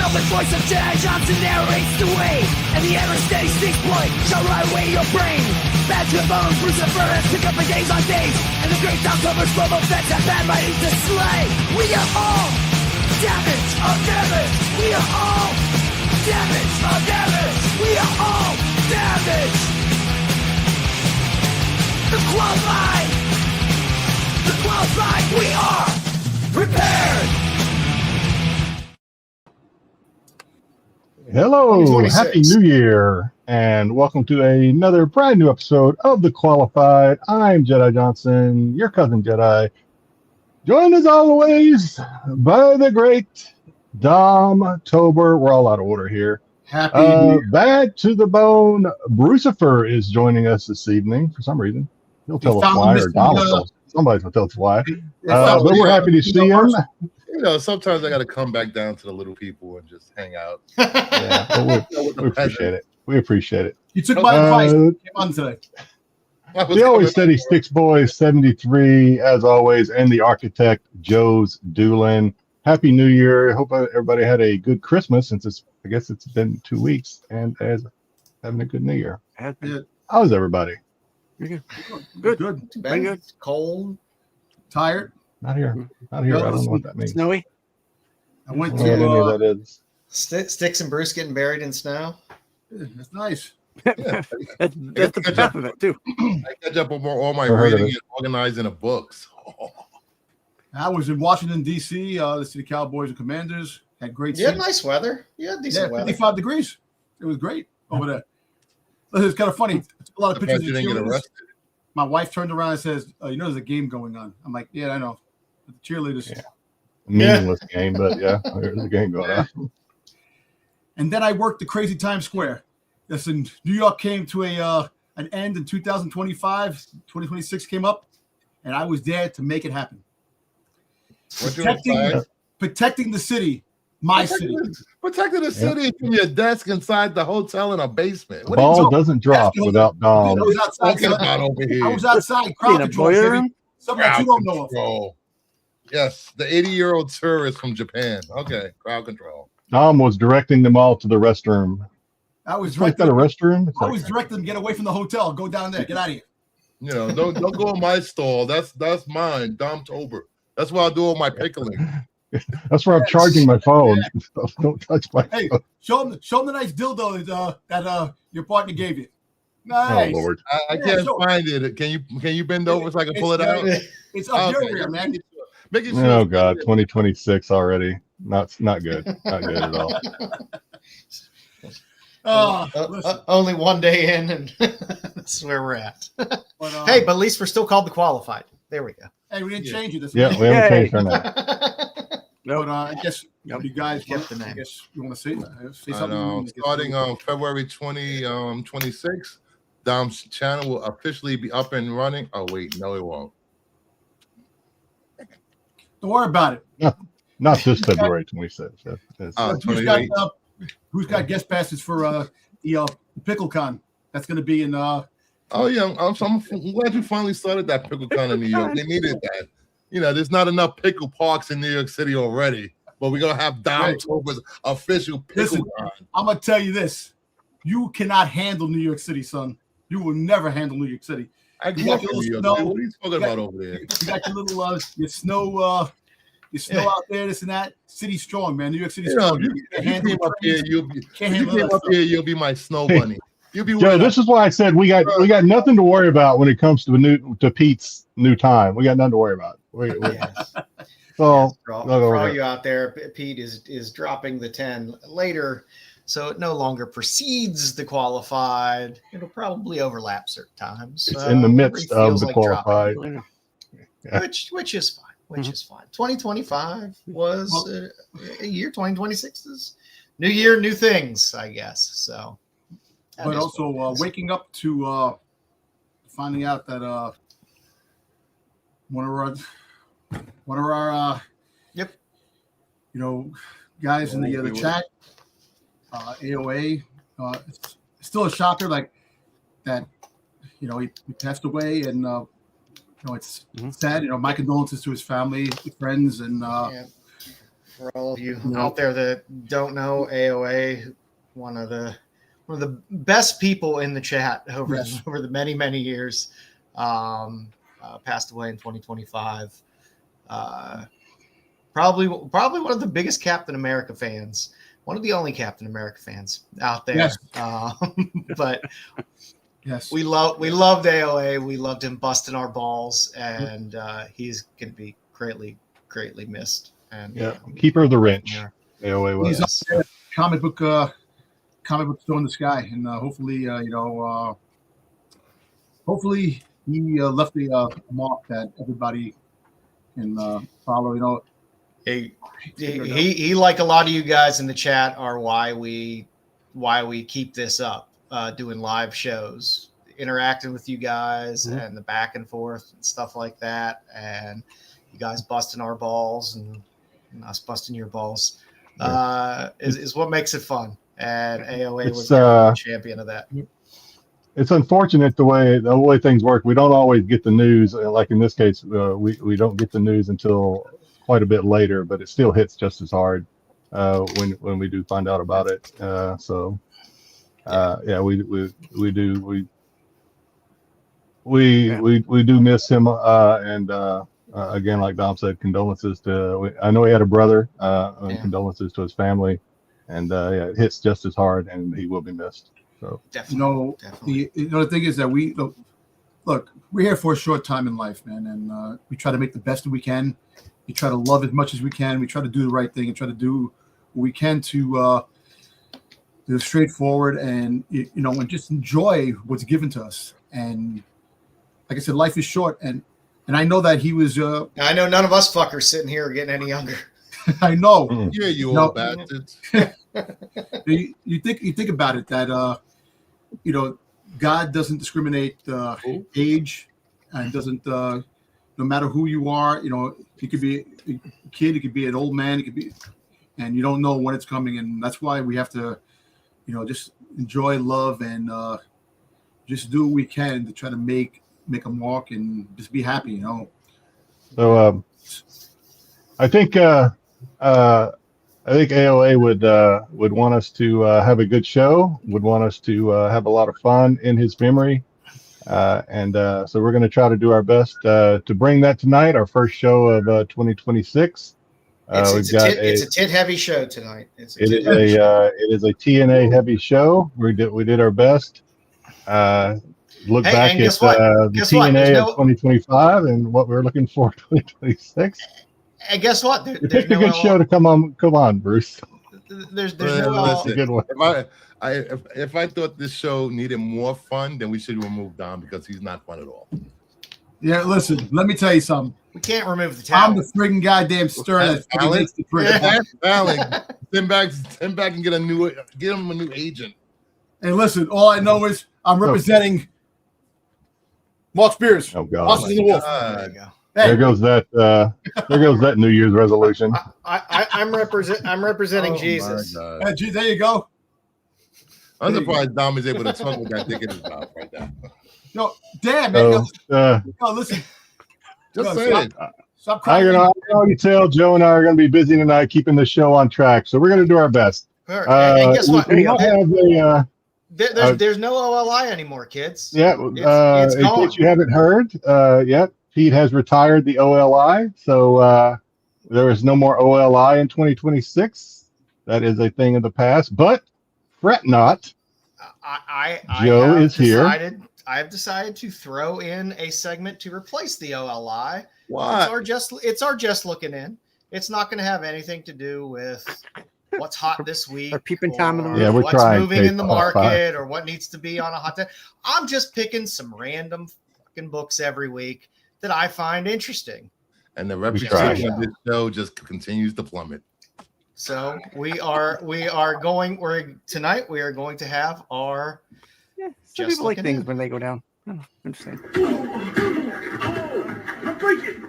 velvet voice of Jedi Johnson narrates the way, and the ever-steady Styx boy shall ride away your brain. Bad to the bone, Lucifer has picked up the days on days, and the great October's slow effects have bad writing to slay. We are all damage of damage. We are all damage of damage. We are all damage. The qualified, we are prepared. Hello, Happy New Year, and welcome to another brand new episode of The Qualified. I'm Jedi Johnson, your cousin Jedi, joined as always by the great Dom Tober. We're all out of order here. Happy New Year. Bad to the bone, Brucifer is joining us this evening for some reason. He'll tell us why, or Dom will tell us. Somebody will tell us why. But we're happy to see him. You know, sometimes I got to come back down to the little people and just hang out. Yeah, we appreciate it. We appreciate it. You took my advice. Came on today. The always steady Styx Boys 73, as always, and the architect joesduelin. Happy New Year! I hope everybody had a good Christmas, since I guess it's been 2 weeks, and as having a good New Year. How's everybody? Good. Been good. Cold. Tired. Not here. I don't know what that means. Snowy. I went I don't know to what that is. Styx and Bruce getting buried in snow. That's nice. Yeah. that's the top of it too. I catch up on all my reading and organizing of books. I was in Washington, D.C. The City Cowboys and Commanders. Had great You had seats. nice weather. You had decent weather. 55 degrees. It was great over there. It's kind of funny. I took a lot of pictures. You didn't get arrested. My wife turned around and says, you know, there's a game going on. I'm like, yeah, I know. The cheerleaders. Yeah. Meaningless game, but yeah, there's a game going on. And then I worked the crazy Times Square. Listen, New York came to an end in 2025. 2026 came up, and I was there to make it happen. Protecting the city, city. Protecting the city from your desk inside the hotel in a basement. The ball doesn't drop without Dom. I was outside. I was outside. Crowd control. Something that you don't know of. Yes, the 80-year-old tourist from Japan. Okay, crowd control. Dom was directing them all to the restroom. I was directing them. Restroom? I was directing them, get away from the hotel. Go down there. Get out of here. You know, don't go in my stall. That's mine, Dom Tober. That's where I do all my pickling. That's where I'm charging my phone. Don't touch my phone. Show them the nice dildo that your partner gave you. Nice. Oh, Lord. I can't find it. Can you bend over so I can pull it out? It's up your rear, man. Oh God, 2026 already. Not good. Not good at all. Only one day in, and that's where we're at. But at least we're still called the qualified. There we go. Hey, we didn't change it. We haven't changed our name. But I guess you guys kept the name. I guess you want to say something. Starting on February 2026, Dom's channel will officially be up and running. Oh wait, no, it won't. Don't worry about it. Not this February 26th. Who's got guest passes for the PickleCon? That's going to be in. Oh yeah, I'm glad you finally started that PickleCon in New York. They needed that. You know, there's not enough pickle parks in New York City already, but we're gonna have Dom Tober's official PickleCon. I'm gonna tell you this: you cannot handle New York City, son. You will never handle New York City. I grew up in New York. What are you talking about over there? You got your little your snow out there, this and that. City strong, man. New York City strong. You came up here, you'll be my snow bunny. You'll be Joe, this is why I said we got nothing to worry about when it comes to Pete's new time. We got nothing to worry about. For all you out there, Pete is dropping the 10 later, so it no longer precedes the qualified. It'll probably overlap certain times. It's in the midst of the qualified, which is fine. Which is fine. 2025 was a year. 2026 is new year, new things, I guess. So, but also waking up to finding out that one of our guys in the chat, AOA, it's still a shocker, like that. He passed away, and it's sad. My condolences to his family, friends, and For all of you out there that don't know, AOA, one of the best people in the chat over the many years, passed away in 2025. Probably one of the biggest Captain America fans, one of the only Captain America fans out there. Yes. But yes, we loved AOA. We loved him busting our balls, and he's going to be greatly missed. And keeper of the wrench. AOA was. He's up there, comic book still in the sky, and hopefully, hopefully he left a mark that everybody can follow. He like a lot of you guys in the chat are why we keep this up, doing live shows, interacting with you guys, and the back and forth and stuff like that, and you guys busting our balls and us busting your balls is what makes it fun. And AOA was a champion of that. It's unfortunate the way things work. We don't always get the news. Like in this case, we don't get the news until quite a bit later, but it still hits just as hard when we do find out about it. We do miss him, and again, like Dom said, condolences to. I know he had a brother, and condolences to his family, and it hits just as hard, and he will be missed. So definitely. The thing is that look, we're here for a short time in life, man, and we try to make the best that we can. We try to love as much as we can. We try to do the right thing and try to do what we can to do straightforward and and just enjoy what's given to us. And like I said, life is short, and I know that he was. I know none of us fuckers sitting here are getting any younger. I know. Yeah, you old bastards. You think about it that God doesn't discriminate age, and doesn't no matter who you are. It could be a kid, it could be an old man, it could be, and you don't know when it's coming, and that's why we have to, just enjoy, love, and just do what we can to try to make a mark and just be happy. So I think AOA would want us to have a good show, would want us to have a lot of fun in his memory. So we're going to try to do our best to bring that tonight, our first show of 2026. It's a tit heavy show tonight. It is a TNA heavy show. We did our best. Look back at the TNA of 2025 and what we're looking for 2026. And guess what? You picked a good show to come on, Bruce. There's no a good one. If I thought this show needed more fun, then we should remove Dom because he's not fun at all. Yeah, listen, let me tell you something. We can't remove the talent. I'm the friggin' goddamn stern. That's valid. Send back and get him a new agent. And listen, all I know is I'm representing Mark Spears. Oh God! Monsters and the Wolf. There you go. There goes that New Year's resolution. I'm representing Jesus. There you go. I'm surprised Dom is able to talk with that dick in his mouth right now. No, damn, man. Listen. Just say it. Stop crying. I can already tell Joe and I are going to be busy tonight keeping the show on track, so we're going to do our best. And guess what? There's no OLI anymore, kids. Yeah, it's in gone. case you haven't heard, Pete has retired the OLI, so there is no more OLI in 2026. That is a thing of the past, but fret not. Joe is here. I've decided to throw in a segment to replace the OLI. What? It's our just looking in. It's not going to have anything to do with what's hot this week or peeping Tom in the we're what's trying, moving in the market 5. or what needs to be on a hot day. I'm just picking some random fucking books every week that I find interesting. And the reputation of this show just continues to plummet. So we are going to have our some people like things when they go down. Oh, interesting. I'm drinking.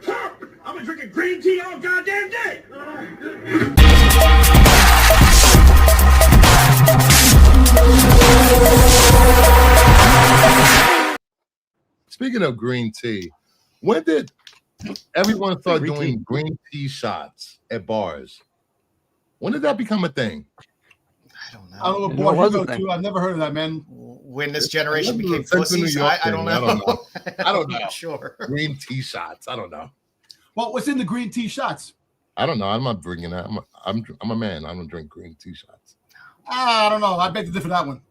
I'm drinking green tea all goddamn day. Speaking of green tea, when did everyone start doing green tea shots at bars? When did that become a thing? I don't know. I don't know Yeah, what board was you a go thing. to. I've never heard of that, man. When this generation I became Central New pussies, York I don't thing. know. I don't know. I'm not sure. Green tea shots. I don't know. Well, what's in the green tea shots? I don't know. I'm not drinking that. I'm a man. I don't drink green tea shots. I don't know. I beg to differ that one.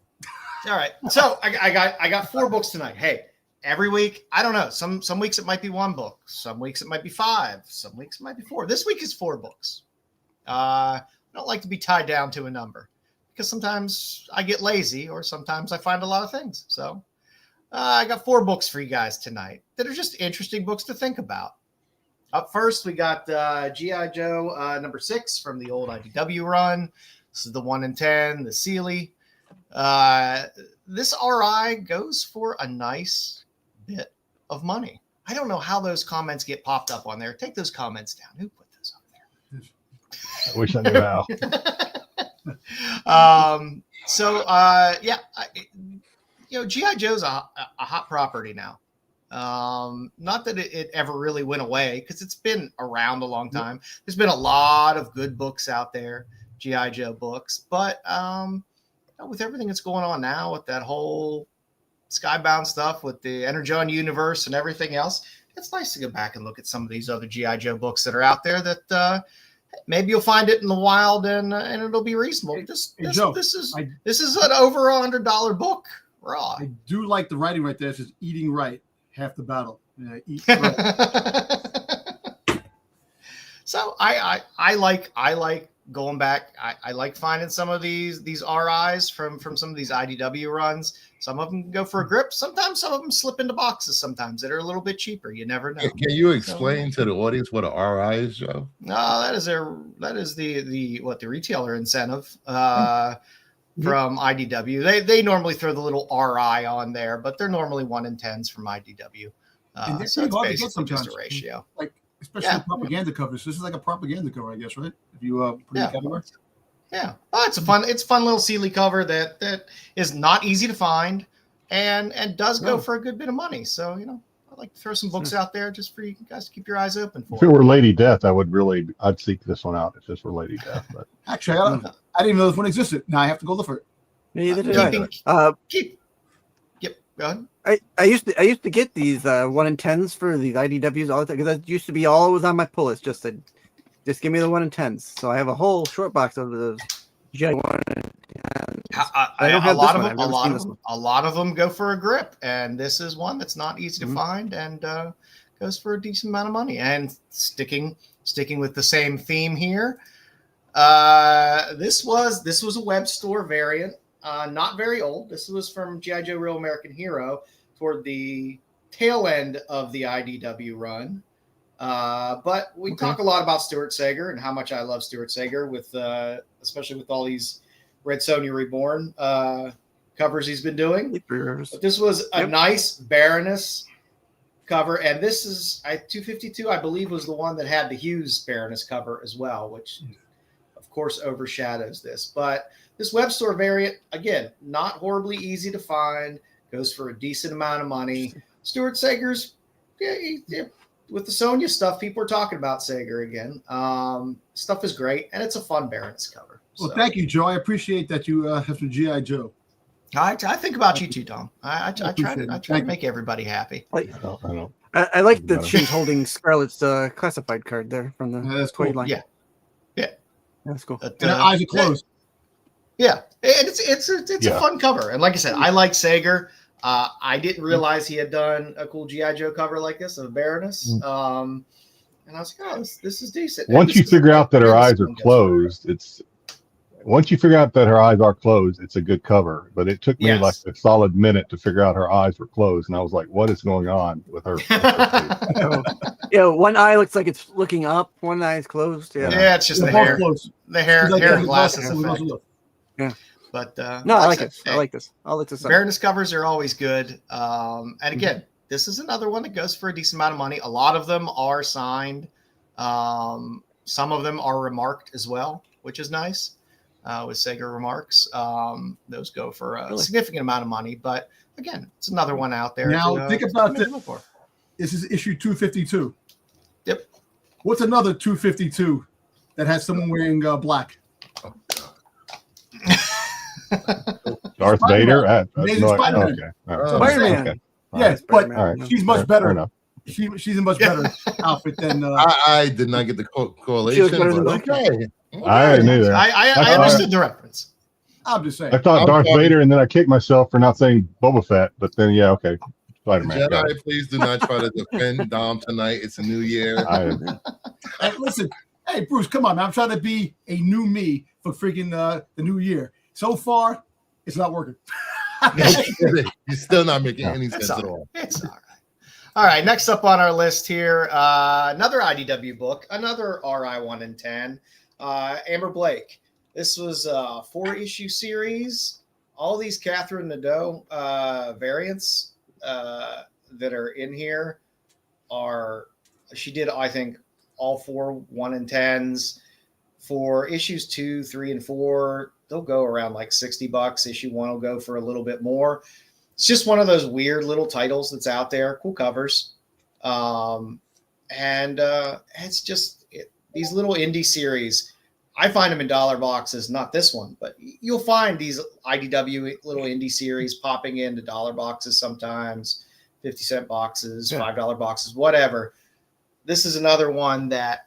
All right. So I got 4 books tonight. Hey, every week, I don't know. Some weeks it might be 1 book. Some weeks it might be 5. Some weeks it might be 4. This week is 4 books. I don't like to be tied down to a number because sometimes I get lazy or sometimes I find a lot of things. So I got 4 books for you guys tonight that are just interesting books to think about. Up first, we got G.I. Joe number 6 from the old IDW run. This is the 1 in 10, the Sealy. This RI goes for a nice bit of money. I don't know how those comments get popped up on there. Take those comments down. Who put those on there? I wish I knew how. G.I. Joe's a hot property now. Not that it ever really went away because it's been around a long time. There's been a lot of good books out there, G.I. Joe books, but with everything that's going on now with that whole Skybound stuff with the Energon universe and everything else, it's nice to go back and look at some of these other G.I. Joe books that are out there that maybe you'll find it in the wild and it'll be reasonable. This is an over $100 book. Raw. I do like the writing right there. It says eating right, half the battle. Eat right. So I like going back. I like finding some of these RIs from some of these IDW runs. Some of them go for a grip. Sometimes some of them slip into boxes sometimes that are a little bit cheaper. You never know. Can you explain to the audience what an RI is, Joe? No, that is the retailer incentive from IDW. They normally throw the little RI on there, but they're normally 1 in 10s from IDW. So it's basically just a ratio. Like especially propaganda covers. This is like a propaganda cover, I guess, right? If you put it in category. Yeah. Oh, it's a fun little Sealy cover that is not easy to find and does go for a good bit of money. So, I'd like to throw some books out there just for you guys to keep your eyes open for. If it were Lady Death, I'd seek this one out if this were Lady Death. But actually, I didn't even know this one existed. Now I have to go look for it. Neither did I. Yep. Go ahead. I used to get these 1 in 10s for these IDWs all the time because that used to be always on my pull list. Just give me the 1 in 10s. So I have a whole short box of the Jedi 1 in 10s. A lot of them go for a grip, and this is one that's not easy to find and goes for a decent amount of money. And sticking with the same theme here, this was a web store variant, not very old. This was from G.I. Joe Real American Hero toward the tail end of the IDW run. But we talk a lot about Stuart Sager and how much I love Stuart Sager with especially with all these Red Sonja Reborn covers he's been doing. But this was a nice Baroness cover, and this is 252, I believe, was the one that had the Hughes Baroness cover as well, which of course overshadows this. But this web store variant, again, not horribly easy to find, goes for a decent amount of money. Stuart Sager's with the Sonja stuff, people are talking about Sager again. Stuff is great, and it's a fun Baroness cover. Well, thank you, Joe. I appreciate that you have some G.I. Joe. I think about you too, Tom. I try to make everybody happy. I don't. I like that she's holding Scarlett's classified card there from the that's toy cool. line. Yeah, that's cool. And her eyes are closed. Yeah, it's a fun cover, and like I said, I like Sager. I didn't realize he had done a cool G.I. Joe cover like this of a Baroness. And I was like, oh, this is decent. Once you figure out that her eyes are closed, it's a good cover. But it took me like a solid minute to figure out her eyes were closed. And I was like, what is going on with her? One eye looks like it's looking up. One eye is closed. Yeah, it's just the hair. Closed. The hair and glasses effect. Yeah. But no, I like it. I like this. I'll let this up. Baroness covers are always good. And again, this is another one that goes for a decent amount of money. A lot of them are signed. Some of them are remarked as well, which is nice. With Sager remarks, those go for a significant amount of money. But again, it's another one out there. Now think about this. This is issue 252. Yep. What's another 252 that has someone wearing black? Darth Vader. Amazing No, Spider-Man. okay. All right. Spider-Man. Okay. Yes, but All right. she's much Fair better. enough. She's a much better outfit than. I did not get the correlation, better than but Black okay. I didn't either. I understood the reference. I'm just saying. I thought I'm Darth sorry. Vader, and then I kicked myself for not saying Boba Fett. But then, yeah, okay, Spider-Man. got it. Jedi, please do not try to defend Dom tonight. It's a new year. Hey, listen, hey Bruce, come on, man. I'm trying to be a new me for freaking the new year. So far, it's not working. You're still not making any sense at all. It's all right. All right, next up on our list here, another IDW book, another RI 1 in 10, Amber Blake. This was a 4-issue series. All these Catherine Nadeau variants that are in here she did, I think, all 4 1 in 10s. For issues 2, 3, and 4, they'll go around like $60. Issue 1 will go for a little bit more. It's just one of those weird little titles that's out there. Cool covers. It's just these little indie series. I find them in dollar boxes, not this one, but you'll find these IDW little indie series popping into dollar boxes sometimes, 50-cent boxes, $5 boxes, whatever. This is another one that,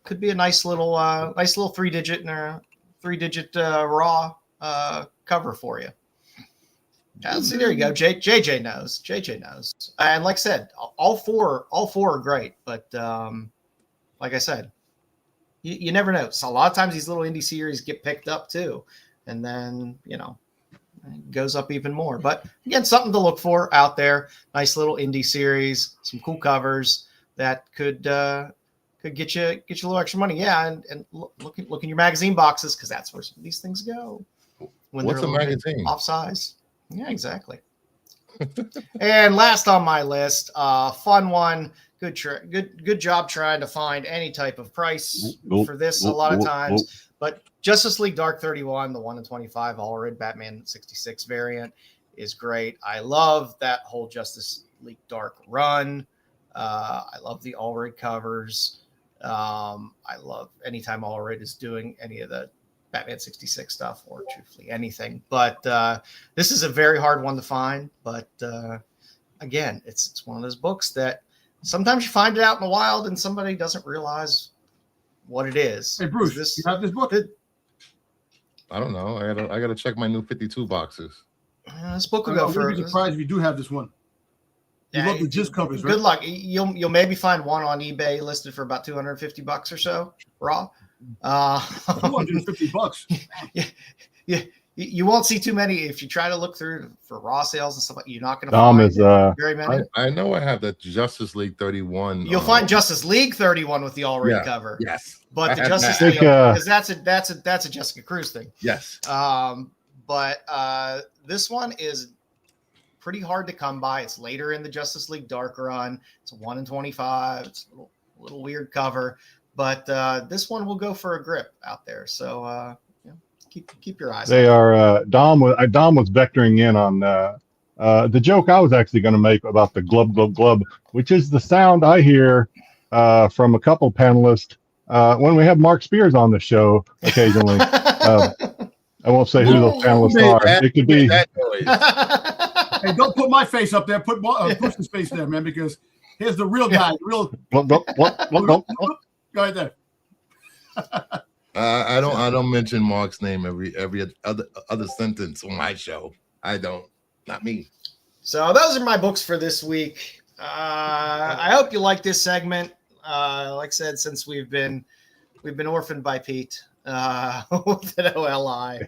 could be a nice little 3-digit raw cover for you. Yeah, see, there you go. JJ knows. And like I said, all four are great. But like I said, you never know. So a lot of times these little indie series get picked up too, and then it goes up even more. But again, something to look for out there. Nice little indie series, some cool covers that could get you a little extra money. Yeah, and look in your magazine boxes, because that's where some of these things go. When What's they're a magazine? Off size. Yeah, exactly. And last on my list, fun one. Good job trying to find any type of price for this a lot of times. But Justice League Dark 31, the 1 in 25 all red Batman 66 variant is great. I love that whole Justice League Dark run. I love the all red covers. I love anytime all red is doing any of the Batman 66 stuff, or truthfully anything. But this is a very hard one to find. But again, it's one of those books that sometimes you find it out in the wild and somebody doesn't realize what it is. Hey Bruce, you have this book? I don't know. I gotta check my new 52 boxes. This book will go for. I'd be surprised if you do have this one. You love the gist covers, right? Good luck. You'll maybe find one on eBay listed for about $250 or so raw. $250. Yeah. You won't see too many if you try to look through for raw sales and stuff. You're not going to find very many. I know I have that Justice League 31. You'll find Justice League 31 with the all red cover. Yes, but the Justice League, because that's a Jessica Cruz thing. Yes. But this one is pretty hard to come by. It's later in the Justice League Dark run. It's a 1 in 25. It's a little weird cover, but this one will go for a grip out there. So keep your eyes. They are. Dom was vectoring in on the joke I was actually going to make about the glub glub glub, which is the sound I hear from a couple panelists when we have Mark Spears on the show occasionally. I won't say who those panelists are. It could be. Hey, don't put my face up there. Put Bruce's face there, man, because here's the real guy. The real. Go ahead there. I don't mention Mark's name every other sentence on my show. I don't. Not me. So those are my books for this week. I hope you like this segment. Like I said, since we've been orphaned by Pete with an OLI.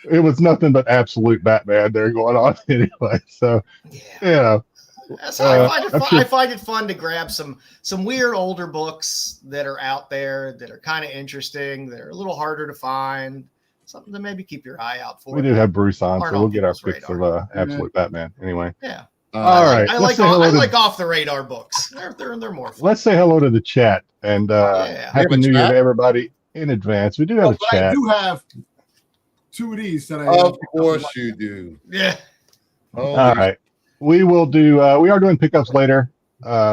It was nothing but absolute Batman there going on anyway. So So I find it fun to grab some weird older books that are out there that are kind of interesting, that are a little harder to find, something to maybe keep your eye out for. We do have Bruce on, so we'll get our fix of absolute Batman anyway. Yeah. All right. I like off the radar books. They're more fun. Let's say hello to the chat and happy New Year to everybody in advance. We do have a chat. I do have two of these that Of course you do. Yeah. All right. We will do. We are doing pickups later,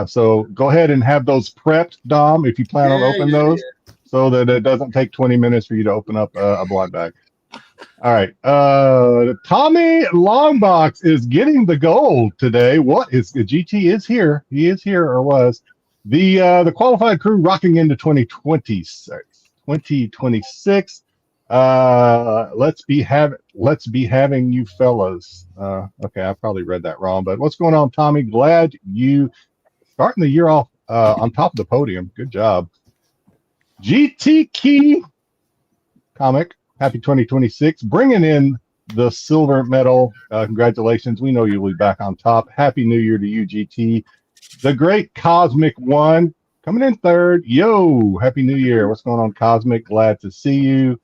so go ahead and have those prepped, Dom, if you plan on opening those. so that it doesn't take 20 minutes for you to open up a blind bag. All right. Tommy Longbox is getting the gold today. What is GT is here? He is here or was. The qualified crew rocking into 2026. 2026. Let's be having you fellas. Okay, I probably read that wrong, but what's going on, Tommy? Glad you starting the year off on top of the podium. Good job. GT Key Comic, happy 2026, bringing in the silver medal. Congratulations. We know you'll be back on top. Happy New Year to you, GT. The great Cosmic One coming in third. Yo, Happy New Year. What's going on, Cosmic? Glad to see you.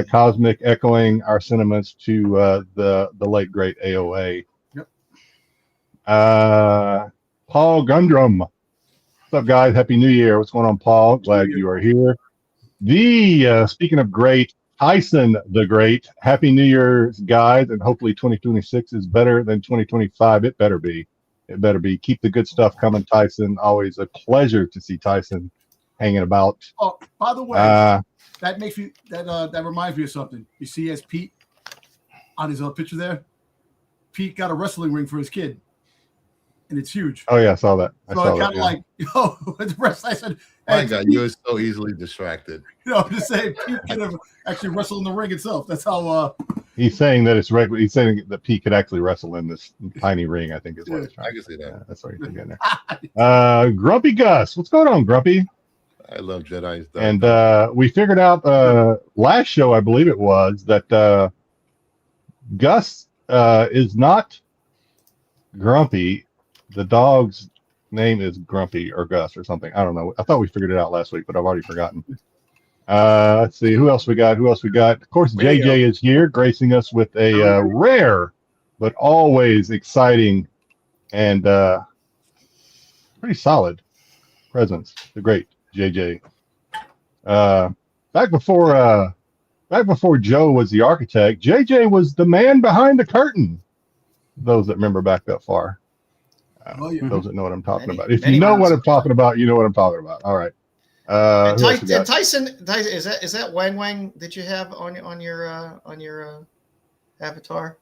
Cosmic echoing our sentiments to the late great AOA. Yep. Paul Gundrum. What's up, guys? Happy New Year. What's going on, Paul? Glad you are here. Speaking of great, Tyson the Great. Happy New Year, guys, and hopefully 2026 is better than 2025. It better be. It better be. Keep the good stuff coming, Tyson. Always a pleasure to see Tyson hanging about. Oh, by the way, that makes me that reminds me of something. You see, as Pete on his picture there, Pete got a wrestling ring for his kid, and it's huge. Oh yeah, I saw that. So I kind of like, I said, my God, you're so easily distracted. I'm just saying, Pete could have actually wrestled in the ring itself. That's how. He's saying that it's regular. He's saying that Pete could actually wrestle in this tiny ring. I think is what he's trying. I can see that. Yeah, that's what he's getting there. Grumpy Gus, what's going on, Grumpy? I love Jedi stuff. And we figured out last show, I believe it was, that Gus is not Grumpy. The dog's name is Grumpy or Gus or something. I don't know. I thought we figured it out last week, but I've already forgotten. Let's see. Who else we got? Of course, JJ is here, gracing us with a rare, but always exciting and pretty solid presence. The great JJ. Back before Joe was the architect, JJ was the man behind the curtain. Those that remember back that far. Those that know what I'm talking about. If you know what I'm talking about, you know what I'm talking about. All right. Tyson, is that Wang Wang that you have on your avatar?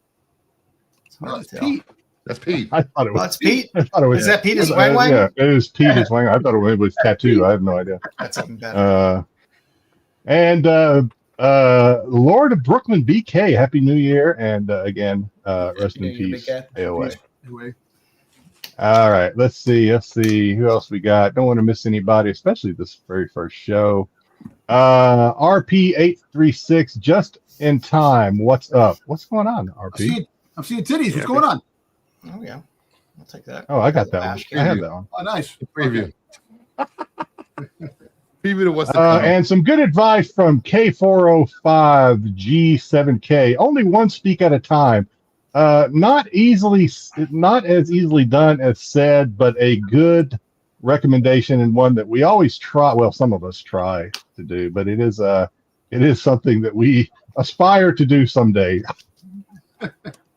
No, it's Pete. That's Pete. I thought it was. That's Pete. I thought it was. Is that Pete as Wang Wang? Yeah, it was Pete as Wang. I thought it was tattoo. I have no idea. That's even better. And Lord of Brooklyn BK, Happy New Year, and again, rest in peace, AOA. Anyway. All right, let's see who else we got. Don't want to miss anybody, especially this very first show. RP836, just in time. What's up? What's going on, RP? I'm seeing titties. What's going on? Oh yeah, I'll take that. Oh, I got that one. I have that one. Oh, nice. Preview. Preview to what's the time. And some good advice from K405G7K. Only one speak at a time. Not as easily done as said, but a good recommendation and one that we always try. Well, some of us try to do, but it is something that we aspire to do someday.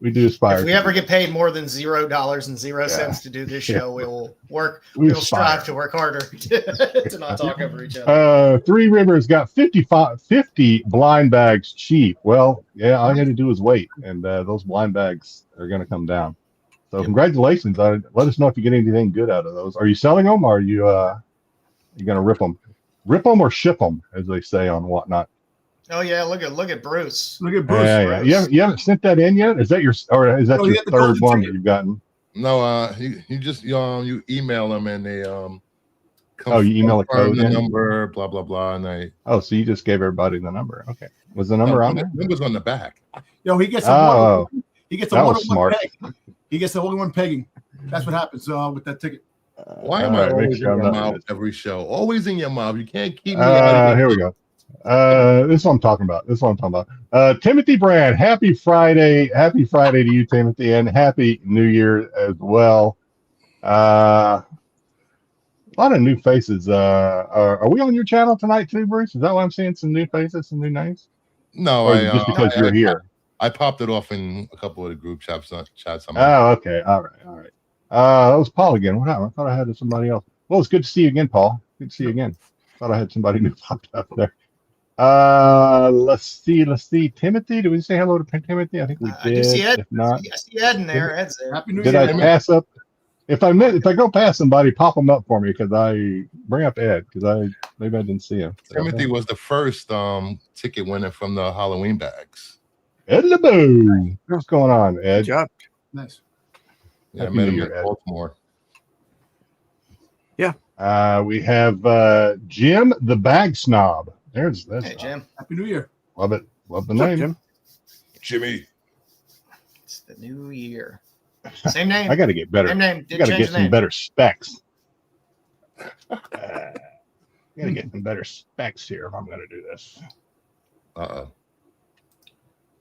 We do aspire. If we ever get paid more than $0.00 to do this show, we will work. We'll strive to work harder to not talk over each other. Three Rivers got 50 blind bags cheap. Well, yeah, all I had to do was wait, and those blind bags are going to come down. So congratulations. Let us know if you get anything good out of those. Are you selling them, or are you going to rip them? Rip them or ship them, as they say on Whatnot. Oh yeah, look at Bruce. Look at Bruce. Yeah. You haven't sent that in yet? Is that your third one that you've gotten? No, you just you email them and they you email a code, the number, blah blah blah, and they. Oh, so you just gave everybody the number? Okay, was the number on there? The number's on the back. He gets he gets a one-on-one peg. He gets the only one pegging. That's what happens with that ticket. Why am I always in your mouth every show? Always in your mouth. You can't keep me out of here we go. This is what I'm talking about. Timothy Brand, happy Friday to you, Timothy, and happy New Year as well. A lot of new faces. Are we on your channel tonight too, Bruce? Is that why I'm seeing some new faces, some new names? No, just because you're here. I popped it off in a couple of the group chats. Oh, okay, all right. That was Paul again. What happened? I thought I had somebody else. Well, it's good to see you again, Paul. Good to see you again. Thought I had somebody new popped up there. Let's see. Timothy, did we say hello to Timothy? I think we did. I do see Ed. If not, I see Ed in there. Ed's there. Happy New did Year. I pass up? If I go past somebody, pop them up for me because I bring up Ed because maybe I didn't see him. Timothy was the first ticket winner from the Halloween bags. Ed LeBoo. What's going on, Ed? Good job. Nice. Yeah, I Happy met New him Year, in Ed. Baltimore. We have Jim the Bag Snob. That's Hey, Jim. Happy New Year. Love it. Love the What's up, name. Jim? Jimmy. It's the new year. Same name. I got to get better. Same name. I Did got to change get the some name. better specs. Got to get some better specs here if I'm going to do this. Uh-oh.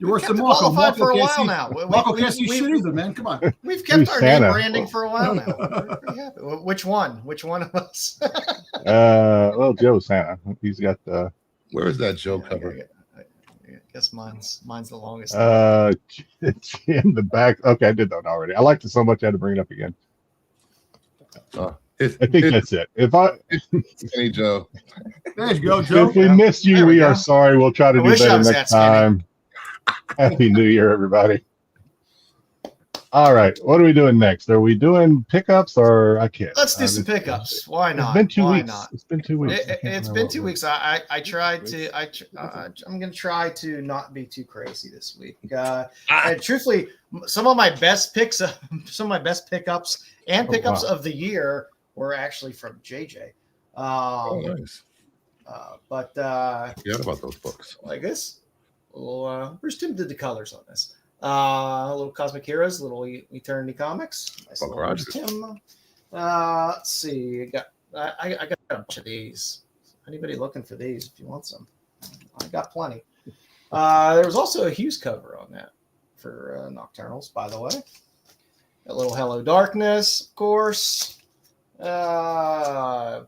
You're worse kept than it Marco. qualified for a can't while see- now. Marco can't see shit either, man. Come on. We've kept Who's our Santa? name branding for a while now. We're pretty happy. Which one? Which one of us? Well, Joe Santa. He's got the Where is that Joe cover? I guess mine's the longest. Jim the Bag. Okay, I did that already. I liked it so much I had to bring it up again. I think that's it. Skinny Joe. There you go, Joe. If we missed you, There we we go. are sorry. We'll try to I do wish I better was next that skinny. time. Happy New Year, everybody. All right, what are we doing next? Are we doing pickups or I can't? Let's do some pickups. Why not? It's been 2 Why weeks. not? It's been 2 weeks. I can't It's remember been what 2 it weeks. I tried to. I'm gonna try to not be too crazy this week. And truthfully, some of my best picks, some of my best pickups and pickups wow. of the year were actually from JJ. Oh, nice. But Forgot about those books. like this, Bruce Tim did the colors on this. A little Cosmic Heroes, a little Eternity Comics. Nice Buck little Bruce Rogers. Tim. Let's see. I got a bunch of these. Anybody looking for these? If you want some, I got plenty. There was also a Hughes cover on that for Nocturnals, by the way. A little Hello Darkness, of course. Love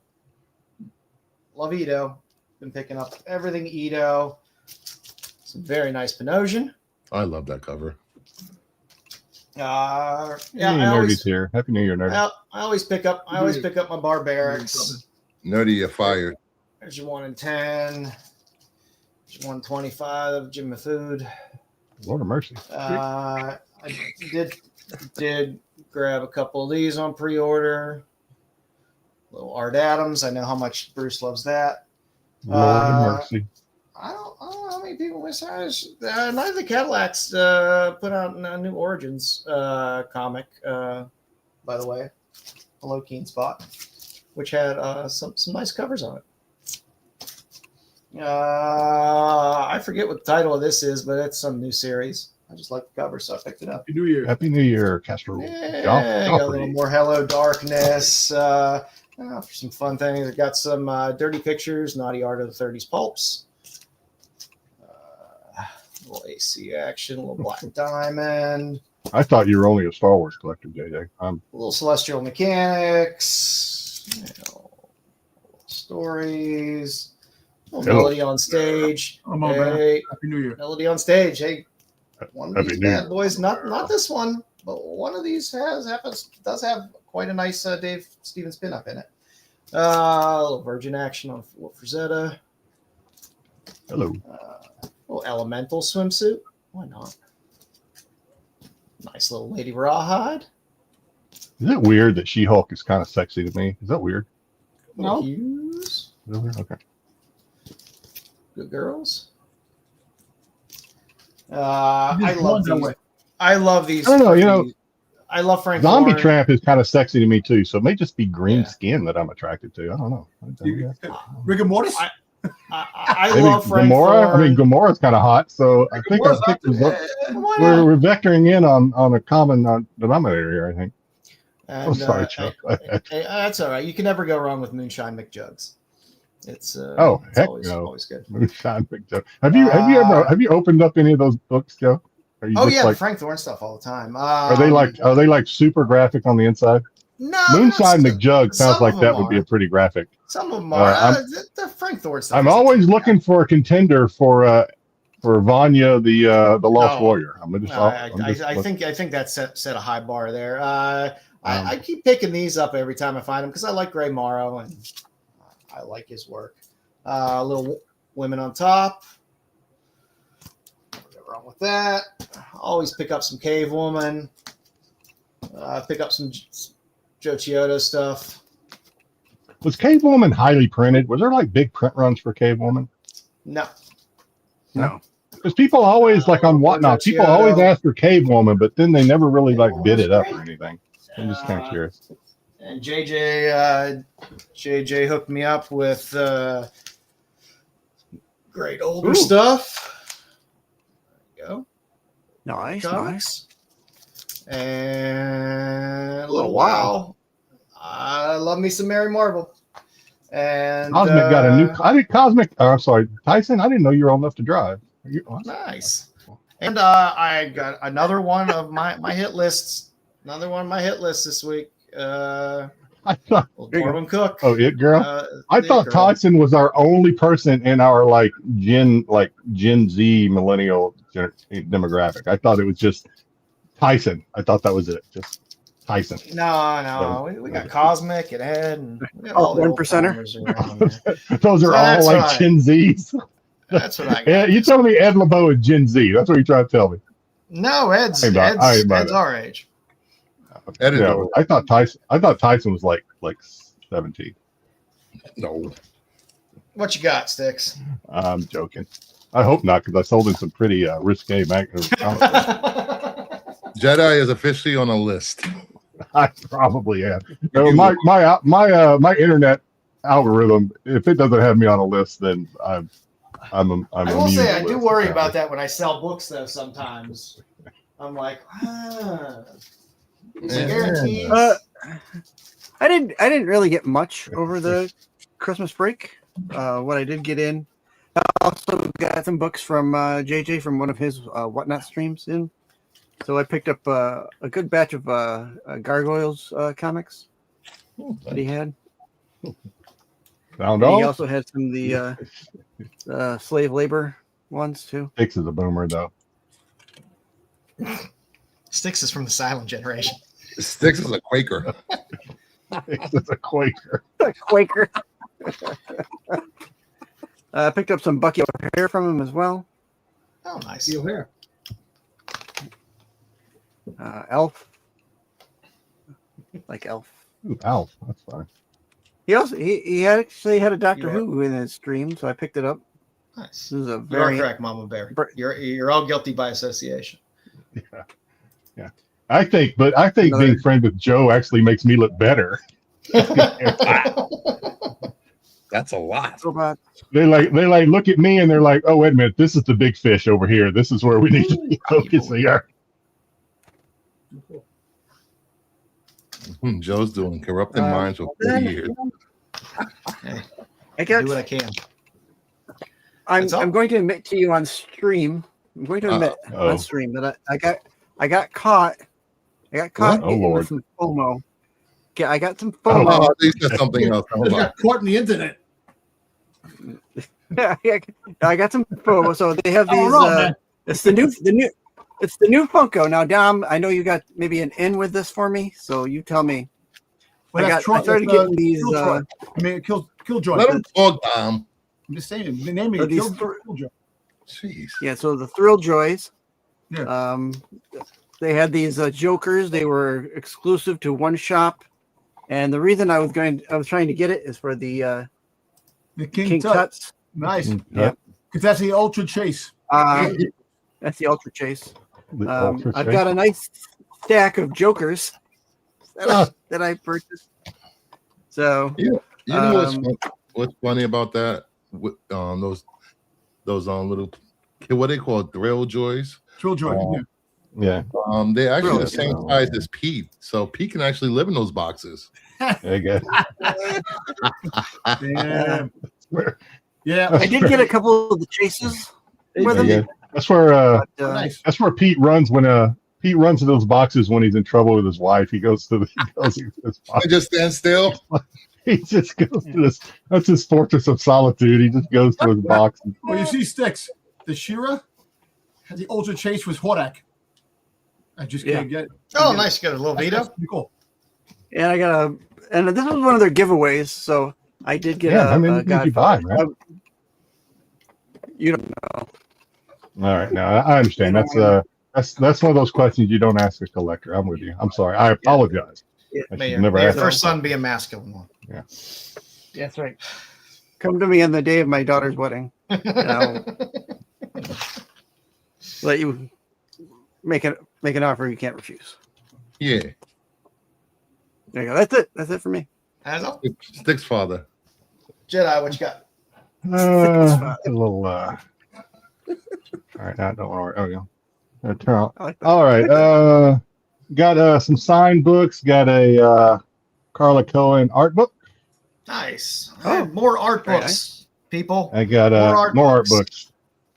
Ito. Been picking up everything Ito. Some very nice Panosian. I love that cover. Yeah, Hey, I Nerdy's always, here. Happy New Year, Nerdy. I always pick up my barbarics. Nerdy, you're fired. There's your 1 in 10. There's your 125 of Jim Food. Lord of mercy. I did grab a couple of these on pre-order. Little Art Adams. I know how much Bruce loves that. Lord of mercy. I don't know how many people miss ours. None of the Cadillacs put out a new Origins comic, by the way. Hello, Keen Spot, which had some nice covers on it. I forget what the title of this is, but it's some new series. I just like the cover, so I picked it up. Happy New Year. Happy New Year, Castro. Yeah, got a little more Hello Darkness. For some fun things, I got some dirty pictures, naughty art of the 30s pulps. Little AC action, a little Black Diamond, I thought you were only a Star Wars collector, JJ. a little Celestial Mechanics, stories, a little Hello. Melody on Stage. Come on, man. Hey, Happy New Year. Melody on Stage. Hey, one of Happy these New Year. bad boys, not this one, but one of these does have quite a nice Dave Stevens pin-up in it. A little Virgin action on Frazetta. Hello. Little Elemental swimsuit. Why not? Nice little Lady Rawhide. Is it weird that She-Hulk is kind of sexy to me? Is that weird? Little No. Hughes. Is that weird? Okay. Good girls. I Just love one that these. way. I love these. I don't know, you know, I love Frank Zombie Warren. Tramp is kind of sexy to me too, so it may just be green Yeah. skin that I'm attracted to. I don't know. Rigor Mortis? I Maybe love Frank Gamora. I mean, Warren. Gamora's kind of hot, so I think Gamora's I think hot, Why not? we're vectoring in on a common denominator here. I think. And, I'm sorry, Chuck. that's all right. You can never go wrong with Moonshine McJugs. It's it's Heck always, no. always good. Moonshine Big Joe. Have you opened up any of those books, Joe? Are you Oh just yeah, like, the Frank Thorne stuff all the time. are they like super graphic on the inside? no? Moonshine not McJug sounds some like of that them would be are. a pretty graphic. Some of them are. I'm- The Frank Thorne stuff. I'm isn't always too looking bad. for a contender for Vanya, the Lost No. Warrior. I'm just. No, I think that set a high bar there. I keep picking these up every time I find them because I like Gray Morrow and I like his work. Little women on top. Nothing wrong with that. Always pick up some Cave Woman. Pick up some Joe Chiodo stuff. Was Cave Woman highly printed? Was there like big print runs for Cave Woman? No. Because people always like on Whatnot, people always ask for Cave Woman, but then they never really like bid it up or anything. I'm just kind of curious. And JJ hooked me up with great older stuff. There you go. Nice. Comics. And a little while. I love me some Mary Marvel. And Cosmic got a new. I did Cosmic. I'm sorry, Tyson. I didn't know you were old enough to drive. Nice. And I got another one of my hit lists. Another one of my hit lists this week. I thought. Corbin Cook. Oh, It Girl. I thought Tyson was our only person in our Gen Z millennial demographic. I thought it was just Tyson. I thought that was it. Just Tyson. No. We got Cosmic and Ed, and we got all the 1%er. Those are all right. Gen Zs. That's what I got. Yeah, you telling me Ed LeBeau is Gen Z? That's what you're trying to tell me. No, Ed's our age. Yeah, I thought Tyson was like 17. No. What you got, Styx? I'm joking. I hope not, because I sold him some pretty risque comics. Jedi is officially on a list. I probably am. No, my internet algorithm, if it doesn't have me on a list, then I'm I will say I do worry list. about that when I sell books, though. Sometimes I'm like, guarantees. I didn't really get much over the Christmas break. What I did get in, I also got some books from JJ from one of his Whatnot streams in. So I picked up a good batch of Gargoyles comics that he had. Found He all. also had some of the slave labor ones too. Styx is a boomer, though. Styx is from the silent generation. Styx is a Quaker. Styx is a Quaker. Quaker. I picked up some Bucky O'Hare from him as well. Oh, nice. O'Hare. Elf. Like Elf. Ooh, Alf. That's fine. He also he actually had a Doctor Who in his stream, so I picked it up. Nice. This is a You are very correct, Mama Bear. You're all guilty by association. Yeah. I think being friends with Joe actually makes me look better. That's a lot. They look at me and they're like, oh, wait a minute, this is the big fish over here. This is where we need to be focusing our. Joe's doing corrupted minds for 40 years. Hey, I got, do what I can. I'm going to admit to you on stream. I'm going to admit on stream that I got caught. I got caught with some FOMO. I got some FOMO. Oh, at least that's something else. I got caught in the internet. I got some FOMO. So they have these. It's the new Funko. Now, Dom, I know you got maybe an in with this for me, so you tell me. Well, I started getting these. Killjoy. Let him talk, Dom. I'm just saying. The name of Killjoy. Jeez. Yeah, so the Thrill Joys. Yeah. They had these Jokers. They were exclusive to one shop, and the reason I was trying to get it is for the King Tuts. Nice. Yeah. Because that's the Ultra Chase. That's the Ultra Chase. I've got a nice stack of Jokers that I purchased. So you know what's funny about that? Those little, what they call Thrill Joys. Thrill Joy. Yeah. They're actually the same size as Pete, so Pete can actually live in those boxes. There you go. Damn. Yeah. I did get a couple of the chases with them. Yeah. That's where Nice. that's where Pete runs when Pete runs to those boxes when he's in trouble with his wife. He goes to this I just stand still. He just goes to this. That's his fortress of solitude. He just goes to his box. Well, you see, Styx, the Shira had the Ultra Chase was Hordak. I just can't get it. Oh, nice. You got a little Vito. That's pretty cool. And I got and this was one of their giveaways. So I did get Yeah, a how many did you buy, Godfather. man? You don't know. All right, now I understand. That's one of those questions you don't ask a collector. I'm with you. I'm sorry. I apologize. I May should your, never may your ask. first son be a masculine one. Yeah. That's right. Come to me on the day of my daughter's wedding. And I'll let you make an offer you can't refuse. Yeah. There you go. That's it. That's it for me. As up. Styx father. Jedi, what you got? A little. All right, I don't want to. Oh, yeah. Turn on. I like that. All right. Got some signed books. Got a Carla Cohen art book. Nice. Oh, More art very books, people. I got More art art books.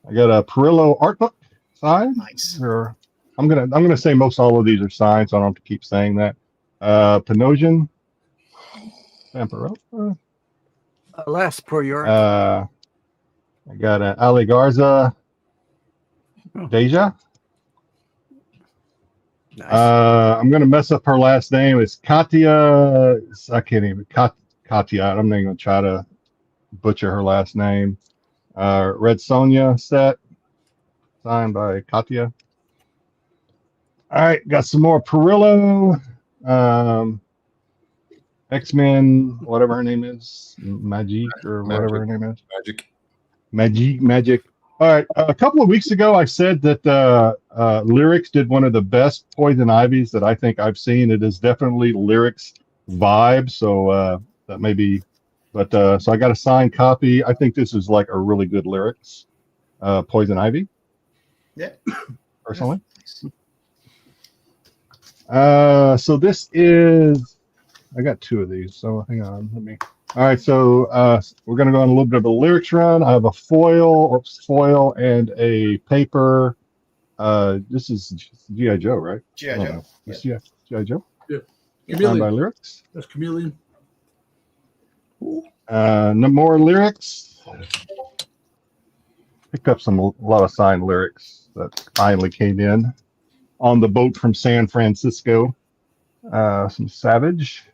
I got a Perillo art book signed. Nice. Or I'm gonna say most all of these are signed, so I don't have to keep saying that. Panosian, Vampiro. Alas, poor York. I got an Ali Garza, Deja. Nice. I'm gonna mess up her last name. It's Katya. I can't even Katya. I'm not even gonna try to butcher her last name. Red Sonja set, signed by Katya. All right, got some more Perillo. X-Men, whatever her name is, Magic or whatever her name is. Magic. All right, a couple of weeks ago, I said that Lyrics did one of the best Poison Ivies that I think I've seen. It is definitely Lyrics vibe, so that may be, but so I got a signed copy. I think this is like a really good Lyrics Poison Ivy. Yeah. Personally. So this is, I got two of these, so hang on, let me. All right, so we're going to go on a little bit of a Lyrics run. I have a foil and a paper. This is G.I. Joe, right? G.I. Joe. It's G.I. Joe? Yeah. Signed by Lyrics. That's Chameleon. No more Lyrics. Picked up a lot of signed Lyrics that finally came in on the boat from San Francisco. Some Savage.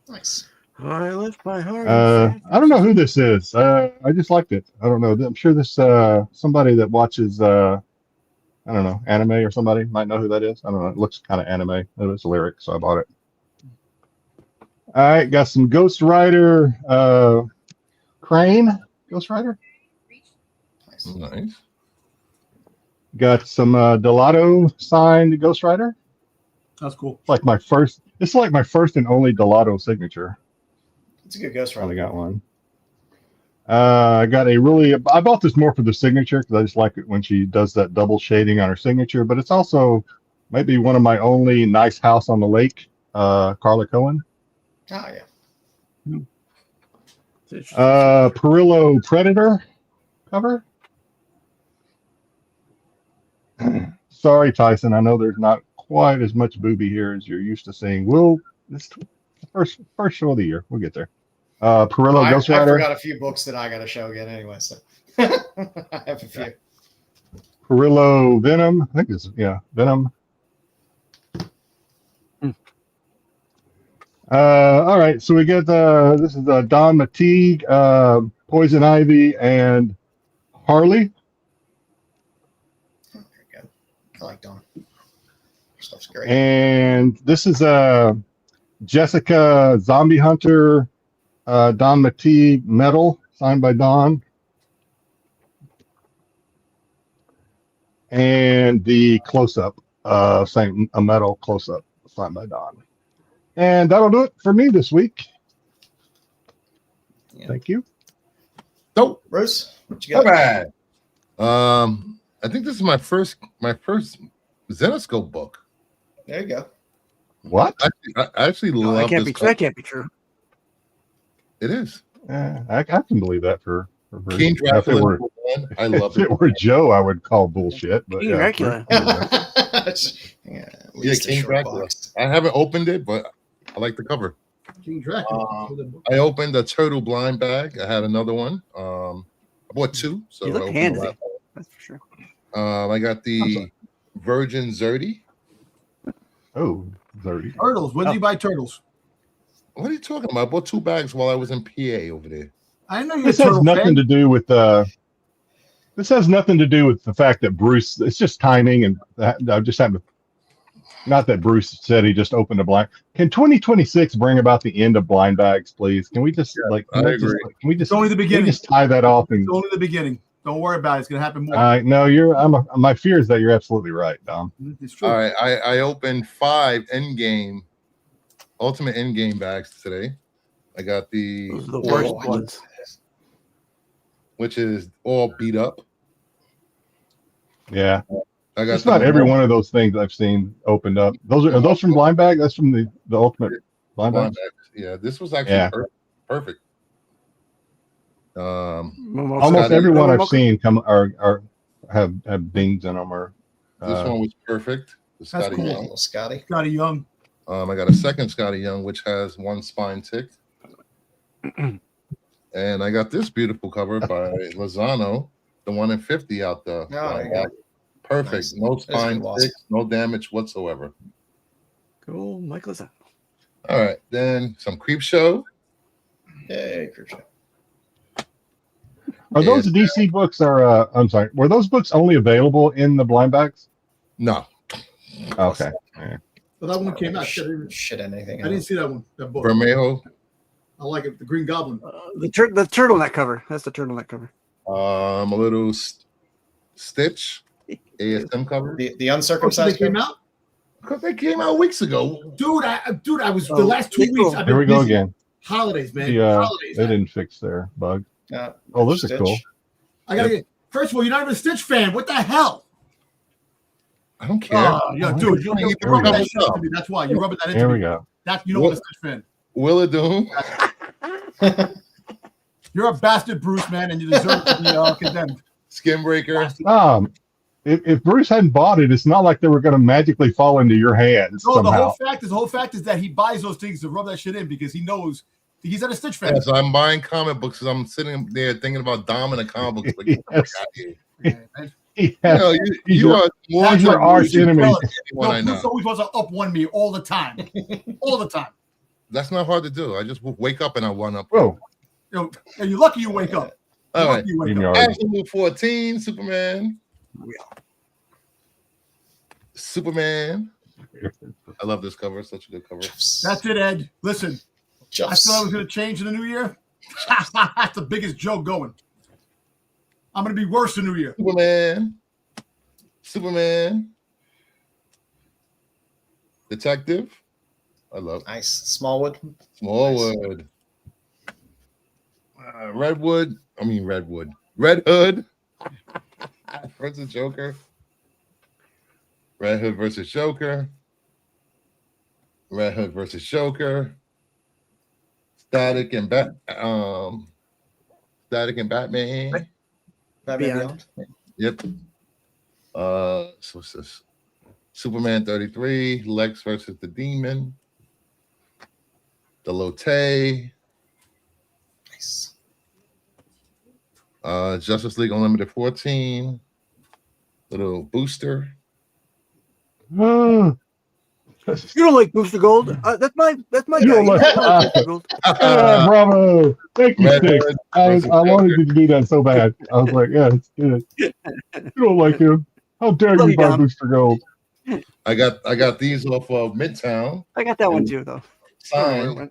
Nice. I lift my heart. I don't know who this is. I just liked it. I don't know. I'm sure this somebody that watches I don't know, anime or somebody might know who that is. I don't know. It looks kind of anime. It was Lyric, so I bought it. All right, got some Ghost Rider Crane. Ghost Rider. Nice. Got some Delato signed Ghost Rider. That's cool. It's like my first and only Delato signature. It's a good Ghost Rider. I got one. I bought this more for the signature because I just like it when she does that double shading on her signature, but it's also maybe one of my only nice house on the lake, Carla Cohen. Oh, yeah. Perillo Predator cover. Sorry, Tyson. I know there's not quite as much booby here as you're used to seeing. This first show of the year. We'll get there. Perillo Ghost Rider. I forgot a few books that I got to show again anyway, so I have a few. Perillo Venom. I think it's Venom. All right, so we get this is Don Mateague, Poison Ivy, and Harley. Oh, there you go. I like Don. Stuff's great. And this is Jessica Zombie Hunter, Don Mateague Metal, signed by Don. And the close-up, a metal close-up, signed by Don. And that'll do it for me this week. Yeah. Thank you. Nope. Bruce, what you Not got? bad. I think this is my first Zenoscope book. There you go. What? I actually love that can't this. be. That can't be true. It is. I can believe that for Bruce. King Now, if it Dracula. were, I love if it were Joe, I would call bullshit. But King yeah, Dracula. At Yeah, least a King short Dracula. box. I haven't opened it, but I like the cover. King Dracula. I opened a Turtle Blind bag. I had another one. I bought two. So You I look opened handy. the last That's for sure. one. I got the Virgin Zerdy. Oh, 30. Turtles. When do you buy turtles? What are you talking about? I bought 2 bags while I was in PA over there. I know This has nothing to do with This has nothing to do with the fact that Bruce. It's just timing, and I just haven't. Not that Bruce said he just opened a blind. Can 2026 bring about the end of blind bags, please? Can we just I agree. Can we just? It's only the beginning. Can we just tie that off and? It's only the beginning. Don't worry about it. It's gonna happen more. No, my fear is that you're absolutely right, Dom. It's true. All right, I opened 5 Endgame, Ultimate Endgame bags today. I got the worst ones, which is all beat up. Yeah, I got just about every one of those things I've seen opened up. Are those from blind bag? That's from the Ultimate blind bag. Yeah, this was actually perfect. Almost everyone I've seen come have dings in them. Or this one was perfect. The That's Scotty cool. Young. Scotty Young. I got a second Scotty Young, which has 1 spine ticked. And I got this beautiful cover by Lozano, the 1 in 50 out the perfect. Nice. No spine ticks, no damage whatsoever. Cool, Mike Lozano. All right, then some Creep Show. Hey, Creep Show. Are those DC books? I'm sorry. Were those books only available in the blind bags? No. Okay. Yeah. Well, that one came out. Shit, anything. I didn't see that one. That book. Bermejo. I like it. The Green Goblin. The turtleneck cover. That's the turtleneck cover. A little Stitch ASM cover. The uncircumcised. They came out. Because they came out weeks ago, dude. I was the last 2 weeks. I've been Here we go busy. again. Holidays, man. Holidays. They didn't fix their bug. Those are cool. I gotta get. First of all, you're not even a Stitch fan. What the hell? I don't care. Dude, you're rubbing that shit into me. That's why you're rubbing that into me. Here we go. That's I'm a Stitch fan. Will it do? You're a bastard, Bruce, man, and you deserve to be condemned. Skin breaker. If Bruce hadn't bought it, it's not like they were going to magically fall into your hands. No, somehow. the whole fact is that he buys those things to rub that shit in because he knows he's not a Stitch fan. Yeah, so I'm buying comic books because I'm sitting there thinking about Dom and the comic books. Like, you are more your arch enemy. Bruce always wants to up one me all the time. All the time. That's not hard to do. I just wake up and I one up. Whoa. You're lucky you wake up. All right. Absolute 14, Superman. Superman. I love this cover. Such a good cover. That's it, Ed. Listen, I thought I was going to change in the new year. That's the biggest joke going. I'm going to be worse in the new year. Superman. Detective. I love. Nice. Smallwood. Smallwood. Redwood. Red Hood versus Joker. Red Hood versus Joker. Red Hood versus Joker. Static and Batman. Batman Beyond. Yep. So what's this? Superman 33, Lex versus the Demon. The Lotte. Nice. Justice League Unlimited 14. Little booster. You don't like Booster Gold? That's my you don't like Gold. Bravo. Thank you, Styx. I wanted you to do that so bad. I was like, yeah, it's good. You don't like him. How dare you buy Booster Gold? I got these off of Midtown. I got that one too, though. Signed.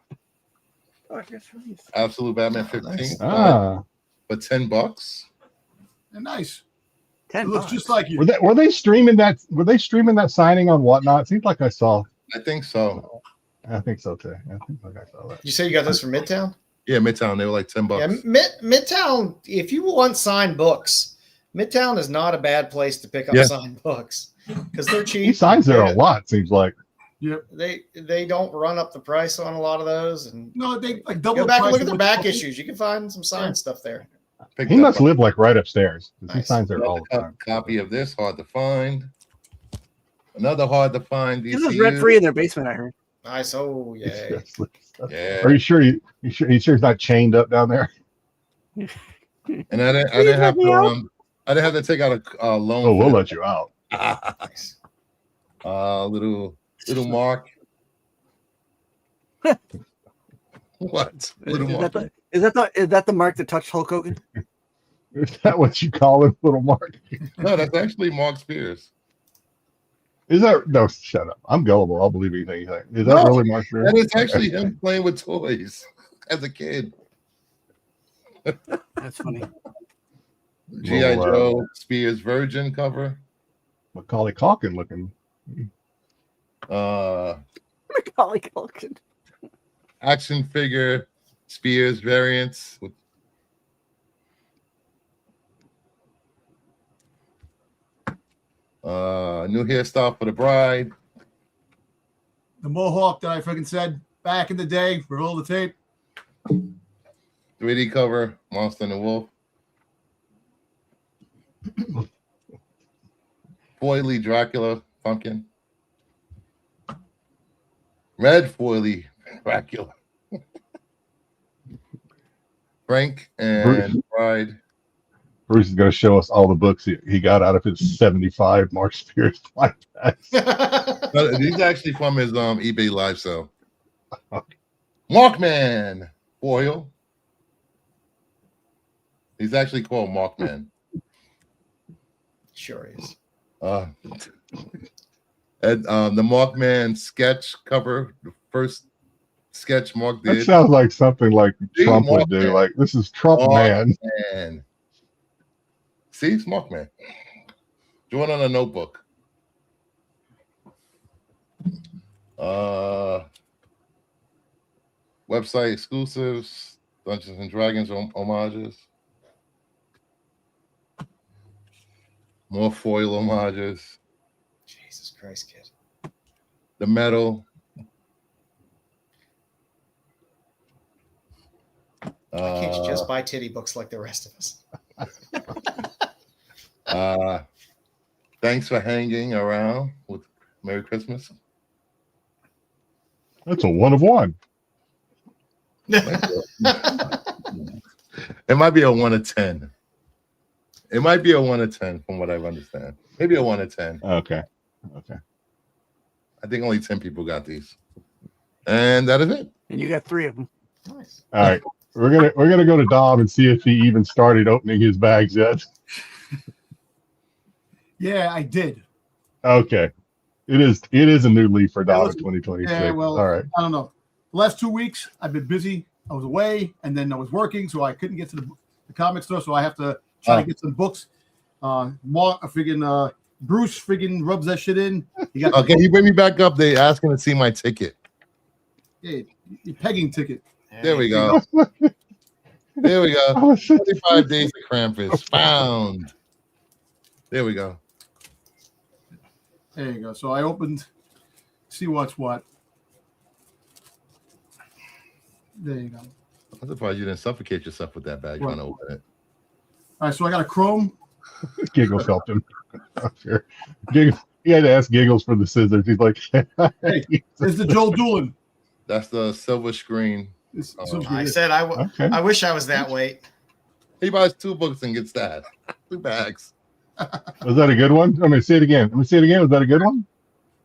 Absolute Batman 15. For $10. Nice. $10. It looks just like you. Were they streaming that? Were they streaming that signing on Whatnot? Seems like I saw. I think so. I think so too. I think I saw that. You say you got this from Midtown? Yeah, Midtown. They were like $10. Yeah, Midtown. If you want signed books, Midtown is not a bad place to pick up signed books because they're cheap. He signs there a lot. Seems like. Yep. They don't run up the price on a lot of those, and no, they like double. Go back and look at the back issues. You can find some signed stuff there. He must live like right upstairs. Nice. He signs there all the time. Copy of this, hard to find. Another hard to find. This is rent free in their basement, I heard. Nice. Oh yeah. Yeah. Are you sure? You sure he's not chained up down there? And I didn't have to. I didn't have to take out a loan. Oh, we'll let you out. Nice. Little Mark. What? Is that the mark that touched Hulk Hogan? Is that what you call it, little Mark? No, that's actually Mark Spears. Is that no? Shut up. I'm gullible. I'll believe anything you say. Is that No, really Mark Spears? That is actually him playing with toys as a kid. That's funny. G.I. Joe Spears Virgin cover. Macaulay Culkin looking. Macaulay Culkin. Action figure Spears variants with new hairstyle for the bride. The mohawk that I freaking said back in the day. Roll the tape. 3D cover, Monster and the Wolf. Foily Dracula pumpkin. Red foily Dracula. Frank and Bride. Bruce is going to show us all the books he got out of his 75 Mark Spears flight packs. No, these are actually from his eBay live sale. Markman foil. He's actually called Markman. Sure is. And the Markman sketch cover, the first sketch Mark did. That sounds like something like Trump would do. Markman. Like, this is Trump man. See, it's Markman. Drawn on a notebook. Website exclusives, Dungeons and Dragons homages. More foil homages. Jesus Christ, kid. The metal. Why can't you just buy titty books like the rest of us? Thanks for hanging around with Merry Christmas. That's a 1 of 1. It might be a 1 of 10. It might be a 1 of 10 from what I understand. Maybe a 1 of 10. Okay. I think only 10 people got these. And that is it. And you got 3 of them. Nice. All right. We're gonna go to Dom and see if he even started opening his bags yet. Yeah, I did. Okay. It is a new leaf for Dom in listen, 2026. Yeah, well, all right. I don't know. The last 2 weeks, I've been busy. I was away, and then I was working, so I couldn't get to the comic store, so I have to try to get some books. Bruce friggin' rubs that shit in. Okay, you bring me back up. They asking to see my ticket. Yeah, your pegging ticket. There we go. There we go. 25 days of Krampus found. There we go. There you go. So I opened, see what's what. There you go. I'm surprised you didn't suffocate yourself with that bag trying to open it. All right, so I got a Chrome. Giggles helped him. Sure. Giggles, he had to ask Giggles for the scissors. He's like, hey, it's the joesduelin. That's the silver screen. I said I wish I was that weight. He buys 2 books and gets that. 2 bags. was that a good one? Let me see it again. Was that a good one?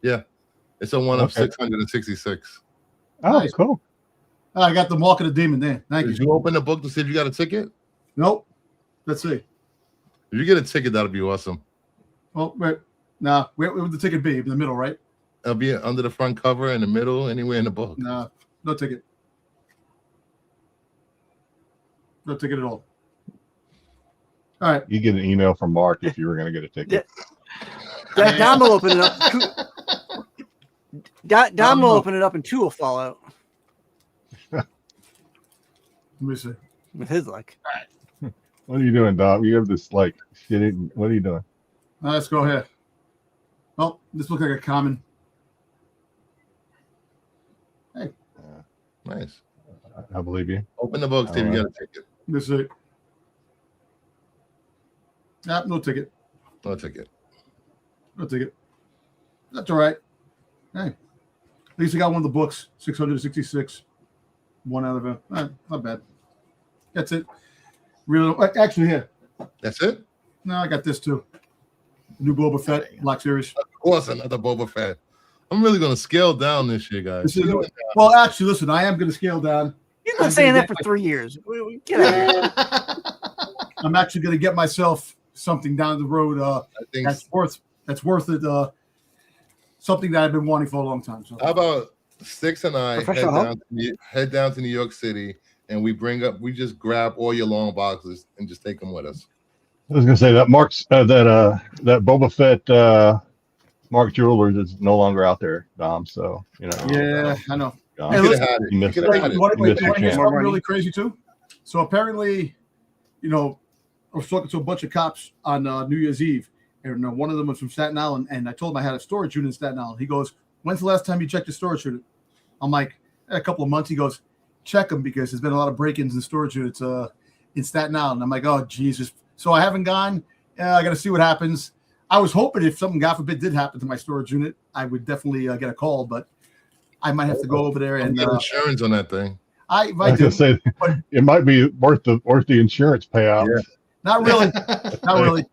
Yeah. It's a 1 of 666. Oh, Nice. Cool. I got the Mark of the Demon there. Thank Did you. you open the book to see if you got a ticket? Nope. Let's see. If you get a ticket, that'll be awesome. Well, wait. Nah, where would the ticket be? In the middle, right? It'll be under the front cover, in the middle, anywhere in the book. Nah, no ticket. No ticket at all. All right. You get an email from Mark if you were going to get a ticket. Dom will open it up. Dom will open it up and 2 will fall out. Let me see. With his luck. What are you doing, Dom? You have this like shit. What are you doing? Let's go ahead. Oh, this looks like a common. Hey, Nice. I believe you. Open the book, see if you got a ticket. this is it. Nah, no ticket. No ticket. No ticket. That's all right. Hey, at least I got one of the books. 666. 1 out of it. Not bad. That's it. Really, actually, here. That's it? No, I got this too. New Boba Fett Black Series. Of course, another Boba Fett. I'm really going to scale down this year, guys. Well, actually, listen, I am going to scale down. You've been saying that for 3 years. Get out of here. I'm actually going to get myself something down the road. I think That's worth it. Something that I've been wanting for a long time. So. How about Styx and I Professional head down to New York City, and we just grab all your long boxes and just take them with us. I was gonna say that that Boba Fett Mark Jewelers is no longer out there, Dom. So Yeah, I know. Dom, Hey, You listen, could have had it. you You missed could that. have had it. You want to missed hear your chance. something really crazy too? So apparently, I was talking to a bunch of cops on New Year's Eve, and one of them was from Staten Island, and I told him I had a storage unit in Staten Island. He goes, "When's the last time you checked your storage unit?" I'm like, "A couple of months." He goes, "Check them because there's been a lot of break-ins in storage units in Staten Island." I'm like, "Oh Jesus!" So I haven't gone. I got to see what happens. I was hoping if something, God forbid, did happen to my storage unit, I would definitely get a call, but I might have to go over there and Get insurance on that thing. I was gonna say it might be worth the insurance payout. Yeah. Not really. Not really.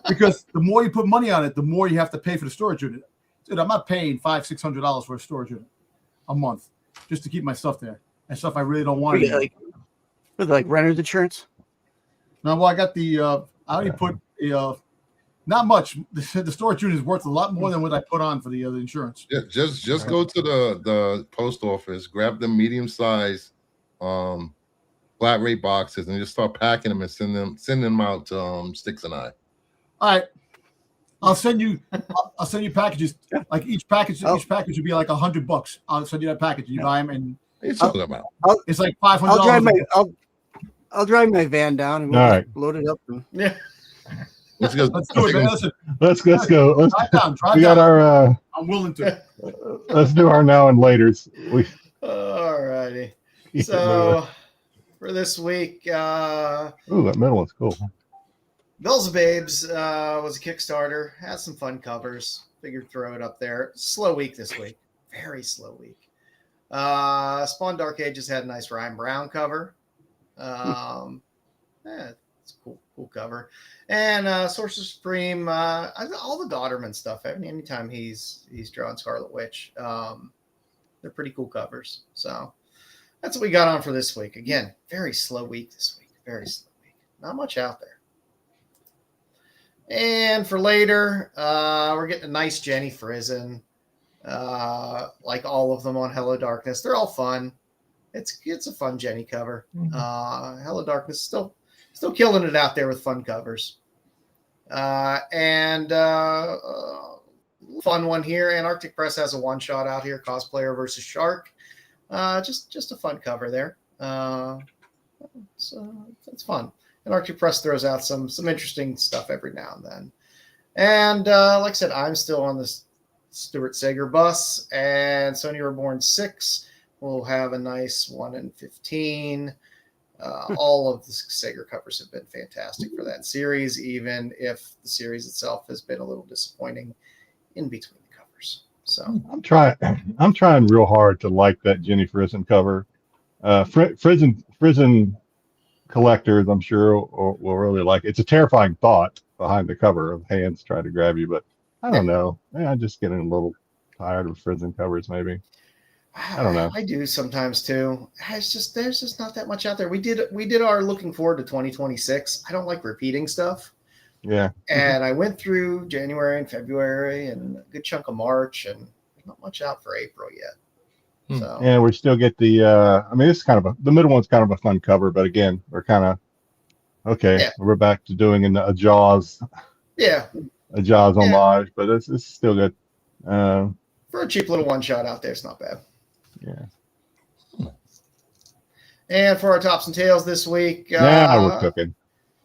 Because the more you put money on it, the more you have to pay for the storage unit. Dude, I'm not paying $500-$600 for a storage unit a month just to keep my stuff there. And stuff I really don't want. With renter's insurance? No, well, I got I only put not much. The storage unit is worth a lot more than what I put on for the insurance. Yeah, just go to the post office, grab the medium size flat rate boxes, and just start packing them and send them out to Styx and I. All right. I'll send you packages. Like each package would be like $100. I'll send you that package. You buy them, and What are you talking about? it's like $500. I'll drive my van down and we'll All right. load it up. And... Yeah. Let's go. Let's do it, man. Listen, Let's go. drive We got down. our. I'm willing to. Let's do our now and laters. All righty. So for this week, Ooh, that middle one's cool. Belzebabes was a Kickstarter. Had some fun covers. Figured throw it up there. Slow week this week. Very slow week. Spawn Dark Ages had a nice Ryan Brown cover. It's a cool cover. And Sorcerer Supreme, all the Dodderman stuff. Anytime he's drawing Scarlet Witch, they're pretty cool covers. So that's what we got on for this week. Again, very slow week this week. Very slow week. Not much out there. And for later, we're getting a nice Jenny Frizen. Like all of them on Hello Darkness. They're all fun. It's a fun Jenny cover. Hello Darkness still killing it out there with fun covers. And fun one here. Antarctic Press has a one shot out here. Cosplayer versus Shark. Just a fun cover there. So it's fun. And Arctic Press throws out some interesting stuff every now and then. And like I said, I'm still on this Stuart Sager bus, and Sony Reborn 6 will have a nice 1 in 15. All of the Sager covers have been fantastic for that series, even if the series itself has been a little disappointing in between the covers. So I'm trying real hard to like that Jenny Frizen cover. Frizen collectors, I'm sure, will really like it. It's a terrifying thought behind the cover of hands trying to grab you, but I don't know. I'm just getting a little tired of Frizen covers, maybe. I don't know. I do sometimes too. There's just not that much out there. We did our looking forward to 2026. I don't like repeating stuff. Yeah. And I went through January and February and a good chunk of March, and there's not much out for April yet. So Yeah, we still get the it's kind of the middle one's kind of a fun cover, but again, we're kind of we're back to doing a Jaws homage, but it's still good. For a cheap little one shot out there, it's not bad. Yeah. And for our tops and tails this week, we're cooking.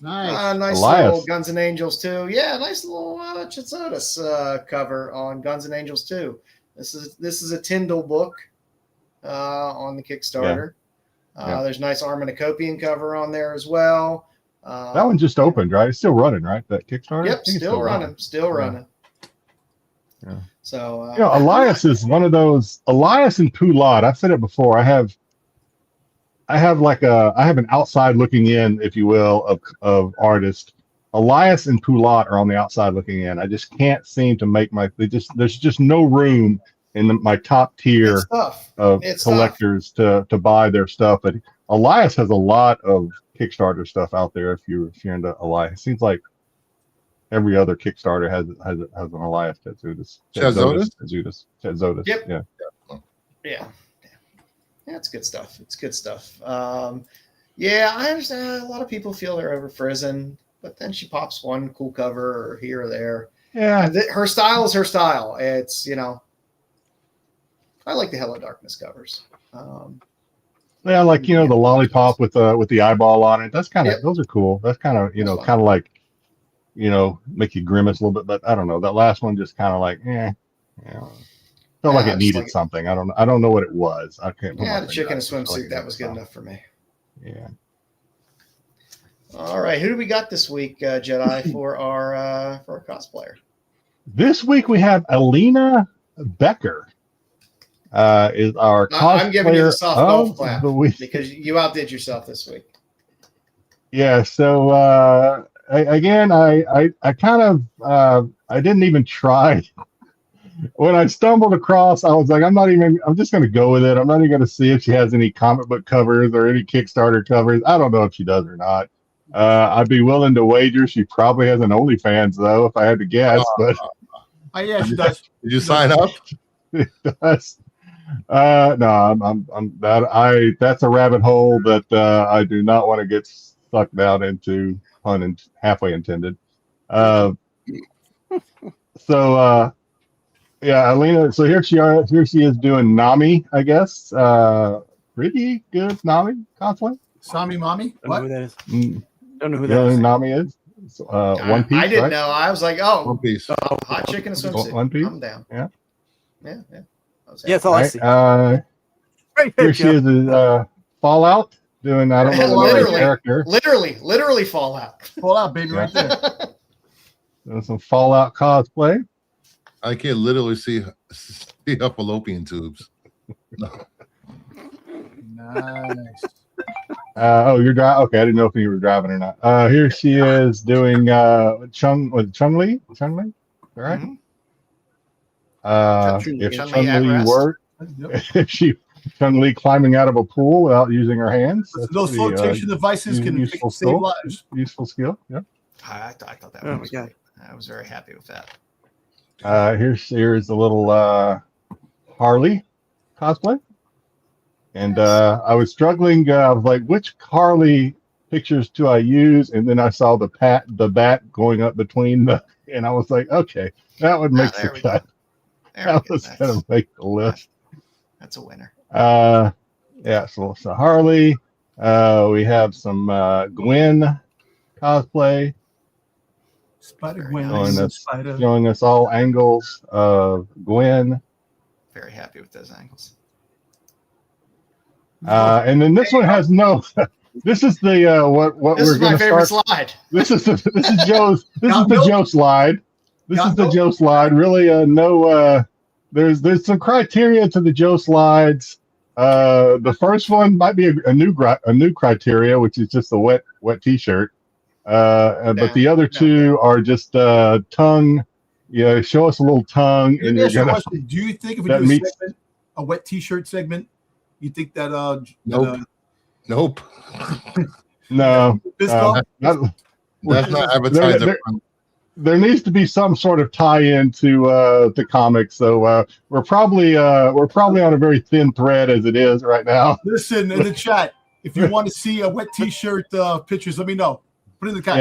Nice. Elias. Little Guns and Angels 2. Yeah, nice little Chitsotis cover on Guns and Angels 2. This is a Tyndall book on the Kickstarter. There's a nice Arminicopian cover on there as well. That one just opened, right? It's still running, right? That Kickstarter? Yep, still running. Yeah. So Elias is one of those. Elias and Poulade. I've said it before. I have an outside looking in, if you will, of artists. Elias and Poulade are on the outside looking in. I just can't seem to make there's just no room in my top tier of collectors to buy their stuff. But Elias has a lot of Kickstarter stuff out there. If you're into Elias, it seems like every other Kickstarter has an Elias Tetsutis. Tetsutis. Yep. Yeah. Yeah, it's good stuff. It's good stuff. Yeah, I understand a lot of people feel they're over Frizen, but then she pops one cool cover or here or there. Yeah. And her style is her style. It's, I like the Hello Darkness covers. Yeah, like the lollipop with the eyeball on it. That's kind of those are cool. That's kind of kind of like make you grimace a little bit. But I don't know, that last one just kind of like felt like it needed something. I don't know what it was. I can't. Yeah, the chick in a swimsuit that was good enough for me. Yeah. All right, who do we got this week, Jedi, for our cosplayer? This week we have Alina Becker. Is our cosplayer. I'm giving you the soft golf clap the week. because you outdid yourself this week. Yeah. So I kind of I didn't even try. When I stumbled across, I was like, I'm just going to go with it. I'm not even going to see if she has any comic book covers or any Kickstarter covers. I don't know if she does or not. I'd be willing to wager she probably has an OnlyFans though, if I had to guess. But yeah, she does. Did you sign up? It does. No, that's a rabbit hole that I do not want to get sucked down into, pun and halfway intended. Yeah, Alina. So here she is doing Nami, I guess. Pretty good Nami cosplay. Sami Mami? Don't know who that is. Don't know who You that know is. who Nami is? One Piece. I didn't right? know. I was like, oh, One Piece. hot chick in a swimsuit. One Piece. I'm down. Yeah. Yeah. Yeah, that's all I see. Right, here she is, Fallout, doing, I don't know the character. Literally Fallout. Fallout, baby, right there. Doing some Fallout cosplay. I can literally see her fallopian tubes. Nice. You're driving. Okay, I didn't know if you were driving or not. Here she is doing Chun-Li. Chun-Li, all right. Mhm. If Chun-Li at Chun-Li rest. worked, if Chun-Li climbing out of a pool without using her hands. Those flotation devices can useful save skill. lives. Useful skill. Yeah. I thought that Oh was my God. great. I was very happy with that. Here's a little Harley cosplay, and I was struggling. I was like, which Harley pictures do I use? And then I saw the bat going up between and I was like, okay, that would make the cut. That was gonna make the list. That's a winner. Yeah. So Harley. We have some Gwen cosplay. Spider-Gwen. Showing us all angles of Gwen. Very happy with those angles. And then this one has no. This is the what This we're is my going to favorite start. slide. This is Joe's. This is the Milk. Joe slide. This Got is the milk. Joe slide. Really, no. There's some criteria to the Joe slides. The first one might be a new criteria, which is just a wet T-shirt. But the other two are just tongue. Show us a little tongue, and you're gonna. Do you think if we that do meets- a wet T-shirt segment, you think that Nope. No, Bisco? That's not advertising. there needs to be some sort of tie-in to comics. So we're probably on a very thin thread as it is right now. Listen in the chat. If you want to see a wet T-shirt pictures, let me know. Put it in the chat.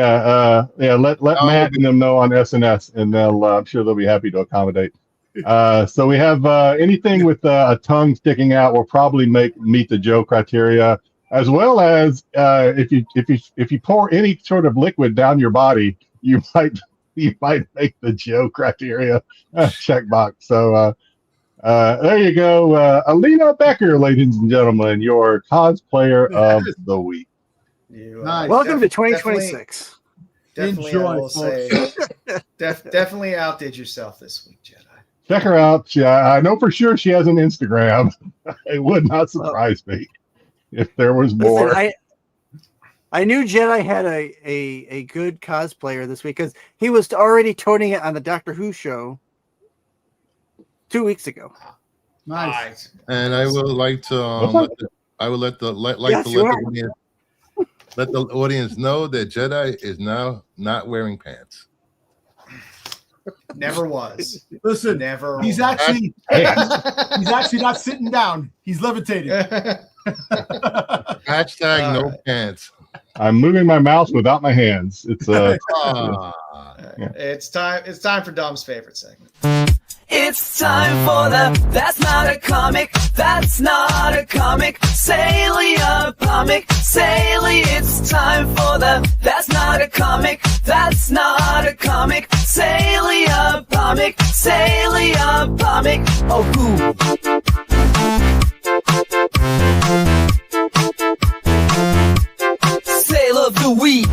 Yeah. Let Matt and them know on SNS, and I'm sure they'll be happy to accommodate. So we have anything with a tongue sticking out will probably meet the Joe criteria, as well as if you pour any sort of liquid down your body, you might make the Joe criteria checkbox. So there you go, Alina Becker, ladies and gentlemen, your cosplayer of the week. Nice. Welcome to 2026. Definitely, Enjoy, I will say, definitely outdid yourself this week, Jedi. Check her out. I know for sure she has an Instagram. It would not surprise me if there was more. Listen, I knew Jedi had a good cosplayer this week because he was already toting it on the Doctor Who show 2 weeks ago. Nice. And I would like to I would let the Yes, you are. let the audience know that Jedi is now not wearing pants. Never was. Listen, Never. he's was. actually he's actually not sitting down. He's levitating. Hashtag no pants. I'm moving my mouse without my hands. It's It's time. It's time for Dom's favorite segment. It's time for the That's Not a Comic, That's Not a Comic, Salia Comic, Salia. It's time for the That's Not a Comic, That's Not a Comic, Salia Comic, Salia Comic. Oh, cool. Sale of the week.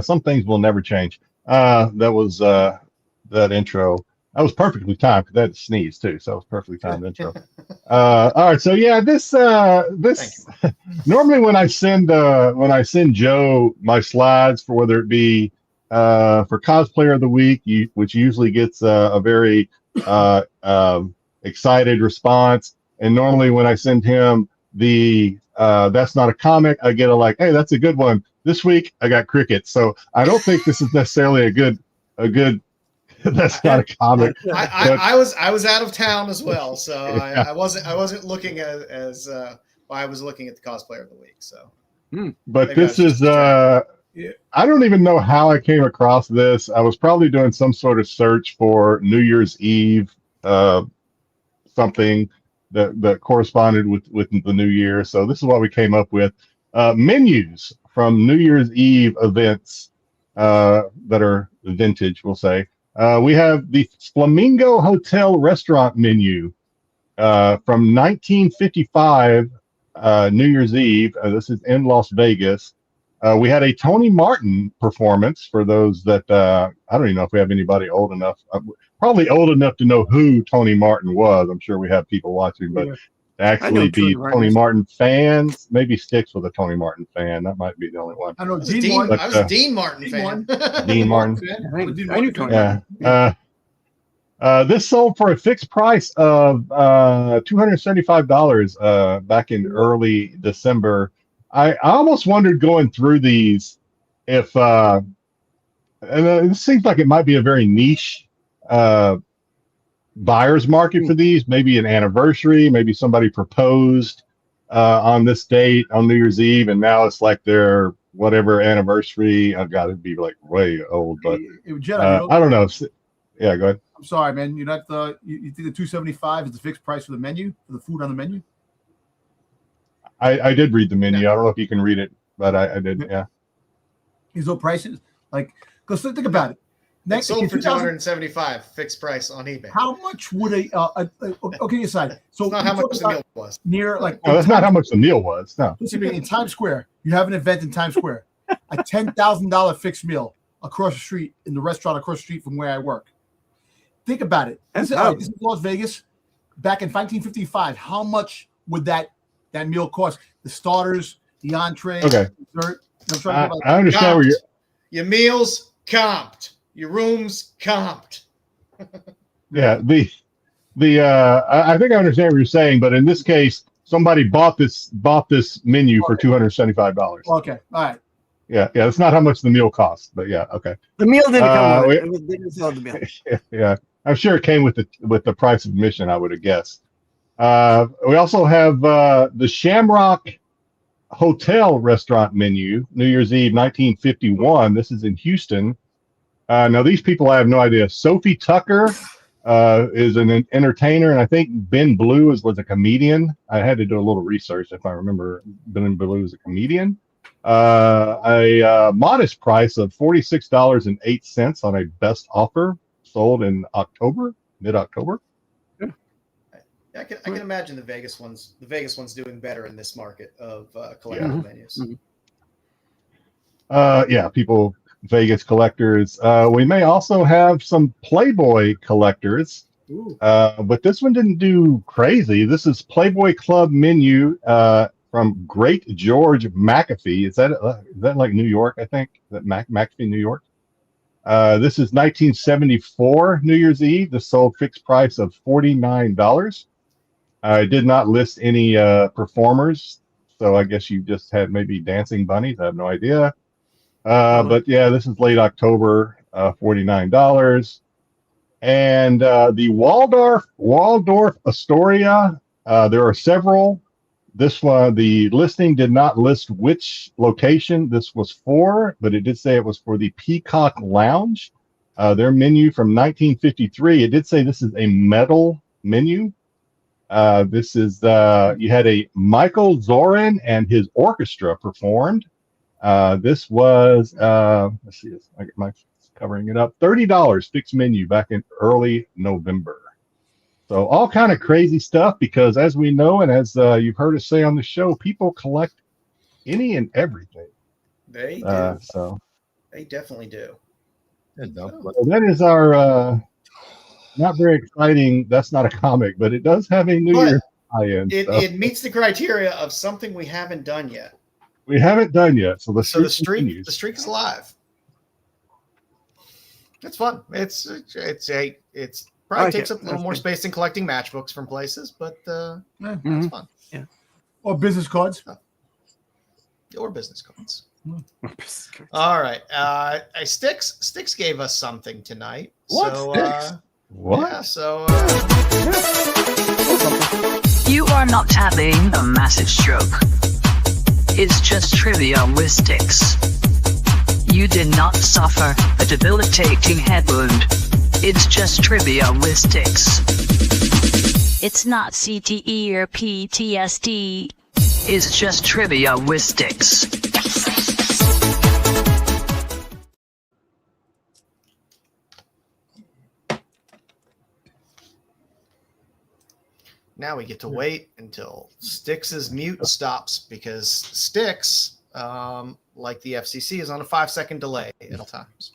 some things will never change. That was that intro. That was perfectly timed. That sneezed too, so it was perfectly timed intro. All right, so yeah, this normally when I send Joe my slides for whether it be for Cosplayer of the Week, which usually gets a very excited response, and normally when I send him the That's Not a Comic, I get a like, hey, that's a good one. This week I got crickets, so I don't think this is necessarily a good That's Not a Comic. I was out of town as well, so Yeah. I wasn't looking as I was looking at the Cosplayer of the Week. So, but maybe this is I don't even know how I came across this. I was probably doing some sort of search for New Year's Eve something that corresponded with the New Year. So this is what we came up with: menus from New Year's Eve events that are vintage, we'll say. We have the Flamingo Hotel restaurant menu from 1955, New Year's Eve. This is in Las Vegas. We had a Tony Martin performance for those that I don't even know if we have anybody old enough, probably old enough to know who Tony Martin was. I'm sure we have people watching, but to actually be Tony Martin fans, maybe Styx with a Tony Martin fan. That might be the only one. I know I was a Dean Martin fan. Dean Martin. I knew Tony. Yeah. This sold for a fixed price of $275 back in early December. I almost wondered going through these if, and it seems like it might be a very niche buyer's market for these. Maybe an anniversary, maybe somebody proposed on this date on New Year's Eve, and now it's like their whatever anniversary. I've got to be like way old, but Jedi, I don't know. Yeah, go ahead. I'm sorry, man. You're not you think the $275 is the fixed price for the menu, for the food on the menu? I did read the menu. I don't know if you can read it, but I did. Yeah. There's no prices. Like, because think about it. Next, sold for $275 fixed price on eBay. How much would okay, aside. So it's not how much the meal was. Near like. No, that's not how much the meal was. No. In Times Square, you have an event in Times Square, a $10,000 fixed meal across the street in the restaurant across the street from where I work. Think about it. This is Las Vegas. Back in 1955, how much would that meal cost? The starters, the entree, okay. Dessert. I understand where you're. Your meals comped. Your rooms comped. Yeah, I think I understand what you're saying, but in this case, somebody bought this menu for $275. Okay, all right. Yeah, that's not how much the meal cost, but yeah, okay. The meal didn't come with it. They didn't sell the meal. Yeah, I'm sure it came with the price of admission, I would have guessed. We also have the Shamrock Hotel restaurant menu, New Year's Eve, 1951. This is in Houston. Now, these people, I have no idea. Sophie Tucker is an entertainer, and I think Ben Blue was a comedian. I had to do a little research if I remember. Ben Blue is a comedian. A modest price of $46.08 on a best offer, sold in mid-October. I can imagine the Vegas ones doing better in this market of collectible menus. Yeah, people, Vegas collectors. We may also have some Playboy collectors, but this one didn't do crazy. This is Playboy Club menu from Great George McAfee. Is that like New York? I think that McAfee, New York. This is 1974 New Year's Eve. This sold fixed price of $49. I did not list any performers, so I guess you just had maybe dancing bunnies. I have no idea. But yeah, this is late October, $49. And the Waldorf Astoria, there are several. This one, the listing did not list which location this was for, but it did say it was for the Peacock Lounge. Their menu from 1953. It did say this is a metal menu. This is you had a Michael Zorin and his orchestra performed. This was let's see, I get my covering it up. $30 fixed menu back in early November. So all kind of crazy stuff because, as we know, and as you've heard us say on the show, people collect any and everything. They do. So they definitely do. So that is our not very exciting. That's not a comic, but it does have a New Year's tie-in. It meets the criteria of something we haven't done yet. We haven't done yet, so the streak is alive. It's fun. It's probably takes up a little more space than collecting matchbooks from places, but it's fun. Yeah. Or business cards. Or business cards. All right. Styx gave us something tonight. What? So, Styx? What? Yeah, so you are not having a massive stroke. It's just trivia with Styx. You did not suffer a debilitating head wound. It's just trivia with Styx. It's not CTE or PTSD. It's just trivia with Styx. now we get to wait until Styx's mute stops because Styx, like the FCC, is on a 5-second delay at all times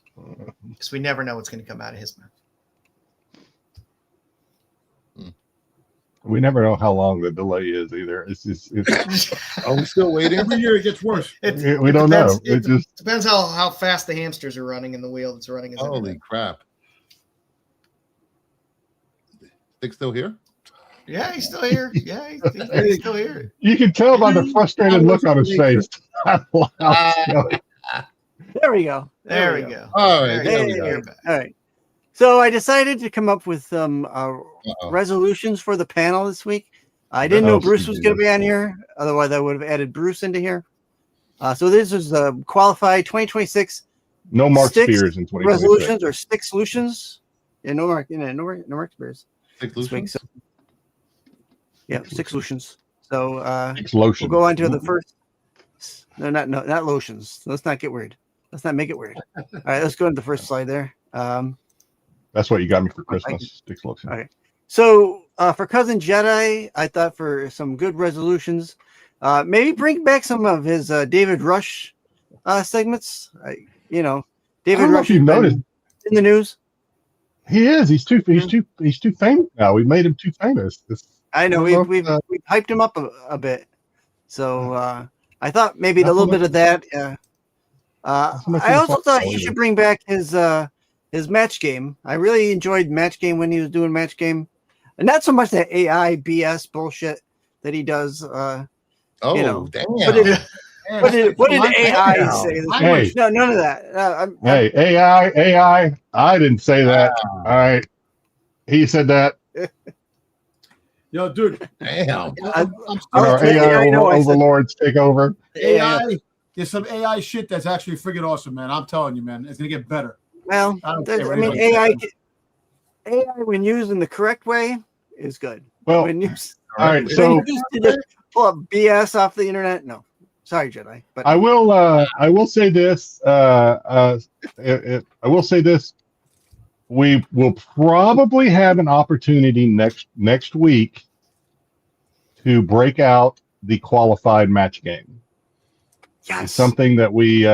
because we never know what's going to come out of his mouth. We never know how long the delay is either. It's Are we still waiting? Every year it gets worse. We don't know. It just depends how fast the hamsters are running in the wheel that's running his Holy internet. crap. Styx still here? Yeah, he's still here. Yeah, he's still here. you can tell by the frustrated look on his face. There we go. There we go. All right. There There we we go. go. All right. So I decided to come up with some resolutions for the panel this week. I didn't know Bruce was going to be on here. Otherwise, I would have added Bruce into here. So this is qualified 2026. No Mark Styx Spears in 2026. resolutions or Styx solutions. Yeah, no Mark Spears. Styx This week, Lucians? so- yeah, Styx solutions. So It's lotion. we'll go on to the first. No, not lotions. Let's not get weird. Let's not make it weird. All right, let's go to the first slide there. That's what you got me for Christmas. Sticks lotion. Okay. So for Cousin Jedi, I thought for some good resolutions, maybe bring back some of his David Rush segments. David Rush you has been noticed in the news. he is. He's too famous now. We made him too famous. I know we've hyped him up a bit. So I thought maybe a little bit of that. I also thought he should bring back his match game. I really enjoyed match game when he was doing match game, and not so much that AI BS bullshit that he does. Damn. What did AI say? Hey. No, none of that. Hey, AI. I didn't say that. All right. He said that. Yo, dude. Damn. Our AI overlords take over. AI, there's some AI shit that's actually freaking awesome, man. I'm telling you, man. It's going to get better. Well, AI when used in the correct way is good. Well, when used, all right. So used to just pull up BS off the internet, no. Sorry, Jedi. But I will say this. I will say this. We will probably have an opportunity next week to break out the qualified match game. yes. It's something that we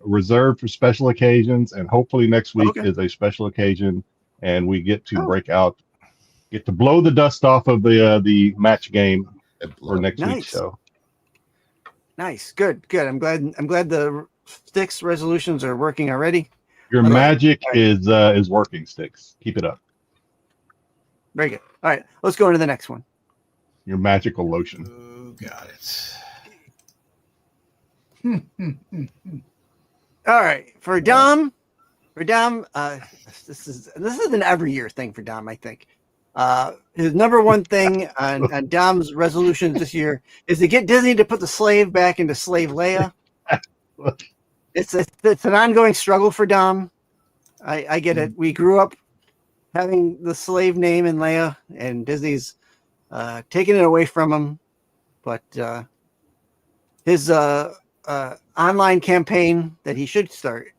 reserved for special occasions, and hopefully next week is a special occasion, and we get to get to blow the dust off of the match game for next week's show. Nice, good. I'm glad the Styx resolutions are working already. Your magic is working, Styx. Keep it up. Very good. All right, let's go into the next one. Your magical lotion. Oh, got it. All right, for Dom, this is an every year thing for Dom. I think his number one thing on Dom's resolutions this year is to get Disney to put the slave back into Slave Leia. It's an ongoing struggle for Dom. I get it. We grew up having the slave name in Leia, and Disney's taking it away from him. But his online campaign that he should start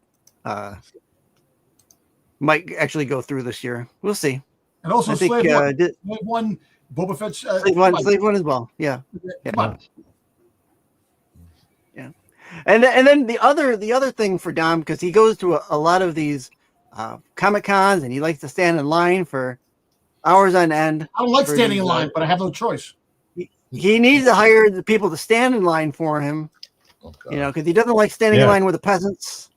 might actually go through this year. We'll see. And also, I think, Slave One, Boba Fett's Slave One as well. Yeah. And then the other thing for Dom, because he goes to a lot of these Comic Cons and he likes to stand in line for hours on end. I don't like standing in line, but I have no choice. He needs to hire the people to stand in line for him. Okay. Because he doesn't like standing in line with the peasants.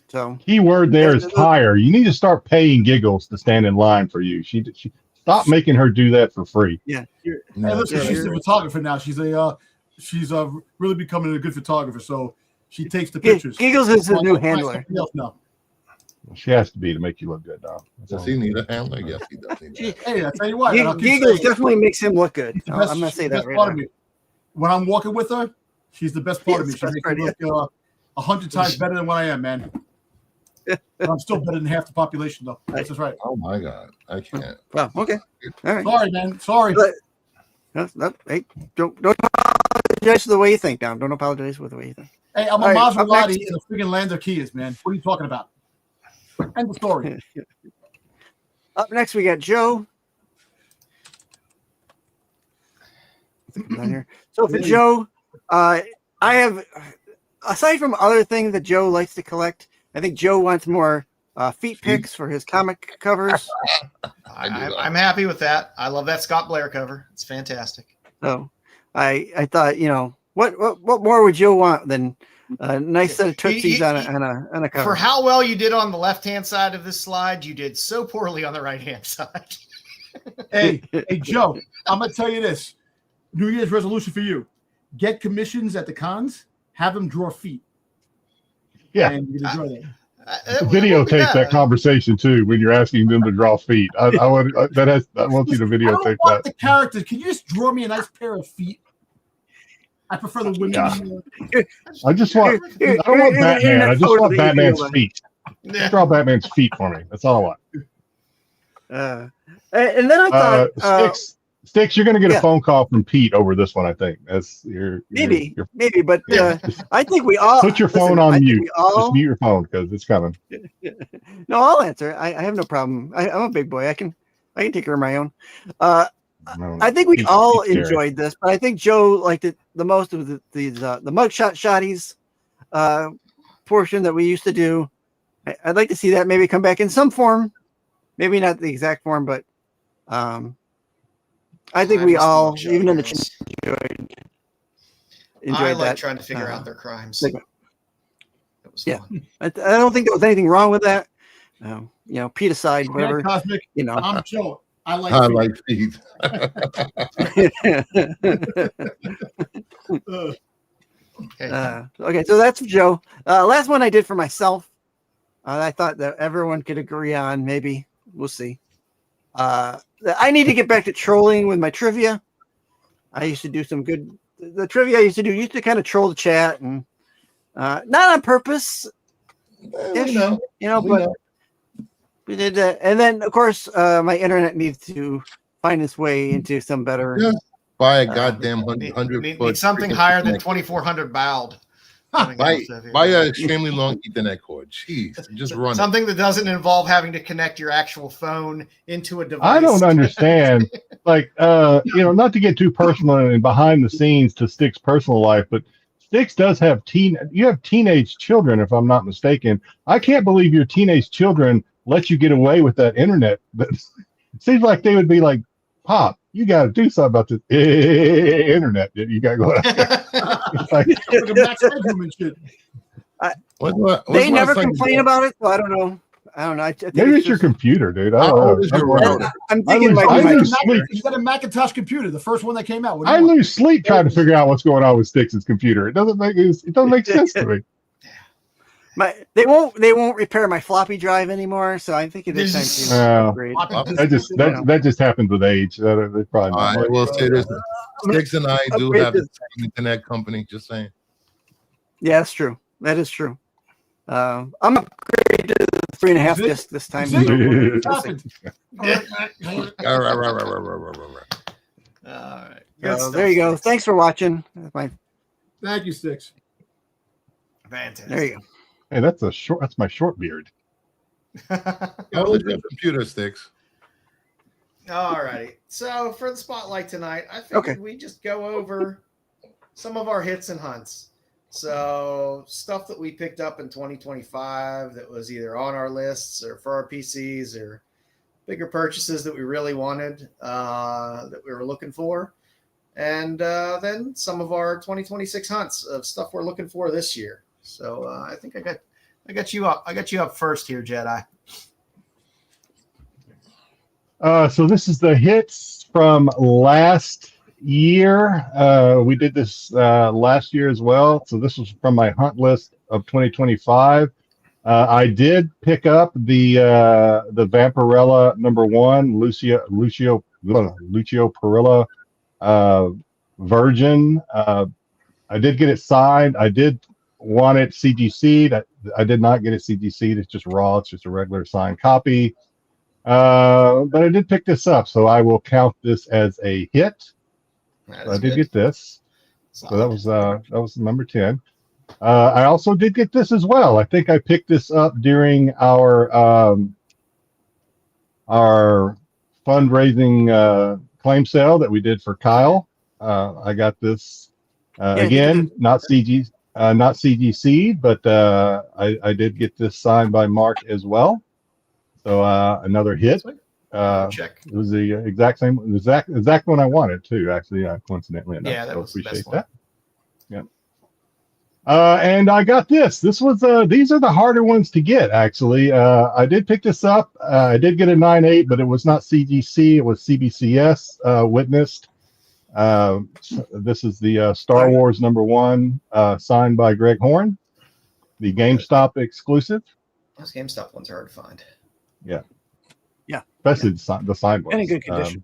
So keyword there is hire. You need to start paying Giggles to stand in line for you. She stop making her do that for free. Yeah. She's a photographer now. She's really becoming a good photographer. So she takes the pictures. Giggles is his new handler. She has to be to make you look good, Dom. Does he need a handler? Yes, he does. Hey, I tell you what, Giggles definitely makes him look good. I'm gonna say that right now. When I'm walking with her, she's the best part of me. She makes me look 100 times better than what I am, man. But I'm still better than half the population, though. That's just right. Oh my God, I can't. Well, okay. All right. Sorry, man. Sorry. Hey, don't apologize for the way you think, Dom. Don't apologize for the way you think. Hey, I'm a Maserati in a freaking land of Kias, man. What are you talking about? End of story. Up next, we got Joe. So for Joe, I have, aside from other things that Joe likes to collect, I think Joe wants more feet pics for his comic covers. I'm happy with that. I love that Scott Blair cover. It's fantastic. So I thought, what more would Joe want than a nice set of Tootsies on a cover? For how well you did on the left-hand side of this slide, you did so poorly on the right-hand side. Hey, Joe, I'm going to tell you this. New Year's resolution for you. Get commissions at the cons, have them draw feet. Yeah. And you can enjoy that. Videotape that conversation too when you're asking them to draw feet. I want you to videotape I don't want the characters. Can you just draw me a nice pair of feet? I prefer the women. Yeah. I don't want Batman. I just want Batman's feet. Just draw Batman's feet for me. That's all I want. And then I thought Styx, you're going to get a phone call from Pete over this one. I think that's maybe, but I think we all put your phone on mute. Just mute your phone because it's coming. No, I'll answer. I have no problem. I'm a big boy. I can take care of my own. I think we all enjoyed this, but I think Joe liked it the most with the mugshot shotties portion that we used to do. I'd like to see that maybe come back in some form, maybe not the exact form, but I think we all, even in the chat, enjoyed I like that. Trying to figure out their crimes. Segment. That was fun. I don't think there was anything wrong with that. Pete aside, whatever. Cosmic, I'm Joe. I like feet. Okay, so that's Joe. Last one I did for myself. I thought that everyone could agree on. Maybe we'll see. I need to get back to trolling with my trivia. I used to do the trivia I used to kind of troll the chat and not on purpose. But we did that. And then of course my internet needs to find its way into some better. Yeah. Buy a goddamn 100 need foot. something higher than 2,400 baud. Buy an extremely long Ethernet cord. Jeez, just run something that doesn't involve having to connect your actual phone into a device. I don't understand. Not to get too personal and behind the scenes to Styx's personal life, but Styx does have you have teenage children, if I'm not mistaken. I can't believe your teenage children let you get away with that internet. But it seems like they would be like, Pop, you got to do something about this internet that you got going on. They never complain about it, so I don't know. I don't know. I think Maybe it's your computer, dude. I How don't old know. is your router? I'm thinking lose- it might I be my lose computer. sleep. He's got a Macintosh computer, the first one that came out. What do I you want? lose sleep trying to figure out what's going on with Styx's computer. It doesn't make sense to me. They won't repair my floppy drive anymore, so I think it is time to upgrade. That just happens with age. They probably not I much. will say this: Styx and I do Upgrade have the this. same internet company. Just saying. Yeah, that's true. That is true. I'm upgraded to 3.5 disc this time. Is it? Yeah. What happened? All right. All right. So there you go. Thanks for watching. Thank you, Styx. Fantastic. There you go. Hey, that's my short beard. How old is your computer, Styx? All righty. So for the spotlight tonight, I figured we just go over some of our hits and hunts. So stuff that we picked up in 2025 that was either on our lists or for our PCs or bigger purchases that we really wanted, that we were looking for. And then some of our 2026 hunts of stuff we're looking for this year. So I think I got you up. I got you up first here, Jedi. So this is the hits from last year. We did this last year as well. So this was from my hunt list of 2025. I did pick up the Vampirella #1 Lucio Perilla Virgin. I did get it signed. I did want it CGC'd. I did not get it CGC'd. It's just raw. It's just a regular signed copy. But I did pick this up, so I will count this as a hit. I did get this. So that was number 10. I also did get this as well. I think I picked this up during our fundraising claim sale that we did for Kyle. I got this again, not CGC, but I did get this signed by Mark as well. So another hit. Check. It was the exact one I wanted too. Actually, coincidentally enough. Yeah, that was appreciate the best one. that. Yeah. And I got this. This was these are the harder ones to get. Actually, I did pick this up. I did get a 9.8, but it was not CGC. It was CBCS witnessed. This is the Star Wars #1, signed by Greg Horn, the GameStop exclusive. Those GameStop ones are hard to find. Yeah. Especially the signed ones. In good condition.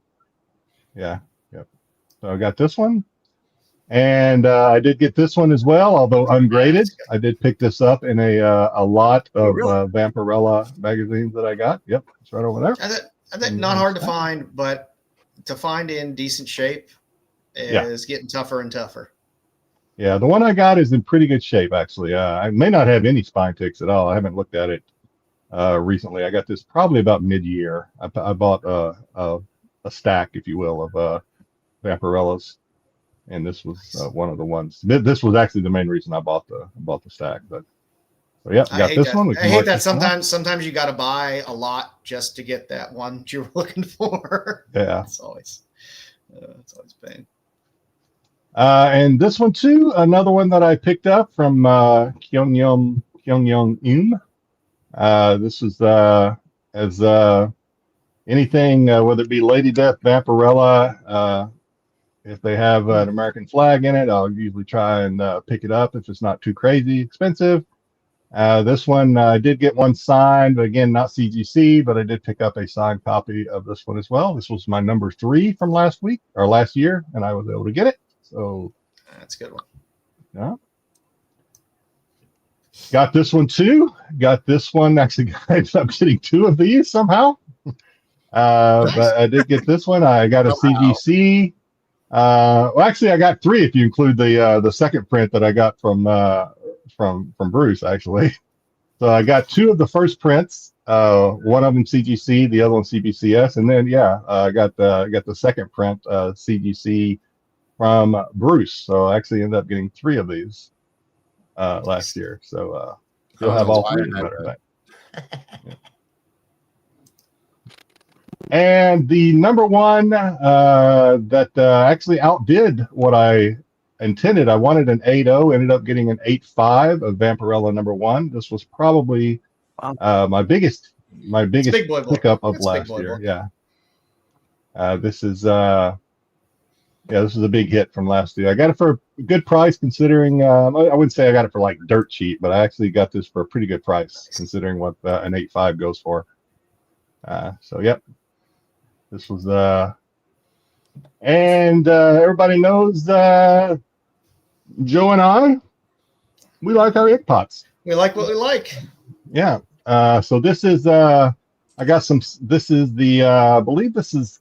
Yeah. So I got this one. And I did get this one as well, although ungraded. I did pick this up in a lot of Vampirella magazines that I got. Yep, it's right over there. I think not hard to find, but to find in decent shape is getting tougher and tougher. Yeah, the one I got is in pretty good shape, actually. I may not have any spine ticks at all. I haven't looked at it recently. I got this probably about mid-year. I bought a stack, if you will, of Vampirellas. And this was one of the ones. This was actually the main reason I bought the stack. But yeah, got this one. I hate that sometimes you got to buy a lot just to get that one you were looking for. Yeah, it's always pain. And this one too, another one that I picked up from Kyung Young this was as anything, whether it be Lady Death, Vampirella. If they have an American flag in it, I'll usually try and pick it up if it's not too crazy expensive. This one, I did get one signed, but again, not CGC, but I did pick up a signed copy of this one as well. This was my number 3 from last year, and I was able to get it. So that's a good one. Yeah. Got this one too. Got this one. Actually, I ended up getting 2 of these somehow. But I did get this one. I got a CGC. Well, actually, I got 3 if you include the second print that I got from Bruce. Actually, so I got 2 of the first prints. One of them CGC, the other one CBCS, and then I got the second print CGC from Bruce. So I actually ended up getting 3 of these last year. So you'll have all 3 of them. Yeah. And the #1 that actually outdid what I intended. I wanted an 8.0, ended up getting an 8.5 of Vampirella #1. This was probably my biggest my biggest big boy pickup of It's big last boy year. book. Yeah. This is this is a big hit from last year. I got it for a good price considering I wouldn't say I got it for like dirt cheap, but I actually got this for a pretty good price considering what an 8.5 goes for. So yep. This was and everybody knows Joe and I, we like our ick pots. We like what we like. Yeah. So this is I got some. This is the I believe this is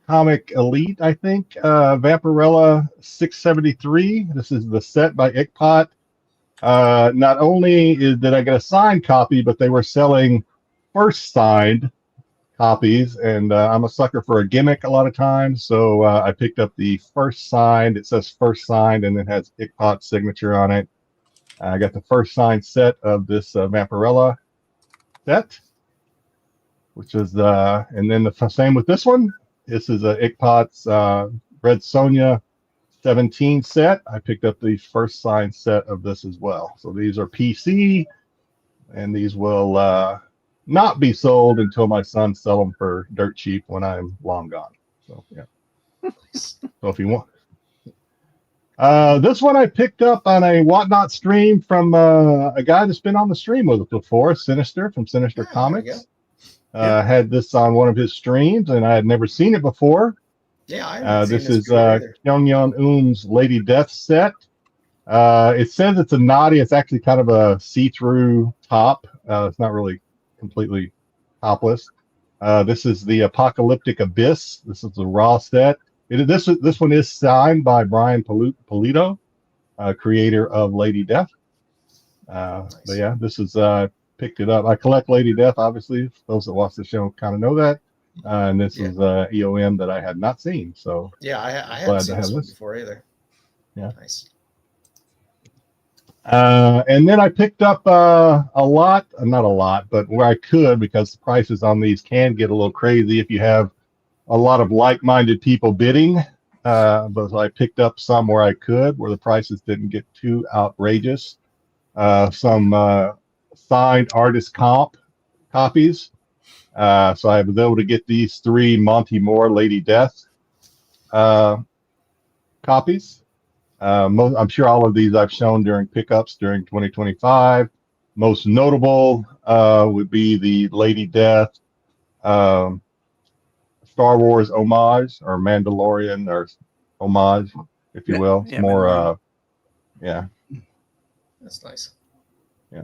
Comic Elite, I think. Vampirella 673. This is the set by Ickpot. Not only did I get a signed copy, but they were selling first signed copies, and I'm a sucker for a gimmick a lot of times, so I picked up the first signed. It says first signed, and it has Ickpot's signature on it. I got the first signed set of this Vampirella set, which is and then the same with this one. This is a Ickpot's Red Sonja 17 set. I picked up the first signed set of this as well. So these are PC, and these will not be sold until my sons sell them for dirt cheap when I'm long gone. So yeah. So if you want. This one I picked up on a Whatnot stream from a guy that's been on the stream with us before, Sinister from Sinister Comics. Had this on one of his streams, and I had never seen it before. Yeah, I haven't this seen is Kyungyeon Lady Death set. It says it's a naughty. It's actually kind of a see-through top. It's not really completely topless. This is the Apocalyptic Abyss. This is the raw set. This one is signed by Brian Pulido, creator of Lady Death. But yeah, this is picked it up. I collect Lady Death, obviously. Those that watch the show kind of know that. And this is EOM that I had not seen. So yeah, I haven't seen this one before either. Yeah, nice. And then I picked up a lot, not a lot, but where I could, because the prices on these can get a little crazy if you have a lot of like-minded people bidding. But I picked up some where I could, where the prices didn't get too outrageous. Some signed artist comp copies. So I was able to get these 3 Monty Moore Lady Death copies. I'm sure all of these I've shown during pickups during 2025. Most notable would be the Lady Death Star Wars homage, or Mandalorian, or homage, if you will. It's more, yeah. That's nice. Yeah.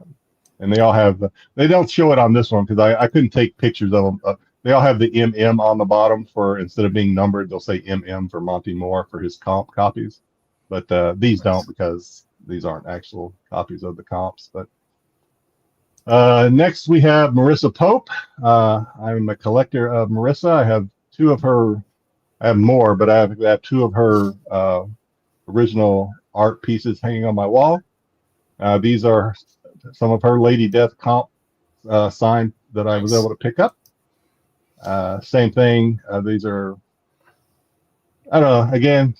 And they all have, they don't show it on this one because I couldn't take pictures of them. They all have the MM on the bottom for, instead of being numbered, they'll say MM for Monty Moore for his comp copies. But these don't, because these aren't actual copies of the comps. But next we have Marissa Pope. I'm a collector of Marissa. I have 2 of her, I have more, but I have 2 of her original art pieces hanging on my wall. These are some of her Lady Death comp signed that I was able to pick up. Same thing. These are, I don't know, again,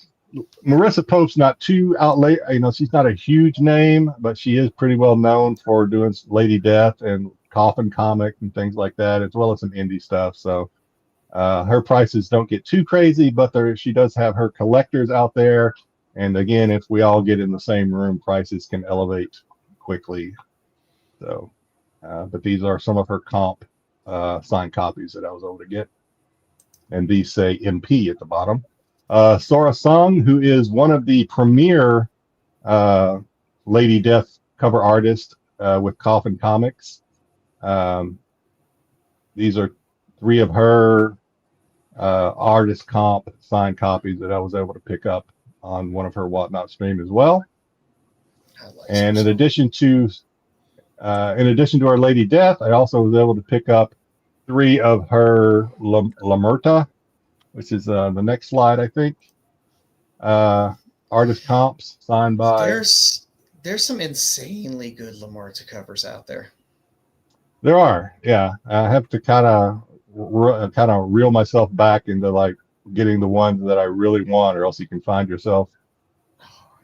Marissa Pope's not too outlay, she's not a huge name, but she is pretty well known for doing Lady Death and Coffin Comic and things like that, as well as some indie stuff. So her prices don't get too crazy, but she does have her collectors out there. And again, if we all get in the same room, prices can elevate quickly. So, but these are some of her comp signed copies that I was able to get. And these say MP at the bottom. Sora Sung, who is one of the premier Lady Death cover artists with Coffin Comics. These are 3 of her artist comp signed copies that I was able to pick up on one of her Whatnot stream as well. And in addition to our Lady Death, I also was able to pick up 3 of her Lamerta, which is the next slide, I think. Artist comps signed by. There's some insanely good Lamerta covers out there. There are, yeah. I have to kind of reel myself back into like getting the ones that I really want, or else you can find yourself.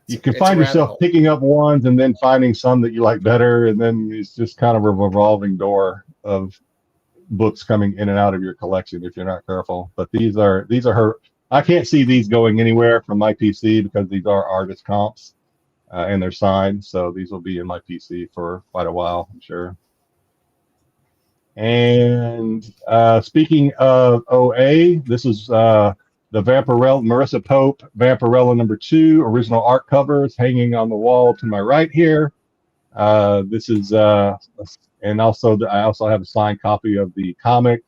You can find yourself picking up ones and then finding some that you like better, and then it's just kind of a revolving door books coming in and out of your collection if you're not careful. But these are her. I can't see these going anywhere from my PC because these are artist comps and they're signed. So these will be in my PC for quite a while, I'm sure. And speaking of OA, this is the Vampirella, Marissa Pope, Vampirella #2, original art covers hanging on the wall to my right here. This is, and also I also have a signed copy of the comic.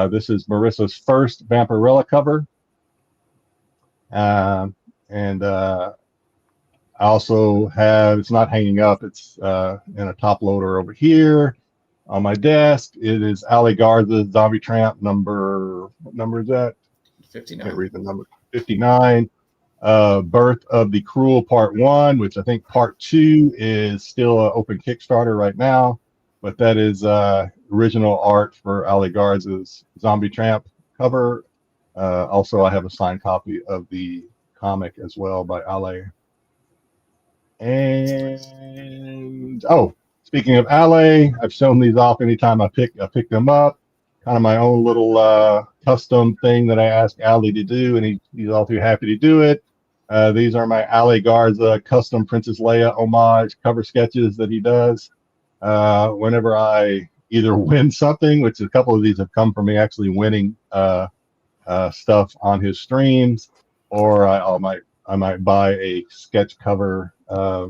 This is Marissa's first Vampirella cover. And I also have, it's not hanging up, it's in a top loader over here on my desk. It is Ali Garza's Zombie Tramp number, what number is that? 59. I can't read the number. 59. Birth of the Cruel Part 1, which I think Part 2 is still an open Kickstarter right now, but that is original art for Ali Garza's Zombie Tramp cover. Also, I have a signed copy of the comic as well by Ali. And speaking of Ali, I've shown these off anytime I pick them up. Kind of my own little custom thing that I asked Ali to do, and he's all too happy to do it. These are my Ali Garza custom Princess Leia homage cover sketches that he does. Whenever I either win something, which a couple of these have come from me actually winning stuff on his streams, or I might buy a sketch cover. What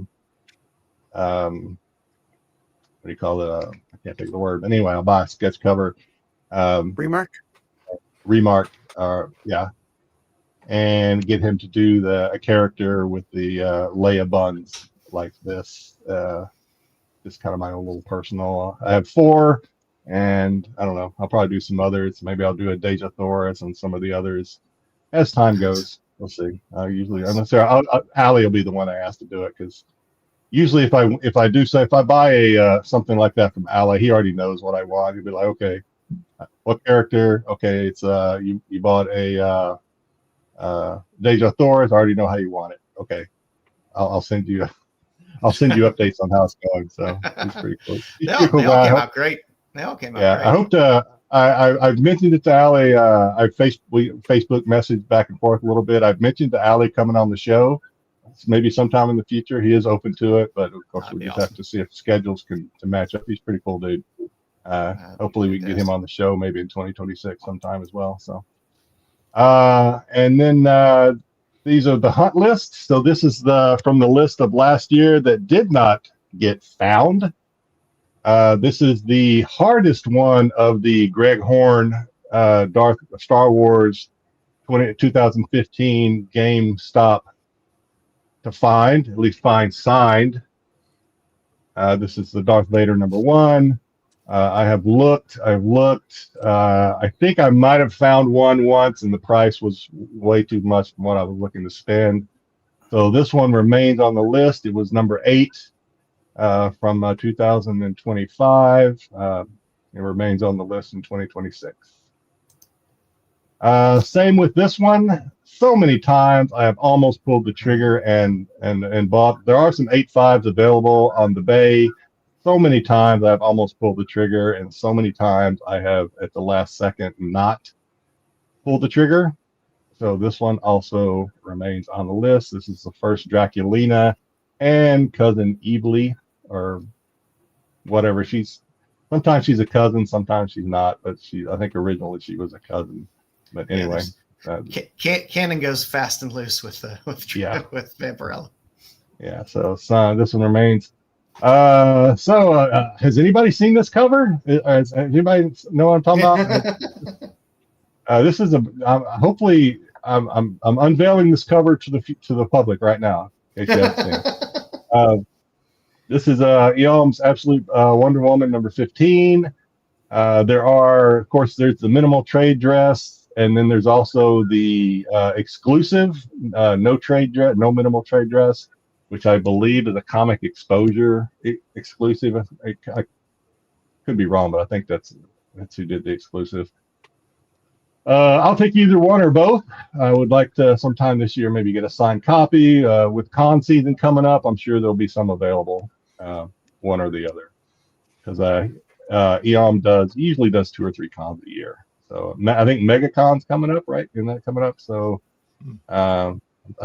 do you call it? I can't think of the word. But anyway, I'll buy a sketch cover. Remark, yeah, and get him to do a character with the Leia buns like this. Just kind of my own little personal. I have 4, and I don't know. I'll probably do some others. Maybe I'll do a Deja Thoris and some of the others as time goes. We'll see. Usually, unless Ali will be the one I ask to do it, because usually if I buy a something like that from Ali, he already knows what I want. He'll be like, okay, what character? Okay, it's you bought a Deja Thoris. I already know how you want it. Okay, I'll send you updates on how it's going. So it's pretty cool. They all came out great. They all came out great. I hope to. I've mentioned it to Ali. We Facebook message back and forth a little bit. I've mentioned to Ali coming on the show. Maybe sometime in the future. He is open to it, but of course we just have to see if schedules can match up. He's a pretty cool dude. Hopefully we can get him on the show maybe in 2026 sometime as well. So, and then these are the hunt lists. So this is from the list of last year that did not get found. This is the hardest one of the Greg Horn Star Wars 2015 GameStop to find, at least find signed. This is the Darth Vader #1. I've looked. I think I might have found one once, and the price was way too much from what I was looking to spend. So this one remains on the list. It was number 8 from 2025. It remains on the list in 2026. Same with this one. So many times I have almost pulled the trigger and bought. There are some 8.5s available on the Bay. So many times I've almost pulled the trigger, and so many times I have at the last second not pulled the trigger. So this one also remains on the list. This is the first Draculina and cousin Evely, or whatever. Sometimes she's a cousin, sometimes she's not, but I think originally she was a cousin. But anyway, canon goes fast and loose with Vampirella. Yeah, so this one remains. Has anybody seen this cover? Does anybody know what I'm talking about? This is hopefully I'm unveiling this cover to the public right now. In case you haven't seen it. This is Eom's Absolute Wonder Woman #15. There's the minimal trade dress, and then there's also the exclusive no minimal trade dress, which I believe is a Comic Exposure exclusive. I could be wrong, but I think that's who did the exclusive. I'll take either one or both. I would like to sometime this year maybe get a signed copy. With con season coming up, I'm sure there'll be some available, one or the other. Because EOM usually does 2 or 3 cons a year. So I think MegaCon's coming up, right? Isn't that coming up? So I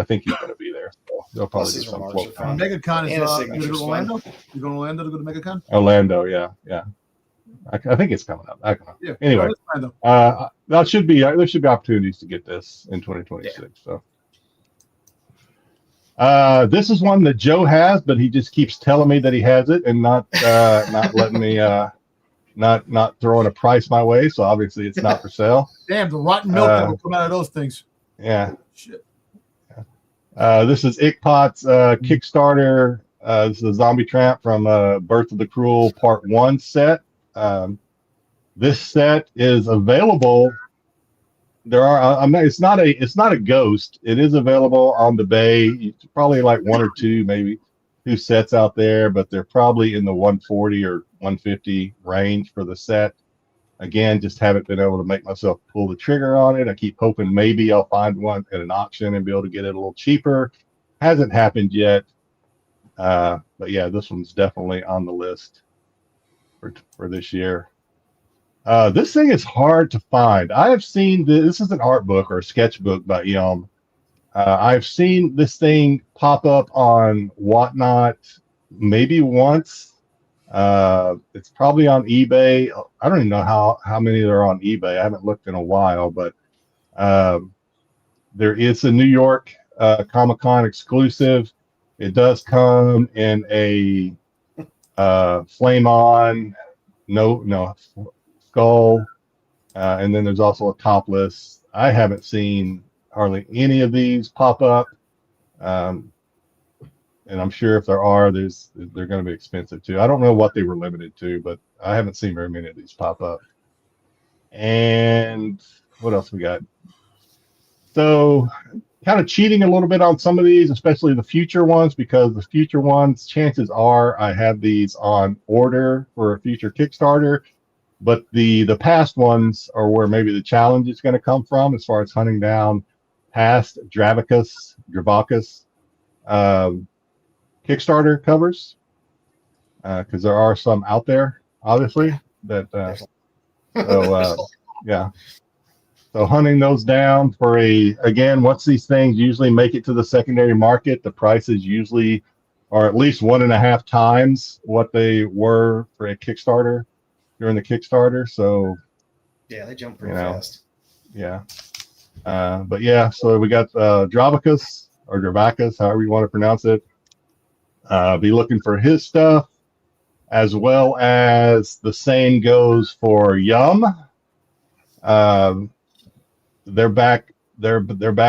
think he's going to be there. So they'll probably do some float con. MegaCon is And a you signature go to spin. Orlando? You going to Orlando to go to MegaCon? Orlando, yeah. I think it's coming up. I don't know. Yeah. Anyway, Orlando. there should be opportunities to get this in 2026. Yeah. So this is one that Joe has, but he just keeps telling me that he has it and not letting me not throwing a price my way. So obviously it's not for sale. Damn, the rotten milk that will come out of those things. Yeah. Shit. This is Ickpot's Kickstarter. This is a Zombie Tramp from Birth of the Cruel Part 1 set. This set is available. It's not a ghost. It is available on the Bay. It's probably like 1 or 2, maybe 2 sets out there, but they're probably in the 140 or 150 range for the set. Again, just haven't been able to make myself pull the trigger on it. I keep hoping maybe I'll find one at an auction and be able to get it a little cheaper. Hasn't happened yet. But yeah, this one's definitely on the list for this year. This thing is hard to find. I have seen this is an art book or a sketchbook by EOM. I've seen this thing pop up on Whatnot maybe once. It's probably on eBay. I don't even know how many there are on eBay. I haven't looked in a while, but there is a New York Comic-Con exclusive. It does come in a flame on, no skull, and then there's also a topless. I haven't seen hardly any of these pop up. And I'm sure if there are, they're going to be expensive too. I don't know what they were limited to, but I haven't seen very many of these pop up. And what else we got? So kind of cheating a little bit on some of these, especially the future ones, because the future ones, chances are I have these on order for a future Kickstarter, but the past ones are where maybe the challenge is going to come from as far as hunting down past Dravacus Kickstarter covers, because there are some out there, obviously, that yeah. So hunting those down for again, once these things usually make it to the secondary market, the prices usually are at least 1.5 times what they were for a Kickstarter during the Kickstarter. So yeah, they jump pretty fast. Yeah. But yeah, so we got Dravacus or Dravacus, however you want to pronounce it. Be looking for his stuff, as well as the same goes for Yum. Their back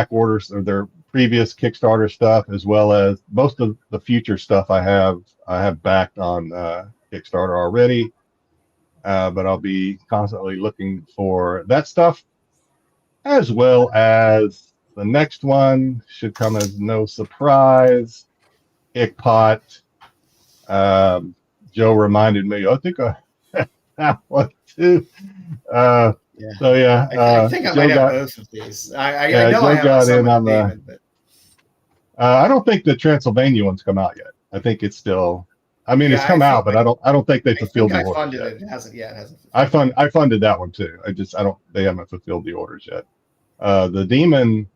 orders or their previous Kickstarter stuff, as well as most of the future stuff I have backed on Kickstarter already. But I'll be constantly looking for that stuff, as well as the next one should come as no surprise. Ickpot. Joe reminded me. I think I have one too. Yeah. So yeah, I think I might have both of these. I know Joe I have got some in on the. but I don't think the Transylvania one's come out yet. I think it's still. I mean, it's come out, but I don't think they fulfilled the orders funded yet. it. It hasn't yet. I funded that one too. They haven't fulfilled the orders yet. The demon.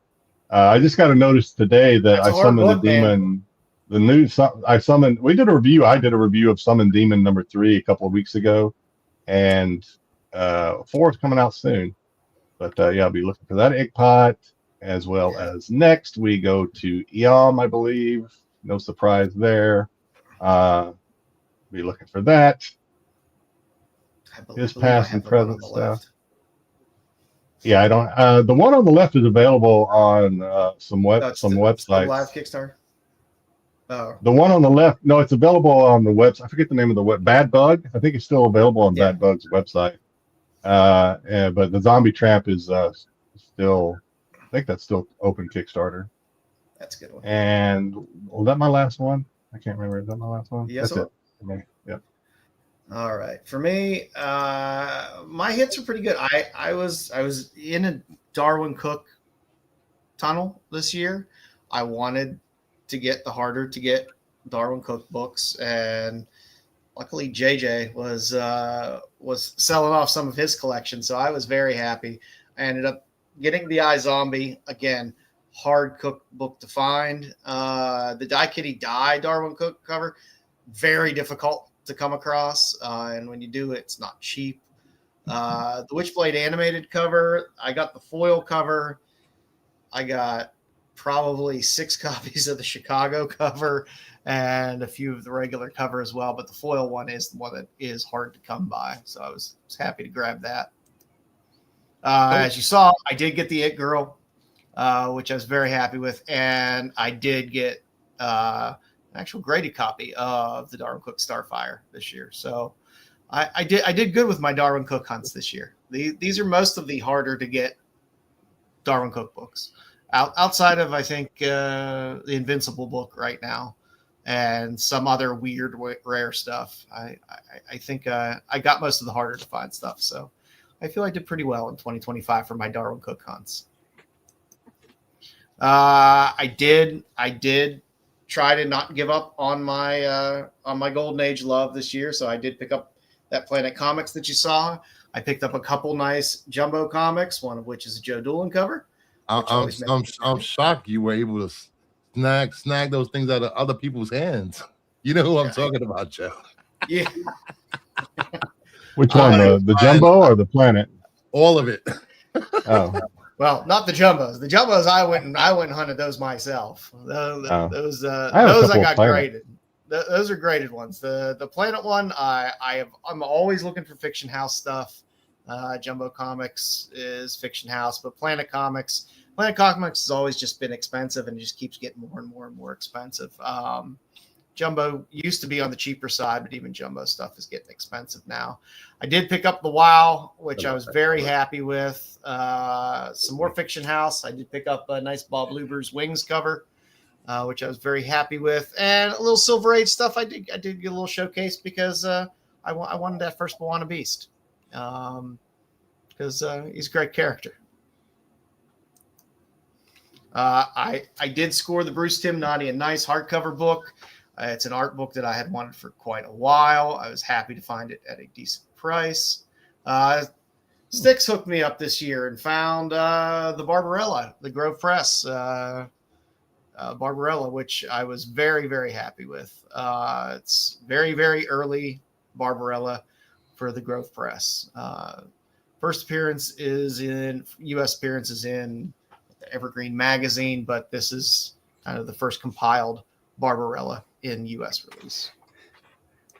I just got a notice today that I summoned the demon. Man. The new I summoned. We did a review. I did a review of Summon Demon number 3 a couple of weeks ago, and 4 is coming out soon. But yeah, I'll be looking for that Ickpot, as well as next we go to EOM, I believe. No surprise there. Be looking for that. His past and present stuff. Yeah, I don't. The one on the left is available on some websites. Live Kickstarter. Oh. The one on the left, no, it's available on the website. I forget the name of the web. Bad Bug. I think it's still available on Bad Bug's website. But the Zombie Tramp is still. I think that's still open Kickstarter. That's a good one. And was that my last one? I can't remember. Is that my last one? Yes, that's it. Yep. All right. For me, my hits are pretty good. I was in a Darwin Cook tunnel this year. I wanted to get the harder to get Darwin Cook books, and luckily JJ was selling off some of his collection, so I was very happy. I ended up getting the iZombie again. Hard cook book to find. The Die Kitty Die Darwin Cook cover, very difficult to come across, and when you do, it's not cheap. The Witchblade animated cover, I got the foil cover. I got probably 6 copies of the Chicago cover and a few of the regular cover as well, but the foil one is the one that is hard to come by, so I was happy to grab that. As you saw, I did get the It Girl, which I was very happy with, and I did get an actual graded copy of the Darwin Cook Starfire this year. So I did good with my Darwin Cook hunts this year. These are most of the harder to get Darwin Cook books, outside of I think the Invincible book right now, and some other weird rare stuff. I think I got most of the harder to find stuff. So I feel I did pretty well in 2025 for my Darwin Cook hunts. I did try to not give up on my Golden Age love this year, so I did pick up that Planet Comics that you saw. I picked up a couple nice jumbo comics, one of which is a Joe Doolin cover. I'm shocked you were able to snag those things out of other people's hands. You know who I'm talking about, Joe? Yeah. Which one, the jumbo or the Planet? All of it. Oh. Well, not the jumbos. The jumbos, I went and hunted those myself. Those I got graded. Those are graded ones. The Planet one, I'm always looking for Fiction House stuff. Jumbo Comics is Fiction House, but Planet Comics has always just been expensive and just keeps getting more and more and more expensive. Jumbo used to be on the cheaper side, but even jumbo stuff is getting expensive now. I did pick up the WoW, which I was very happy with. Some more Fiction House. I did pick up a nice Bob Luber's Wings cover, which I was very happy with, and a little Silver Age stuff. I did get a little showcase because I wanted that first Moana Beast because he's a great character. I did score the Bruce Timm Naughty and Nice hardcover book. It's an art book that I had wanted for quite a while. I was happy to find it at a decent price. Styx hooked me up this year and found the Barbarella, the Grove Press Barbarella, which I was very, very happy with. It's very, very early Barbarella for the Grove Press. First appearance is in U.S. appearance is in the Evergreen magazine, but this is kind of the first compiled Barbarella in U.S. release.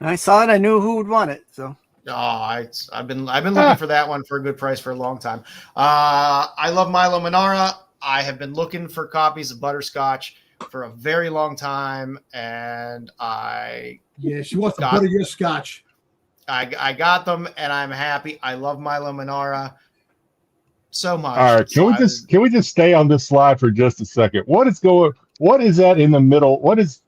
I saw it. I knew who would want it. So I've been looking for that one for a good price for a long time. I love Milo Manara. I have been looking for copies of Butterscotch for a very long time, and she wants to butter your scotch. I got them, and I'm happy. I love Milo Manara so much. All right, can we just stay on this slide for just a second? What is that in the middle? What's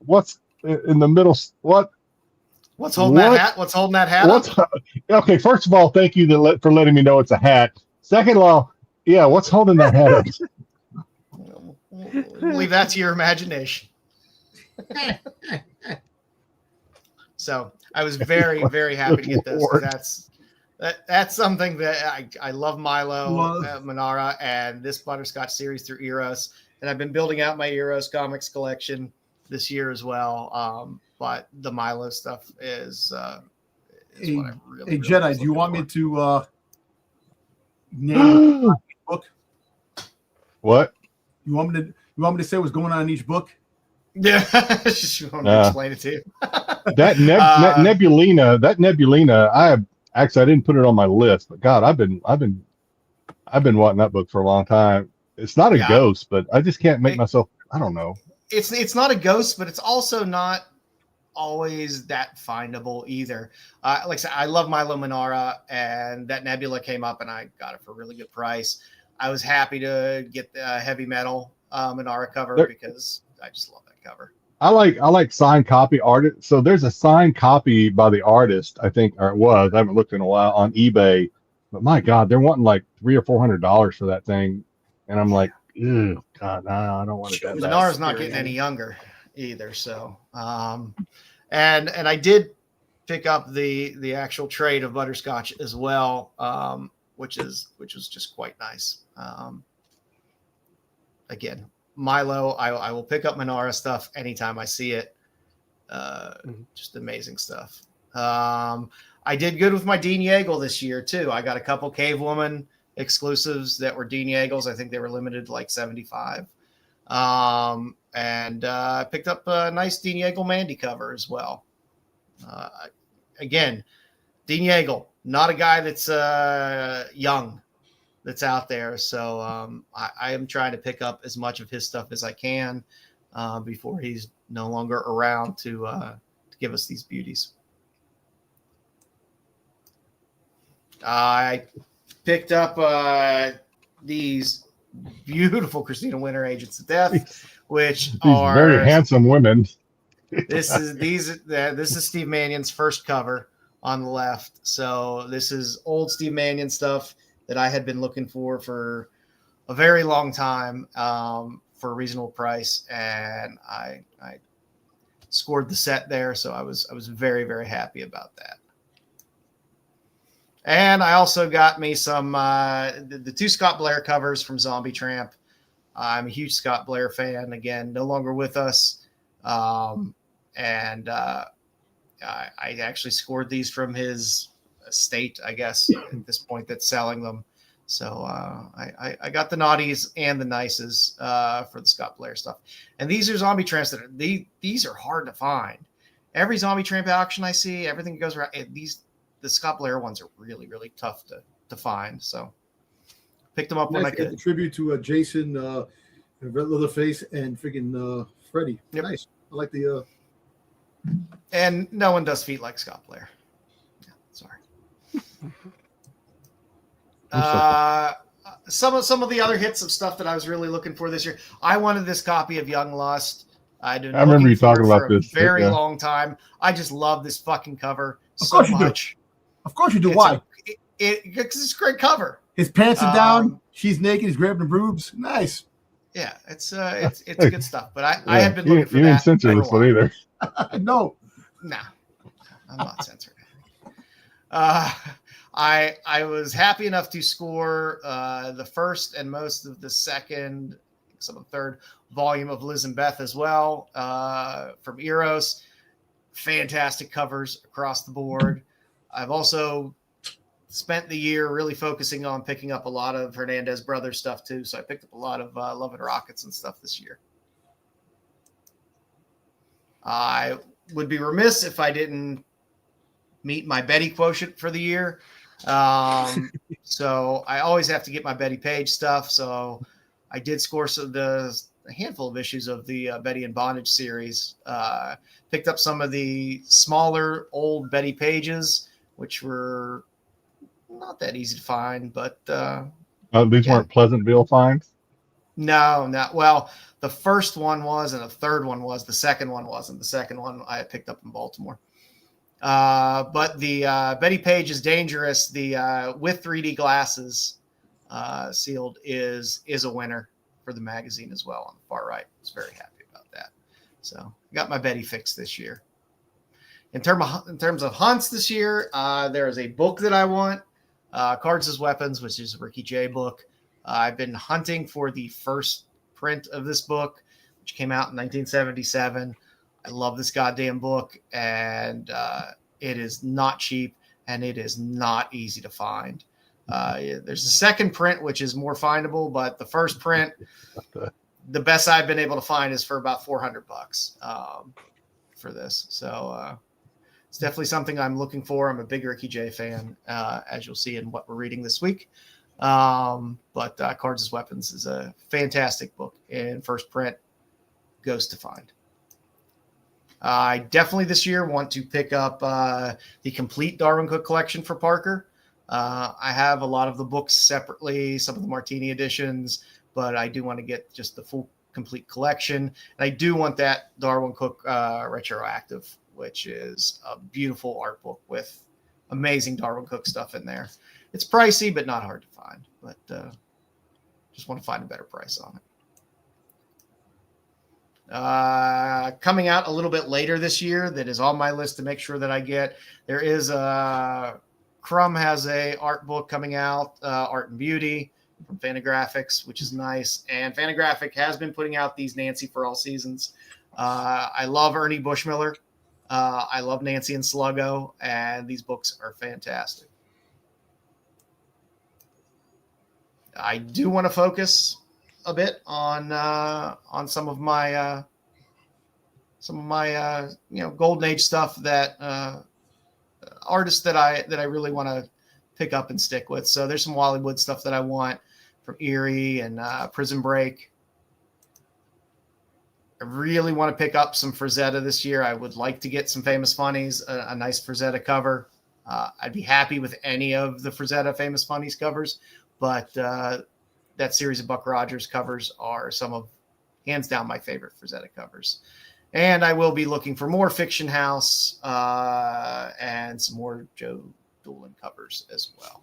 in the middle? What's holding that hat? What's holding that hat? Okay, first of all, thank you for letting me know it's a hat. Second of all, yeah, what's holding that hat up? Leave that to your imagination. So I was very, very happy to get this. That's something that I love Milo Manara and this Butterscotch series through Eros. And I've been building out my Eros comics collection this year as well. But the Milo stuff is what I'm really. Hey, Jedi, do you want me to name each book? What? You want me to say what's going on in each book? Yeah, just want to explain it to you. That Nebulina. I didn't put it on my list, but God, I've been wanting that book for a long time. It's not a ghost, but I just can't make myself. I don't know. It's not a ghost, but it's also not always that findable either. Like I said, I love Milo Manara, and that Nebula came up, and I got it for a really good price. I was happy to get the Heavy Metal Manara cover because I just love that cover. I like signed copy art. So there's a signed copy by the artist, I think, or it was. I haven't looked in a while on eBay, but my God, they're wanting like $300 or $400 for that thing, and I'm like, ew, God, no, I don't want it that bad. Manara's not getting any younger either. So, and I did pick up the actual trade of Butterscotch as well, which was just quite nice. Again, Milo, I will pick up Minara stuff anytime I see it. Just amazing stuff. I did good with my Dean Yeagle this year too. I got a couple Cave Woman exclusives that were Dean Yeagles. I think they were limited to like 75. And I picked up a nice Dean Yeagle Mandy cover as well. Again, Dean Yeagle, not a guy that's young that's out there. So I am trying to pick up as much of his stuff as I can before he's no longer around to give us these beauties. I picked up these beautiful Christina Winter Agents of Death, which These are very handsome women. This is Steve Mannion's first cover on the left. So this is old Steve Mannion stuff that I had been looking for a very long time for a reasonable price, and I scored the set there. So I was very, very happy about that. And I also got me some the two Scott Blair covers from Zombie Tramp. I'm a huge Scott Blair fan. Again, no longer with us. And I actually scored these from his estate, I guess, at this point that's selling them. So I got the naughties and the nices for the Scott Blair stuff. And these are Zombie Tramps these are hard to find. Every Zombie Tramp auction I see, everything that goes around, the Scott Blair ones are really, really tough to find. So picked them up when I could. A tribute to Jason, Red Leatherface, and freaking Freddie. Yep. Nice. I like the. And no one does feet like Scott Blair. Yeah, sorry. Some of the other hits of stuff that I was really looking for this year. I wanted this copy of Young Lust. I remember you talking about this for a very long time. I just love this fucking cover so much. Of course you do. Why? Because it's a great cover. His pants are down. She's naked. He's grabbing the boobs. Nice. Yeah, it's good stuff. But I have been looking for that. You didn't censor this one either. No. Nah, I'm not censored. I was happy enough to score the first and most of the second, some of the third volume of Liz and Beth as well from Eros. Fantastic covers across the board. I've also spent the year really focusing on picking up a lot of Hernandez Brothers stuff too. So I picked up a lot of Love and Rockets and stuff this year. I would be remiss if I didn't meet my Betty quotient for the year. So I always have to get my Betty Page stuff. So I did score a handful of issues of the Betty and Bondage series. Picked up some of the smaller old Betty Pages, which were not that easy to find, but these weren't Pleasantville finds. No. Well, the first one was, and the third one was. The second one wasn't. The second one I picked up in Baltimore. But the Betty Page is Dangerous. The with 3D glasses sealed is a winner for the magazine as well on the far right. I was very happy about that. So I got my Betty fixed this year. In terms of hunts this year, there is a book that I want, Cards as Weapons, which is a Ricky J book. I've been hunting for the first print of this book, which came out in 1977. I love this goddamn book, and it is not cheap, and it is not easy to find. There's a second print, which is more findable, but the first print, the best I've been able to find is for about $400 for this. So it's definitely something I'm looking for. I'm a big Ricky J fan, as you'll see in what we're reading this week. But Cards as Weapons is a fantastic book, and first print goes to find. I definitely this year want to pick up the complete Darwin Cook collection for Parker. I have a lot of the books separately, some of the Martini editions, but I do want to get just the full complete collection. And I do want that Darwin Cook retroactive, which is a beautiful art book with amazing Darwin Cook stuff in there. It's pricey, but not hard to find. But just want to find a better price on it. Coming out a little bit later this year, that is on my list to make sure that I get. There is Crumb has a art book coming out, Art and Beauty from Fantagraphics, which is nice. And Fantagraphic has been putting out these Nancy for all seasons. I love Ernie Bushmiller. I love Nancy and Sluggo, and these books are fantastic. I do want to focus a bit on some of my Golden Age stuff, that artists that I really want to pick up and stick with. So there's some Wally Wood stuff that I want from Eerie and Prison Break. I really want to pick up some Frazetta this year. I would like to get some Famous Funnies, a nice Frazetta cover. I'd be happy with any of the Frazetta Famous Funnies covers, but that series of Buck Rogers covers are some of, hands down, my favorite Frazetta covers. And I will be looking for more Fiction House and some more Joe Doolin covers as well.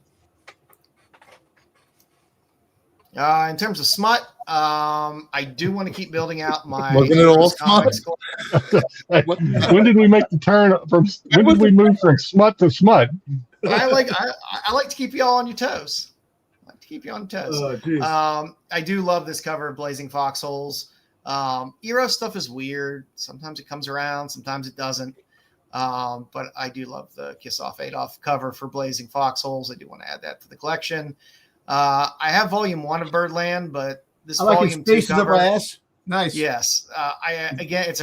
In terms of smut, I do want to keep building out my Wasn't it all comics smut? When did we make the turn from? When did we move from smut to smut? I like to keep you all on your toes. I like to keep you on your toes. I do love this cover of Blazing Foxholes. Eero stuff is weird. Sometimes it comes around, sometimes it doesn't. But I do love the Kiss Off Adolf cover for Blazing Foxholes. I do want to add that to the collection. I have volume 1 of Birdland, but this volume 2 cover. Nice. Yes. I think this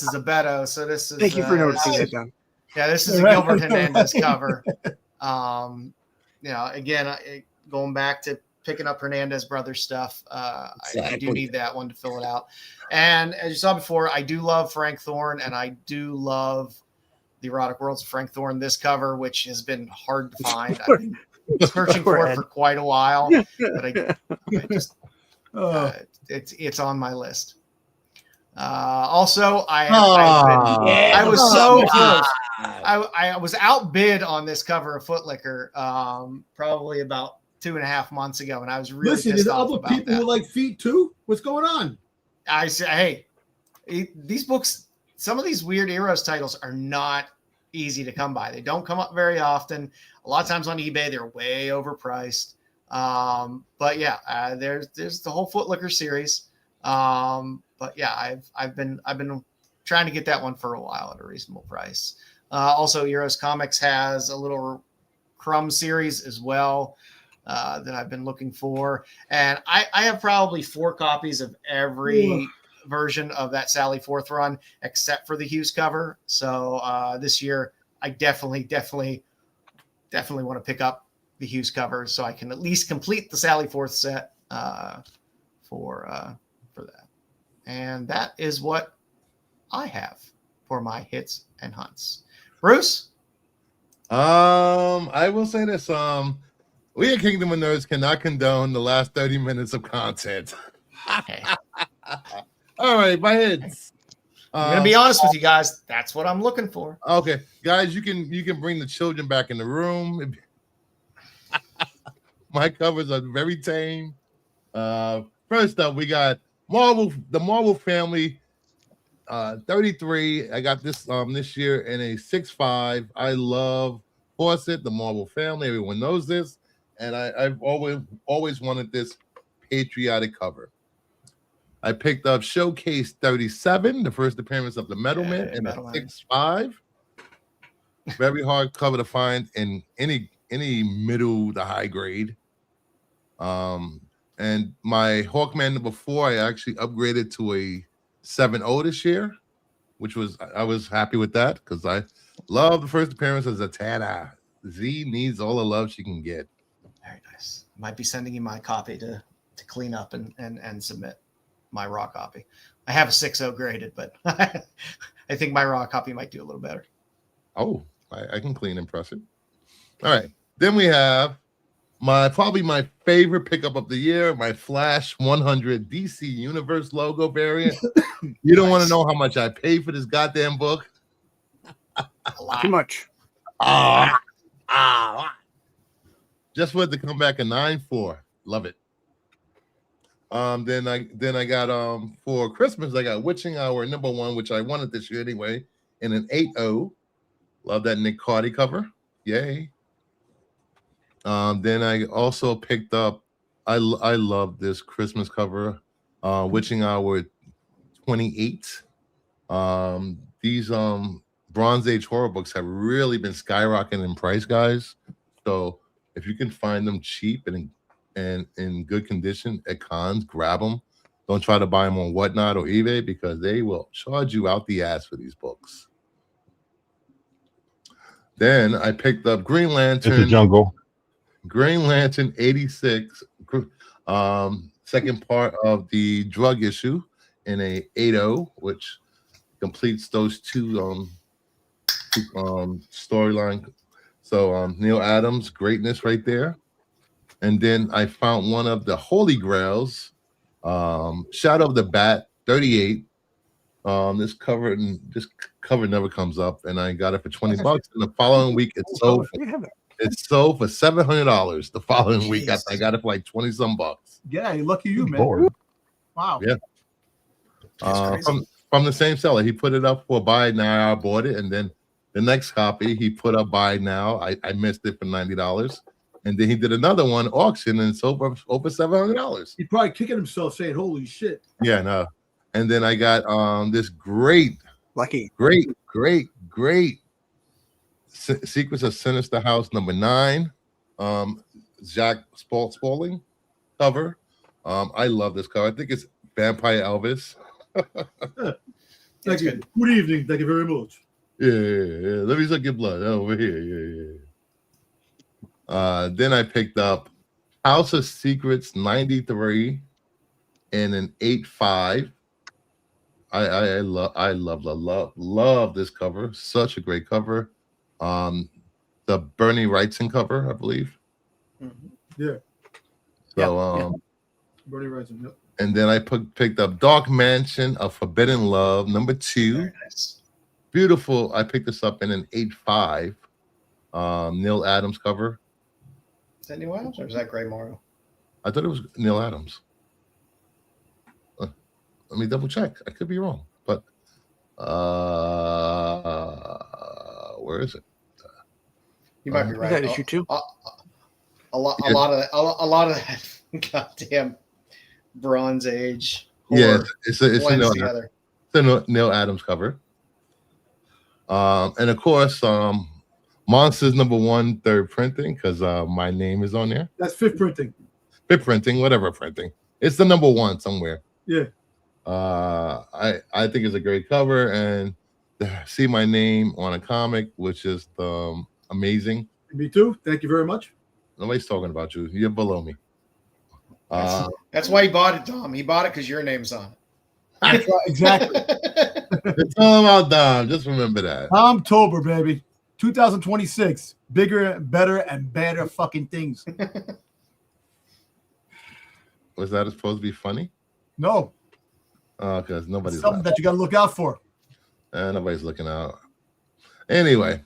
is a Beto. So this is. Thank you for noticing that, John. Yeah, this is a Gilbert Hernandez cover. Again, going back to picking up Hernandez Brothers stuff, I do need that one to fill it out. And as you saw before, I do love Frank Thorne, and I do love the Erotic Worlds of Frank Thorne. This cover, which has been hard to find, I've been searching for it for quite a while, but I just it's on my list. Also, I was so close. I was outbid on this cover of Footlicker probably about 2.5 months ago, and I was really pissed off about that. Other people who like feet too? What's going on? I say, hey, these books, some of these weird Eros titles are not easy to come by. They don't come up very often. A lot of times on eBay, they're way overpriced. But yeah, there's the whole Footlicker series. But yeah, I've been trying to get that one for a while at a reasonable price. Also, Eros Comics has a little Crumb series as well that I've been looking for, and I have probably 4 copies of every version of that Sally Forth run except for the Hughes cover. So this year, I definitely want to pick up the Hughes cover so I can at least complete the Sally Forth set for that. And that is what I have for my hits and hunts. Bruce? I will say this. We at Kingdom of Nerds cannot condone the last 30 minutes of content. Okay. All right, my hits. I'm gonna be honest with you guys. That's what I'm looking for. Okay, guys, you can bring the children back in the room. My covers are very tame. First up, we got the Marvel Family 33. I got this this year in a 6.5. I love Fawcett, the Marvel Family. Everyone knows this, and I've always wanted this patriotic cover. I picked up Showcase 37, the first appearance of the Metalman, in a 6.5. Very hard cover to find in any middle to high grade. And my Hawkman number 4, I actually upgraded to a 7.0 this year, which I was happy with that because I love the first appearance as Zatanna. Z needs all the love she can get. Very nice. Might be sending you my copy to clean up and submit my raw copy. I have a 6.0 graded, but I think my raw copy might do a little better. Oh, I can clean and press it. All right. Then we have probably my favorite pickup of the year, my Flash 100 DC Universe logo variant. You don't want to know how much I paid for this goddamn book. Too much. Just for it to come back a 9.4. Love it. Then I got for Christmas I got Witching Hour #1, which I wanted this year anyway, in an 8.0. Love that Nick Cardy cover. Yay. Then I also picked up. I love this Christmas cover, Witching Hour 28. These Bronze Age horror books have really been skyrocketing in price, guys. So if you can find them cheap and in good condition at cons, grab them. Don't try to buy them on Whatnot or eBay because they will charge you out the ass for these books. Then I picked up Green Lantern. It's a jungle. Green Lantern 86, second part of the drug issue in a 8.0, which completes those two storyline. So Neil Adams, greatness right there. And then I found one of the Holy Grails, Shadow of the Bat 38. This cover never comes up, and I got it for $20. And the following week, it's sold for $700. The following week, I got it for like 20 some bucks. Yeah, lucky you, man. Lord. Wow. Yeah. From the same seller, he put it up for buy now. I bought it, and then the next copy he put up buy now. I missed it for $90, and then he did another one auction and sold for over $700. He's probably kicking himself, saying, "Holy shit!" Yeah, no. And then I got this great Secrets of Sinister House #9, Jack Spaulding cover. I love this cover. I think it's Vampire Elvis. Thank you. Good evening. Thank you very much. Yeah. Let me suck your blood over here. Yeah. Then I picked up House of Secrets 93 and an 8.5. I love this cover. Such a great cover. The Bernie Wrightson cover, I believe. Mm-hmm. Yeah. So Bernie Wrightson. Yep. And then I picked up Dark Mansion of Forbidden Love #2. Very nice. Beautiful. I picked this up in an 8.5. Neil Adams cover. Is that Neil Adams or is that Gray Morrow? I thought it was Neil Adams. Let me double check. I could be wrong, but where is it? You might be right. Is that issue 2? A lot of that goddamn Bronze Age. Yeah, it's a Neil Adams cover. And of course, Monsters #1 third printing because my name is on there. That's fifth printing. Fifth printing, whatever printing. It's the #1 somewhere. Yeah. I think it's a great cover, and to see my name on a comic, which is amazing. Me too. Thank you very much. Nobody's talking about you. You're below me. That's why he bought it, Dom. He bought it because your name's on it. That's right, exactly. It's all about Dom. Just remember that. Tomtober, baby. 2026. Bigger, better, and better fucking things. Was that supposed to be funny? No. Because nobody's something that you got to look out for. Nobody's looking out. Anyway,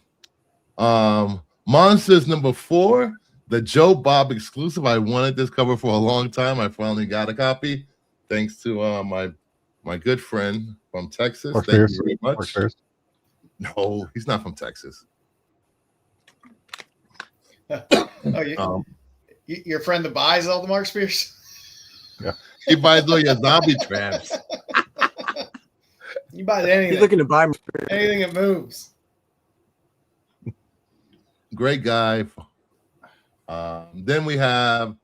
Monsters #4, the Joe Bob exclusive. I wanted this cover for a long time. I finally got a copy, thanks to my good friend from Texas. Thank you very much. No, he's not from Texas. Your friend that buys all the Mark Spears? Yeah. He buys all your zombie traps. He buys anything. He's looking to buy anything that moves. Great guy. Then we have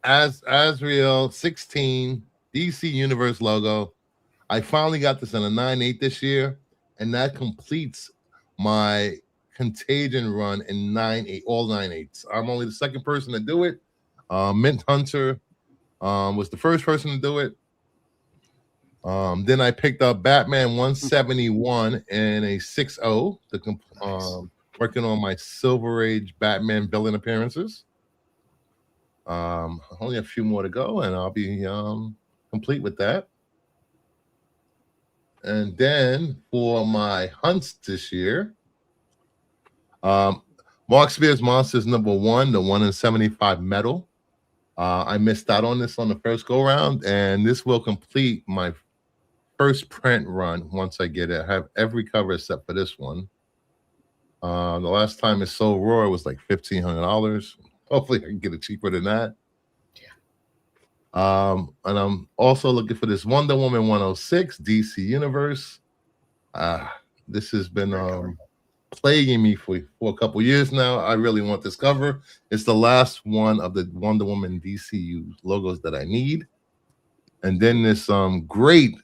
Azrael 16 DC Universe logo. I finally got this in a 9.8 this year, and that completes my Contagion run in 9.8, all 9.8s. I'm only the second person to do it. Mint Hunter was the first person to do it. Then I picked up Batman 171 in a 6.0, working on my Silver Age Batman villain appearances. Only a few more to go, and I'll be complete with that. And then for my hunts this year, Mark Spears Monsters #1, the 1 in 75 metal. I missed out on this on the first go round, and this will complete my first print run once I get it. I have every cover except for this one. The last time it sold raw, it was like $1,500. Hopefully, I can get it cheaper than that. And I'm also looking for this Wonder Woman 106 DC Universe. This has been plaguing me for a couple years now. I really want this cover. It's the last one of the Wonder Woman DCU logos that I need. And then this great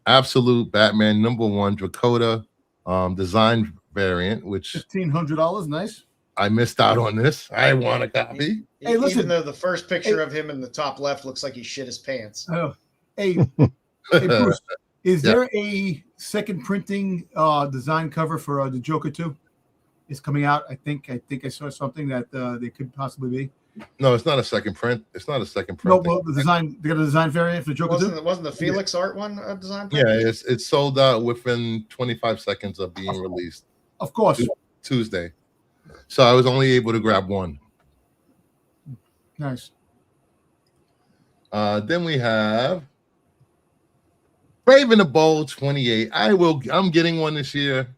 absolute Batman #1 Dakota design variant, which $1,500. Nice. I missed out on this. I want a copy. Hey, listen. Even though the first picture of him in the top left looks like he shit his pants. Oh, hey, Bruce, is there a second printing design cover for the Joker 2? It's coming out. I think I saw something that they could possibly be. No, it's not a second print. It's not a second print. No, well, the design. They got a design variant for the Joker 2. Wasn't the Felix art one a design print? Yeah, it's sold out within 25 seconds of being released. Of course. Tuesday. So I was only able to grab one. Nice. Then we have Brave and the Bold 28. I'm getting one this year.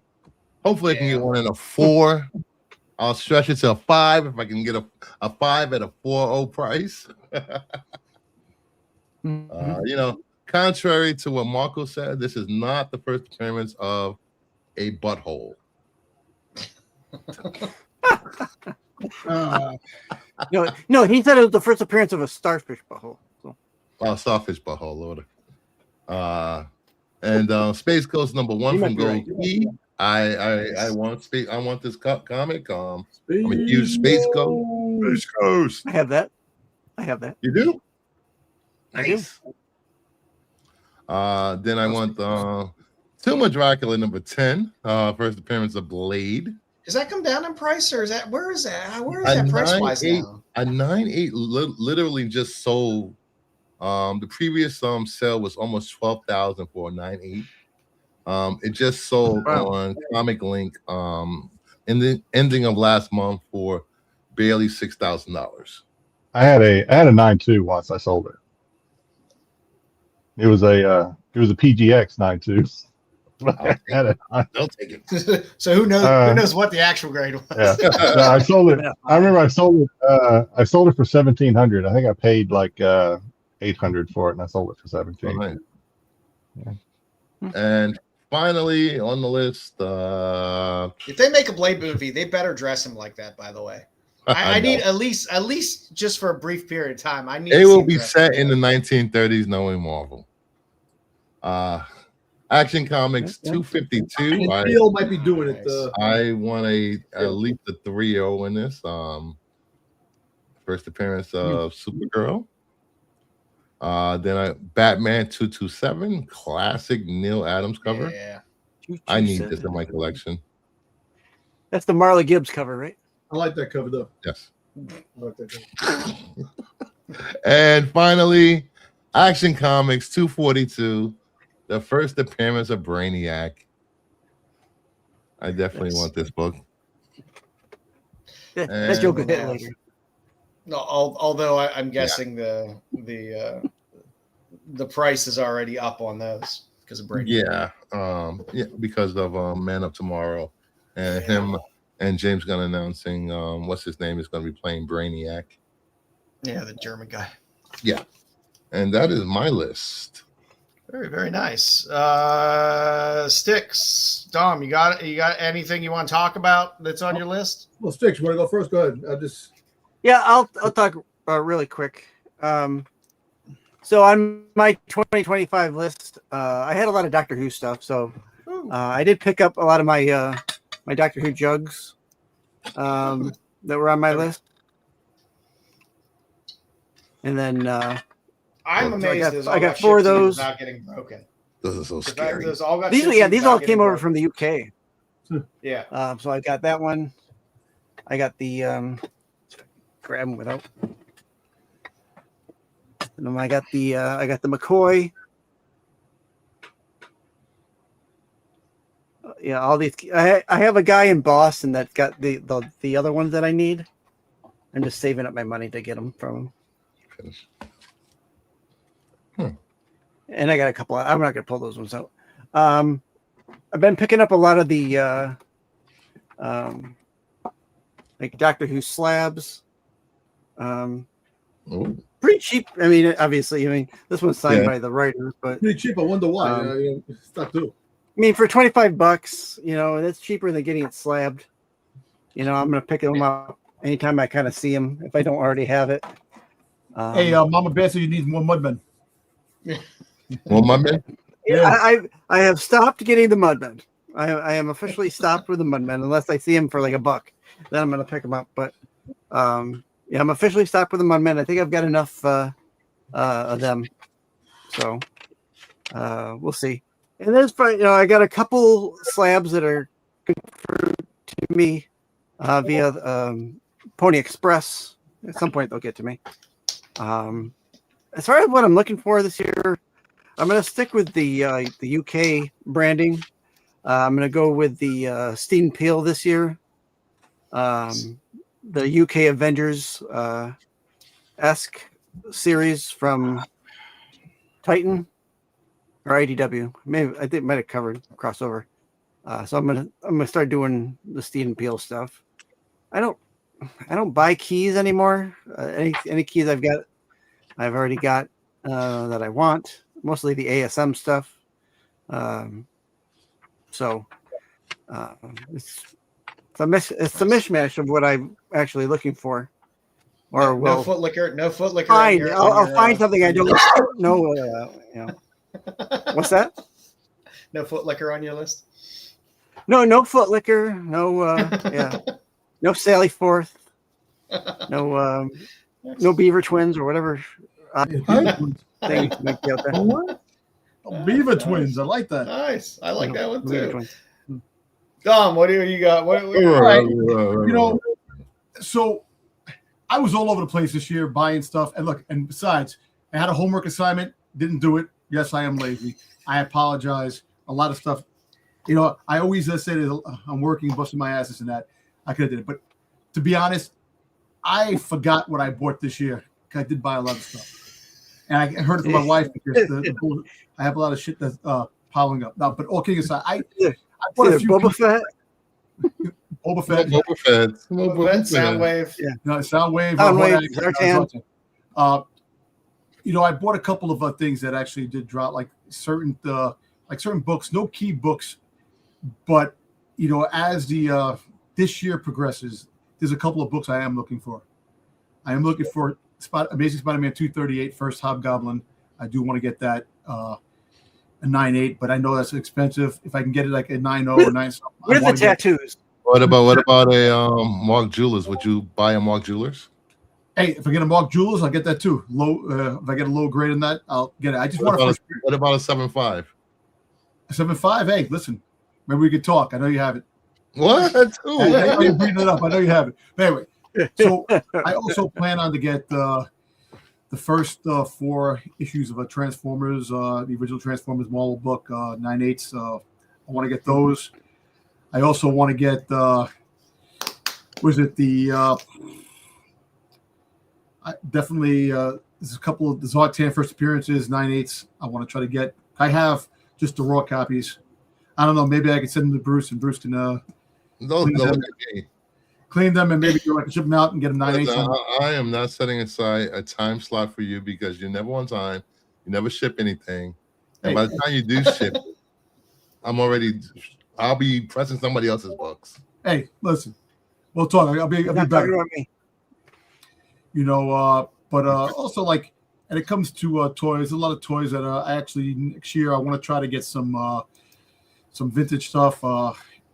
Hopefully I can get one in a 4. I'll stretch it to a 5 if I can get a 5 at a 4.0 price. Contrary to what Marco said, this is not the first appearance of a butthole. No, he said it was the first appearance of a starfish butthole. So. Starfish butthole, Lord. And Space Coast #1 from Gold Key. I want this comic. I'm a huge Space Coast. I have that. You do? Nice. Then I want Tomb of Dracula #10. First appearance of Blade. Does that come down in price, or where is that price wise now? A 9.8 literally just sold. The previous sale was almost 12,000 for a 9.8. It just sold on Comic Link in the ending of last month for barely $6,000. I had a 9.2 once. I sold it. It was a PGX 9.2. They'll take it. So who knows what the actual grade was? Yeah. No, I sold it. I remember I sold it. I sold it for $1,700. I think I paid like $800 for it, and I sold it for $1,700. Right. Yeah. And finally on the list, if they make a Blade movie, they better dress him like that. By the way, I need at least just for a brief period of time. I need. It will be set in the 1930s, knowing Marvel. Action Comics 252. Bill might be doing it. I want at least a 3.0 in this. First appearance of Supergirl. Then Batman 227, classic Neil Adams cover. Yeah. I need this in my collection. That's the Marla Gibbs cover, right? I like that cover though. Yes. I like that cover. And finally, Action Comics 242, the first appearance of Brainiac. I definitely want this book. That's Joker hit later. No, although I'm guessing the price is already up on those because of Brainiac. Yeah, because of Man of Tomorrow, and him and James Gunn announcing what's his name is going to be playing Brainiac. Yeah, the German guy. Yeah, and that is my list. Very, very nice. Styx, Dom, you got anything you want to talk about that's on your list? Well, Styx, you want to go first? Go ahead. Yeah, I'll talk really quick. So on my 2025 list, I had a lot of Doctor Who stuff. So I did pick up a lot of my my Doctor Who jugs that were on my list. And then I'm amazed. I got 4 of those without getting broken. Those are so scary. These all came over from the UK. Yeah. So I got that one. I got the grab them without. And then I got the McCoy. Yeah, all these. I have a guy in Boston that's got the other ones that I need. I'm just saving up my money to get them from him. And I got a couple. I'm not gonna pull those ones out. I've been picking up a lot of the like Doctor Who slabs. Pretty cheap. I mean, obviously, this one's signed by the writers, but pretty cheap. I wonder why. Stuff too. I mean, for $25, that's cheaper than getting it slabbed. I'm gonna pick them up anytime I kind of see them if I don't already have it. Hey, Mama Bear said you need more Mudmen. More Mudmen? Yeah, I have stopped getting the Mudmen. I am officially stopped with the Mudmen unless I see them for like $1. Then I'm gonna pick them up. But I'm officially stopped with the Mudmen. I think I've got enough of them. So we'll see. And there's I got a couple slabs that are confirmed to me via Pony Express. At some point they'll get to me. As far as what I'm looking for this year, I'm going to stick with the UK branding. I'm going to go with the Steam Peel this year. The UK Avengers esque series from Titan or IDW. Maybe I think it might have covered crossover. So I'm gonna start doing the Steam Peel stuff. I don't buy keys anymore. Any keys I've already got that I want. Mostly the ASM stuff. It's a mishmash of what I'm actually looking for. Or no footlicker. Fine, I'll find something I don't know. What's that? No footlicker on your list. No footlicker. No Sally Forth. No Beaver Twins or whatever. Thing might be out there. What? Beaver Twins. I like that. Nice. I like that one too. Dom, what do you got? What so I was all over the place this year buying stuff. And besides, I had a homework assignment, didn't do it. Yes, I am lazy. I apologize. A lot of stuff. I always say that I'm working, busting my asses and that. I could have did it. But to be honest, I forgot what I bought this year. I did buy a lot of stuff. And I heard it from my wife because I have a lot of shit that's piling up. Now, but all kidding aside, I bought a few Boba Fett. Boba Fett, Soundwave. Yeah. Soundwave. Zartan. I bought a couple of things that actually did drop, like certain books, no key books, but as the this year progresses, there's a couple of books I am looking for. I am looking for Amazing Spider-Man 238, First Hobgoblin. I do want to get that a 9.8, but I know that's expensive. If I can get it like a 9.0 or 9 something. What are the tattoos? What about a Mark Jewelers? Would you buy a Mark Jewelers? Hey, if I get a Mark Jewelers, I'll get that too. If I get a low grade in that, I'll get it. I just want to. What about a 7.5? A 7.5? Hey, listen. Maybe we could talk. I know you have it. What? You're bringing it up. I know you have it. But anyway, so I also plan on to get the first 4 issues of a Transformers, the original Transformers Marvel book, 9/8. I want to get those. I also want to get definitely there's a couple of the Zartan first appearances, 9/8. I want to try to get. I have just the raw copies. I don't know. Maybe I can send them to Bruce, and Bruce can clean them, and maybe ship them out and get them 9/8. I am not setting aside a time slot for you because you're never on time. You never ship anything, and by the time you do ship, I'll be pressing somebody else's books. Hey, listen, we'll talk. I'll be back. But also and it comes to toys. A lot of toys that I actually next year I want to try to get some vintage stuff.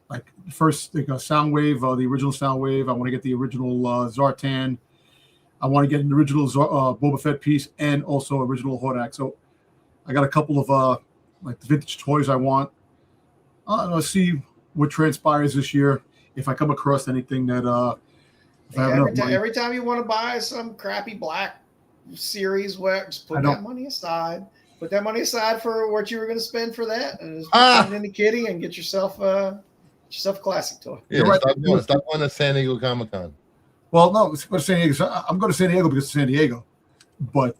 Like first, Soundwave, the original Soundwave. I want to get the original Zartan. I want to get an original Boba Fett piece and also original Hordak. So I got a couple of the vintage toys I want. I'll see what transpires this year. If I come across anything that every time you want to buy some crappy black series, just put that money aside. Put that money aside for what you were going to spend for that, and just put it in the kitty and get yourself a classic toy. Yeah, stop going to San Diego Comic-Con. Well, no, let's go to San Diego. So I'm going to San Diego because of San Diego. But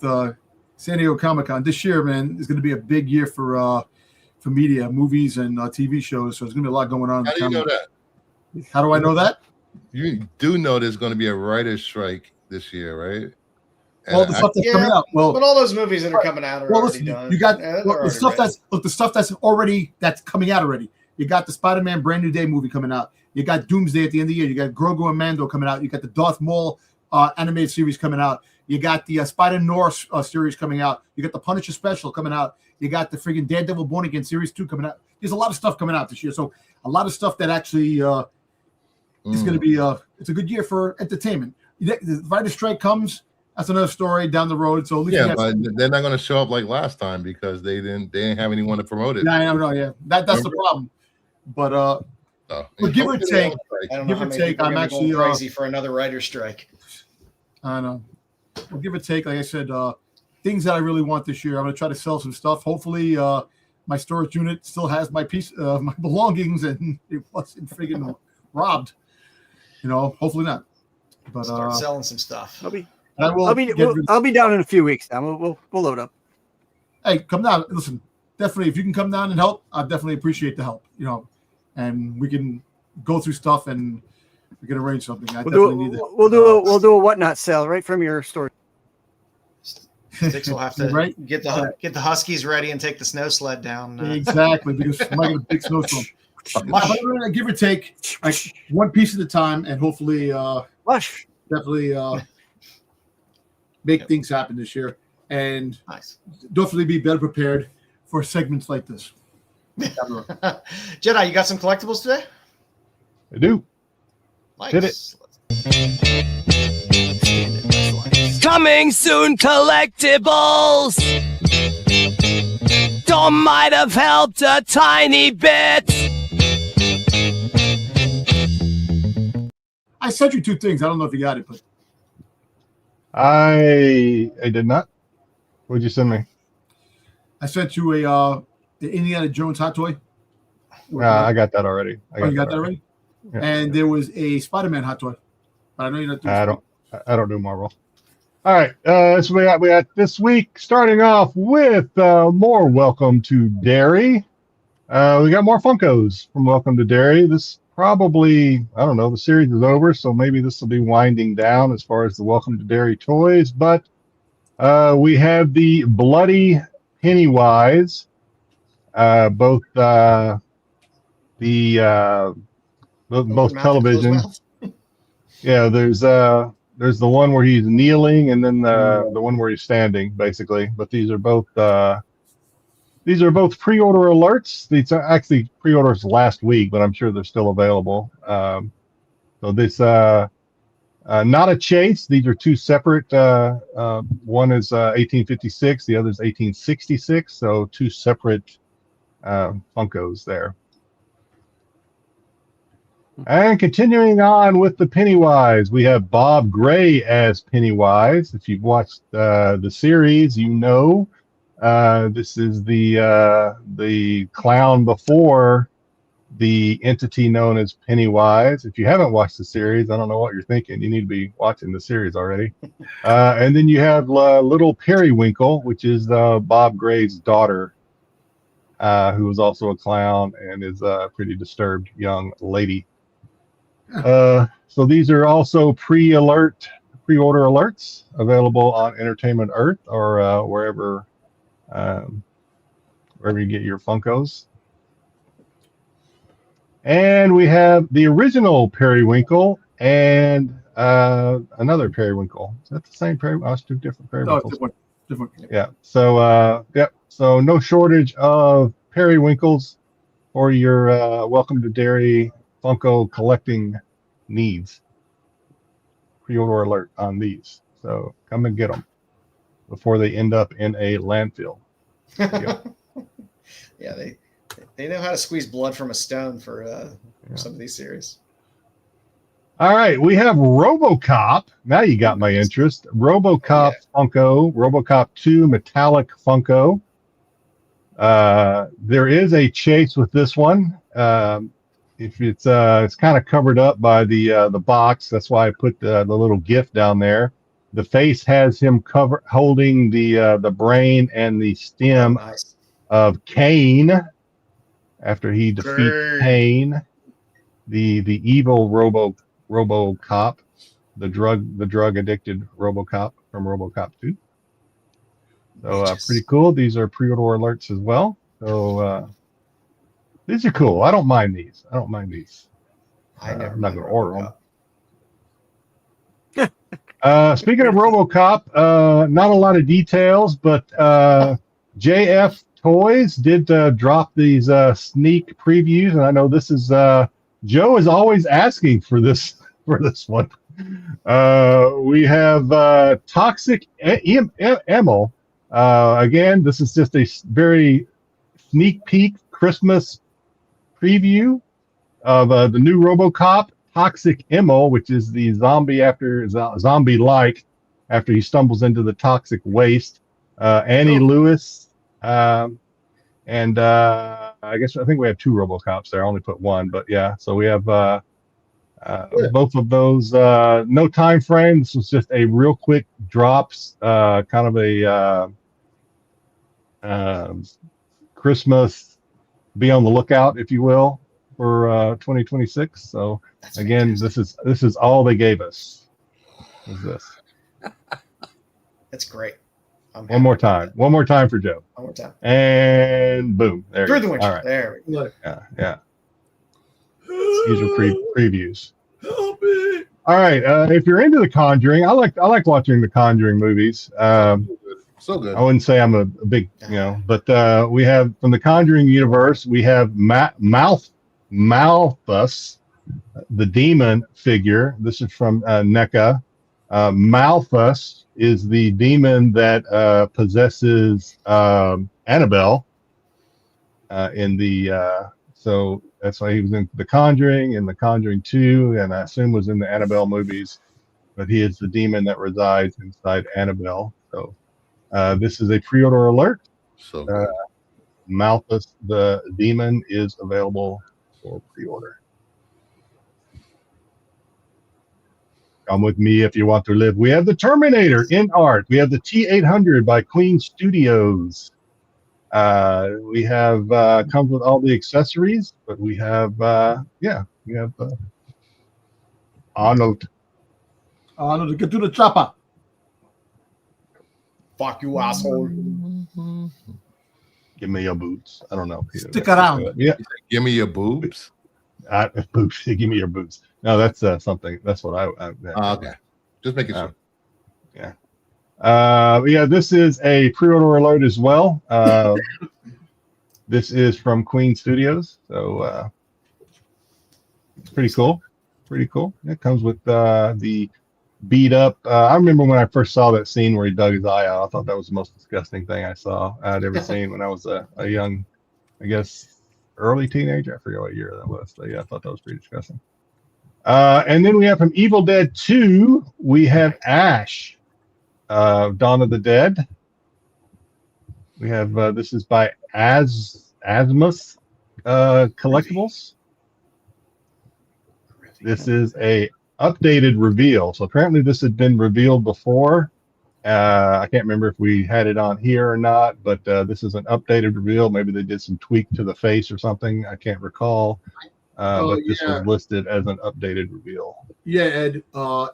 San Diego Comic-Con this year, man, is going to be a big year for media, movies, and TV shows. So there's going to be a lot going on. How do you know that? How do I know that? You do know there's going to be a writer's strike this year, right? Well, the stuff that's coming out. Well, but all those movies that are coming out are already done. You got the stuff that's coming out already. You got the Spider-Man Brand New Day movie coming out. You got Doomsday at the end of the year. You got Grogu and Mando coming out. You got the Darth Maul animated series coming out. You got the Spider-North series coming out. You got the Punisher special coming out. You got the friggin' Daredevil Born Again series 2 coming out. There's a lot of stuff coming out this year. So a lot of stuff that actually is going to be it's a good year for entertainment. The writer's strike comes. That's another story down the road. So yeah, but they're not going to show up like last time because they didn't have anyone to promote it. Yeah, I know. Yeah, that's the problem. But give or take, I'm actually crazy for another writer's strike. I know. Well, give or take, like I said, things that I really want this year. I'm going to try to sell some stuff. Hopefully, my storage unit still has my my belongings, and it wasn't friggin' robbed. Hopefully not. But start selling some stuff. I'll be down in a few weeks. Now we'll load up. Hey, come down. Listen, definitely, if you can come down and help, I definitely appreciate the help. And we can go through stuff and we can arrange something. We'll do a whatnot sale right from your store. Styx will have to get the Huskies ready and take the snow sled down. Exactly, because I might get a big snowstorm. Give or take, one piece at a time, and hopefully, definitely make things happen this year, and definitely be better prepared for segments like this. Jedi, you got some collectibles today? I do. Nice. Hit it. Coming soon, Collectibles! Tom might have helped a tiny bit. I sent you 2 things. I don't know if you got it, but I did not. What'd you send me? I sent you the Indiana Jones hot toy. I got that already. You got that already? Yeah. And there was a Spider-Man hot toy. But I know you're not doing I don't do Marvel. All right. So we got this week, starting off with more Welcome to Derry. We got more Funkos from Welcome to Derry. This probably, I don't know, the series is over, so maybe this will be winding down as far as the Welcome to Derry toys. But we have the Bloody Pennywise, both television. Yeah, there's the one where he's kneeling, and then the one where he's standing, basically. But these are both pre-order alerts. These are actually pre-orders last week, but I'm sure they're still available. So this not a chase. These are 2 separate. One is 1856, the other is 1866. So 2 separate Funkos there. And continuing on with the Pennywise, we have Bob Gray as Pennywise. If you've watched the series, you know this is the clown before the entity known as Pennywise. If you haven't watched the series, I don't know what you're thinking. You need to be watching the series already. And then you have Little Periwinkle, which is Bob Gray's daughter, who is also a clown and is a pretty disturbed young lady. So these are also pre-order alerts available on Entertainment Earth or wherever you get your Funkos. And we have the original Periwinkle and another Periwinkle. Is that the same Periwinkle? Oh, it's 2 different Periwinkles. No, different. Yeah. So So no shortage of Periwinkles for your Welcome to Derry Funko collecting needs. Pre-order alert on these. So come and get them before they end up in a landfill. Yeah, they know how to squeeze blood from a stone for some of these series. All right, we have RoboCop. Now you got my interest. RoboCop Funko, RoboCop 2 Metallic Funko. There is a chase with this one. if it's kind of covered up by the box. That's why I put the little GIF down there. The face has him holding the brain and the stem of Kane after he defeats Kane, the evil RoboCop, the drug addicted RoboCop from RoboCop 2. So pretty cool. These are pre-order alerts as well. So these are cool. I don't mind these. I'm not going to order them. Speaking of RoboCop, not a lot of details, but JF Toys did drop these sneak previews, and I know this is Joe is always asking for this one. We have Toxic Emil. Again, this is just a very sneak peek Christmas preview of the new RoboCop. Toxic Emil, which is the zombie-like after he stumbles into the toxic waste. Annie Lewis, and I think we have 2 RoboCops there. I only put 1, but yeah. So we have both of those. No time frame. This was just a real quick drops, kind of a Christmas. Be on the lookout, if you will, for 2026. So again, this is all they gave us. Is this? That's great. One more time for Joe. One more time. And boom. There Through you the go. windshield. All right. There we go. Yeah. These are previews. All right. If you're into The Conjuring, I like watching the Conjuring movies. So good. I wouldn't say I'm a big, but we have from the Conjuring universe, we have Malthus, the demon figure. This is from NECA. Malthus is the demon that possesses Annabelle in the so that's why he was in The Conjuring and The Conjuring 2, and I assume was in the Annabelle movies, but he is the demon that resides inside Annabelle. So this is a pre-order alert. So Malthus the demon is available for pre-order. Come with me if you want to live. We have the Terminator in art. We have the T-800 by Queen Studios. We have comes with all the accessories, but we have Arnold. Arnold, get to the chopper. Fuck you, asshole. Give me your boots. I don't know. Stick around. Yeah. Give me your boobs. Boots. Give me your boots. No, that's something. That's what I okay. Just making sure. Yeah. This is a pre-order alert as well. This is from Queen Studios, so it's pretty cool. It comes with the beat up. I remember when I first saw that scene where he dug his eye out. I thought that was the most disgusting thing I'd ever seen when I was a young, I guess, early teenager. I forget what year that was. So yeah, I thought that was pretty disgusting. And then we have from Evil Dead 2, we have Ash, Dawn of the Dead. We have this is by Asmus Collectibles. This is a updated reveal. So apparently this had been revealed before. I can't remember if we had it on here or not, but this is an updated reveal. Maybe they did some tweak to the face or something. I can't recall. But this was listed as an updated reveal. Yeah, Ed.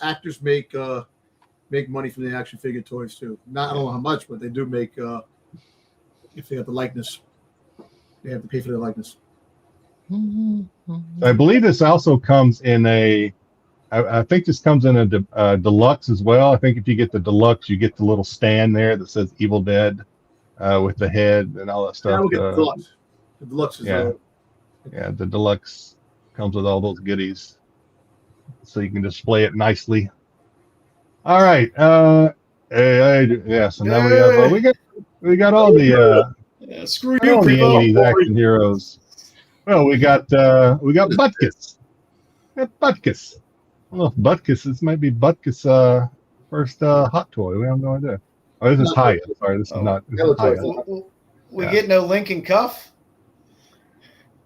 Actors make money from the action figure toys too. I don't know how much, but they do make. If they have the likeness, they have to pay for their likeness. I believe this also comes in a. I think this comes in a deluxe as well. I think if you get the deluxe, you get the little stand there that says Evil Dead with the head and all that stuff. Yeah, we'll get the deluxe. The deluxe is yeah, the deluxe comes with all those goodies, so you can display it nicely. All right. So now we got all the screw all you, the people. 80s action heroes. Well, we got Butkus. Butkus. Well, Butkus. This might be Butkus' first hot toy. We have no idea. Oh, this is Hyatt. Sorry, this is not. This is Hyatt. We get no Lincoln Cuff.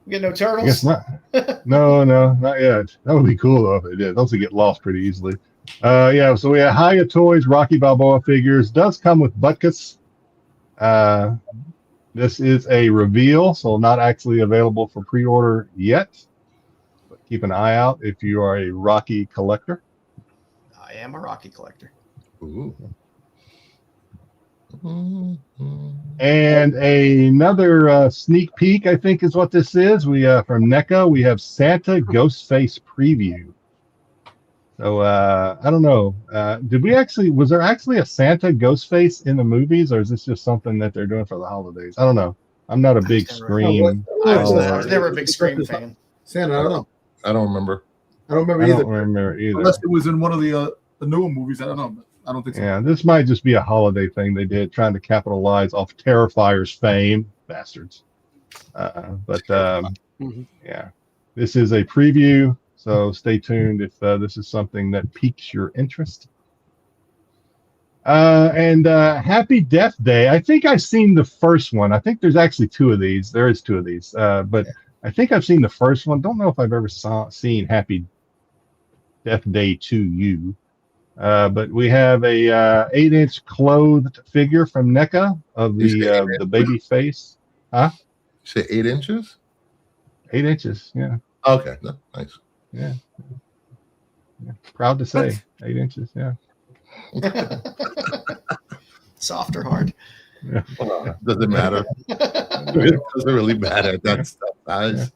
We get no I turtles. guess not. No, not yet. That would be cool though if it did. Those would get lost pretty easily. Yeah, so we have Hiya Toys, Rocky Balboa figures. Does come with Butkus. This is a reveal, so not actually available for pre-order yet. But keep an eye out if you are a Rocky collector. I am a Rocky collector. Ooh. And another sneak peek, I think, is what this is. We from NECA, we have Santa Ghostface preview. So I don't know. Was there actually a Santa Ghostface in the movies, or is this just something that they're doing for the holidays? I don't know. I'm not a big Scream. I was never a big Scream fan. Santa, I don't know. I don't remember. I don't remember I either. don't remember either. Unless it was in one of the newer movies. I don't know. But I don't think so. Yeah, this might just be a holiday thing they did, trying to capitalize off Terrifier's fame, bastards. Yeah, this is a preview, so stay tuned if this is something that piques your interest. And Happy Death Day. I think I've seen the first one. I think there's actually two of these. There is two of these, but I think I've seen the first one. Don't know if I've ever seen Happy Death Day to You. But we have a 8-inch clothed figure from NECA of the baby face. Huh? You say 8 inches? 8 inches, yeah. Okay, no, nice. Yeah. Proud to say, 8 inches, yeah. Soft or hard? Yeah. Doesn't matter. It doesn't really matter. That's size.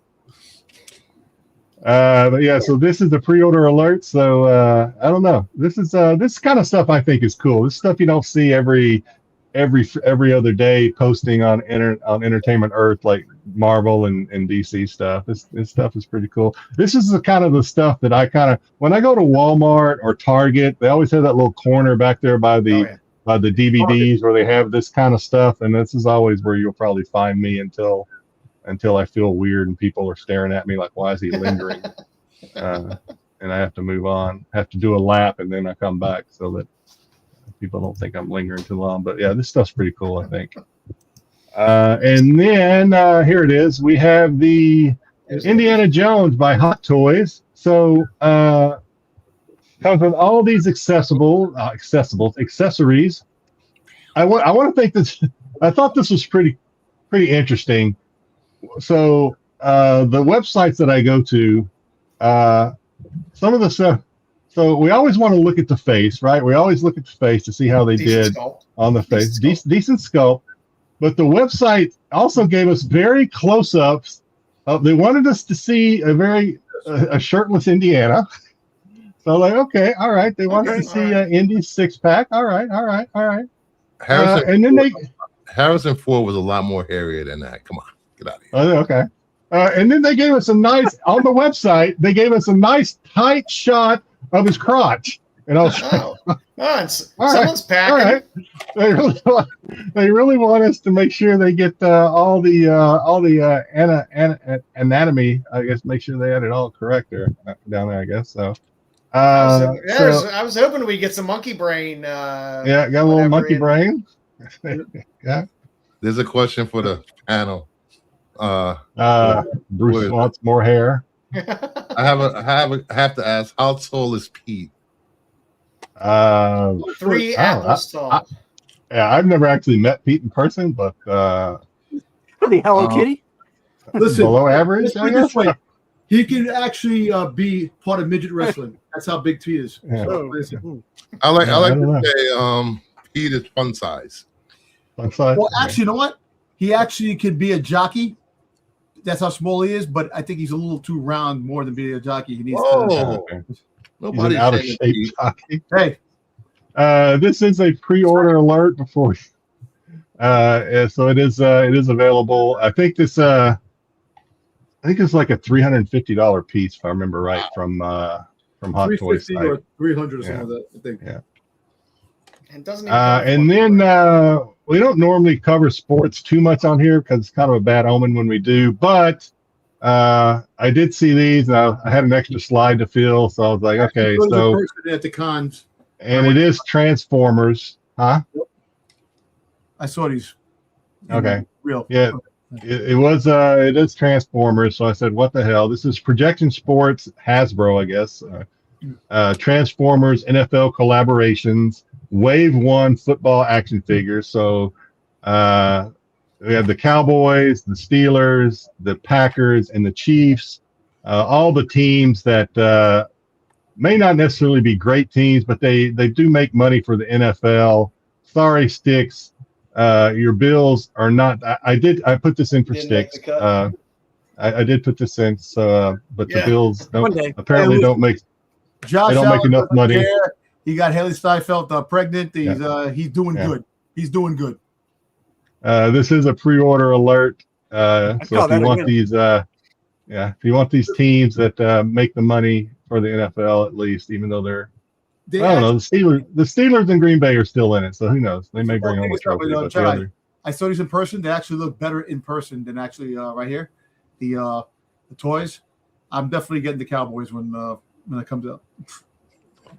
But yeah, so this is the pre-order alert. So I don't know. This kind of stuff I think is cool. This stuff you don't see every other day posting on Entertainment Earth, like Marvel and DC stuff. This stuff is pretty cool. This is the kind of the stuff that I when I go to Walmart or Target, they always have that little corner back there by the DVDs where they have this kind of stuff, and this is always where you'll probably find me until I feel weird and people are staring at me like, why is he lingering? And I have to move on, have to do a lap, and then I come back so that people don't think I'm lingering too long. But yeah, this stuff's pretty cool, I think. And then here it is. We have the Indiana Jones by Hot Toys. So comes with all these accessories. I want to think this. I thought this was pretty interesting. So the websites that I go to, some of the stuff. So we always want to look at the face, right? We always look at the face to see how they did on the face. Decent sculpt. But the website also gave us very close-ups. They wanted us to see a shirtless Indiana. So like, okay, all right. They wanted to see Indy's six-pack. All right. Harrison Ford was a lot more hairier than that. Come on. Get out of here. Oh, okay. And then they gave us on the website, they gave us a nice tight shot of his crotch. And I was someone's packing. All right. They really want us to make sure they get all the anatomy. I guess make sure they had it all correct down there. I guess so. I was hoping we get some monkey brain. Got a little monkey brain. Yeah. There's a question for the panel. Bruce wants more hair. I have to ask, how tall is Pete? 3 apples tall. I've never actually met Pete in person, but the Hello Kitty. Listen, below average. this way. He can actually be part of midget wrestling. That's how big Pete is. Yeah. So, I like to say Pete is fun size. Fun size. Well, actually, you know what? He actually could be a jockey. That's how small he is, but I think he's a little too round more than being a jockey. He needs Nobody's out of shape jockey. Hey, this is a pre-order alert before. So it is available. I think it's like a $350 piece if I remember right from Hot Toys. $350 or $300 or something like that. I think. Yeah. And doesn't and then we don't normally cover sports too much on here because it's kind of a bad omen when we do. But I did see these, and I had an extra slide to fill, so I was like, okay. So at the cons, and it is Transformers, huh? I saw these. Okay. Real. Yeah. It is Transformers. So I said, what the hell? This is Projection Sports Hasbro, I guess. Transformers NFL collaborations, Wave 1 football action figures. So we have the Cowboys, the Steelers, the Packers, and the Chiefs. All the teams that may not necessarily be great teams, but they do make money for the NFL. Sorry, Styx. Your Bills are not. I put this in for Styx. I did put this in. So, but the Bills apparently don't make. Josh they don't make enough money. Care. He got Haley Steinfeld pregnant. He's doing good. He's doing good. This is a pre-order alert. So if you want these, if you want these teams that make the money for the NFL, at least, even though I don't know, the Steelers and Green Bay are still in it, so who knows? They may bring home a trophy. I saw these in person. They actually look better in person than actually right here. The toys. I'm definitely getting the Cowboys when it comes out.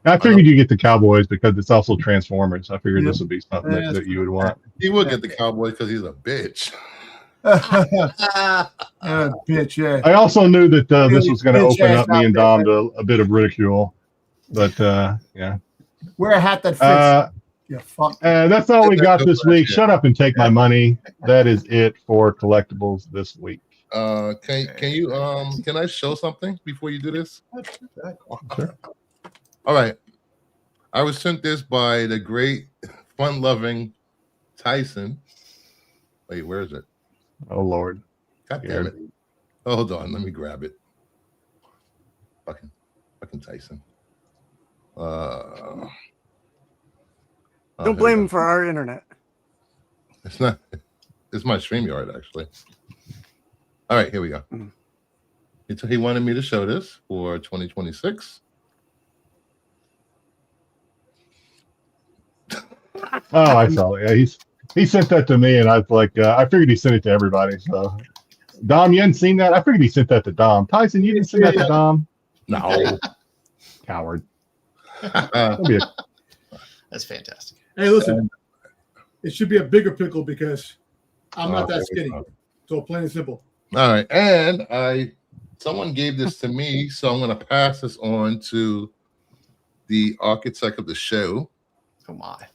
I figured you get the Cowboys because it's also Transformers. I figured this would be something that you would want. He will get the Cowboys because he's a bitch. Bitch, yeah. I also knew that this was going to open up me and Dom to a bit of ridicule, but yeah. Wear a hat that fits. Yeah, fuck. That's all we got this week. Shut up and take my money. That is it for collectibles this week. Can I show something before you do this? Sure. All right. I was sent this by the great fun-loving Tyson. Wait, where is it? Oh Lord. God damn it. Oh, hold on, let me grab it. Fucking Tyson. Don't blame him for our internet. It's not. It's my StreamYard, actually. All right, here we go. He wanted me to show this for 2026. Oh, I saw it. Yeah, he sent that to me, and I was like, I figured he sent it to everybody. So, Dom, you hadn't seen that? I figured he sent that to Dom. Tyson, you didn't send that to Dom? No, coward. That's fantastic. Hey, listen, it should be a bigger pickle because I'm not that skinny. So plain and simple. All right, and someone gave this to me, so I'm going to pass this on to the architect of the show. Oh my!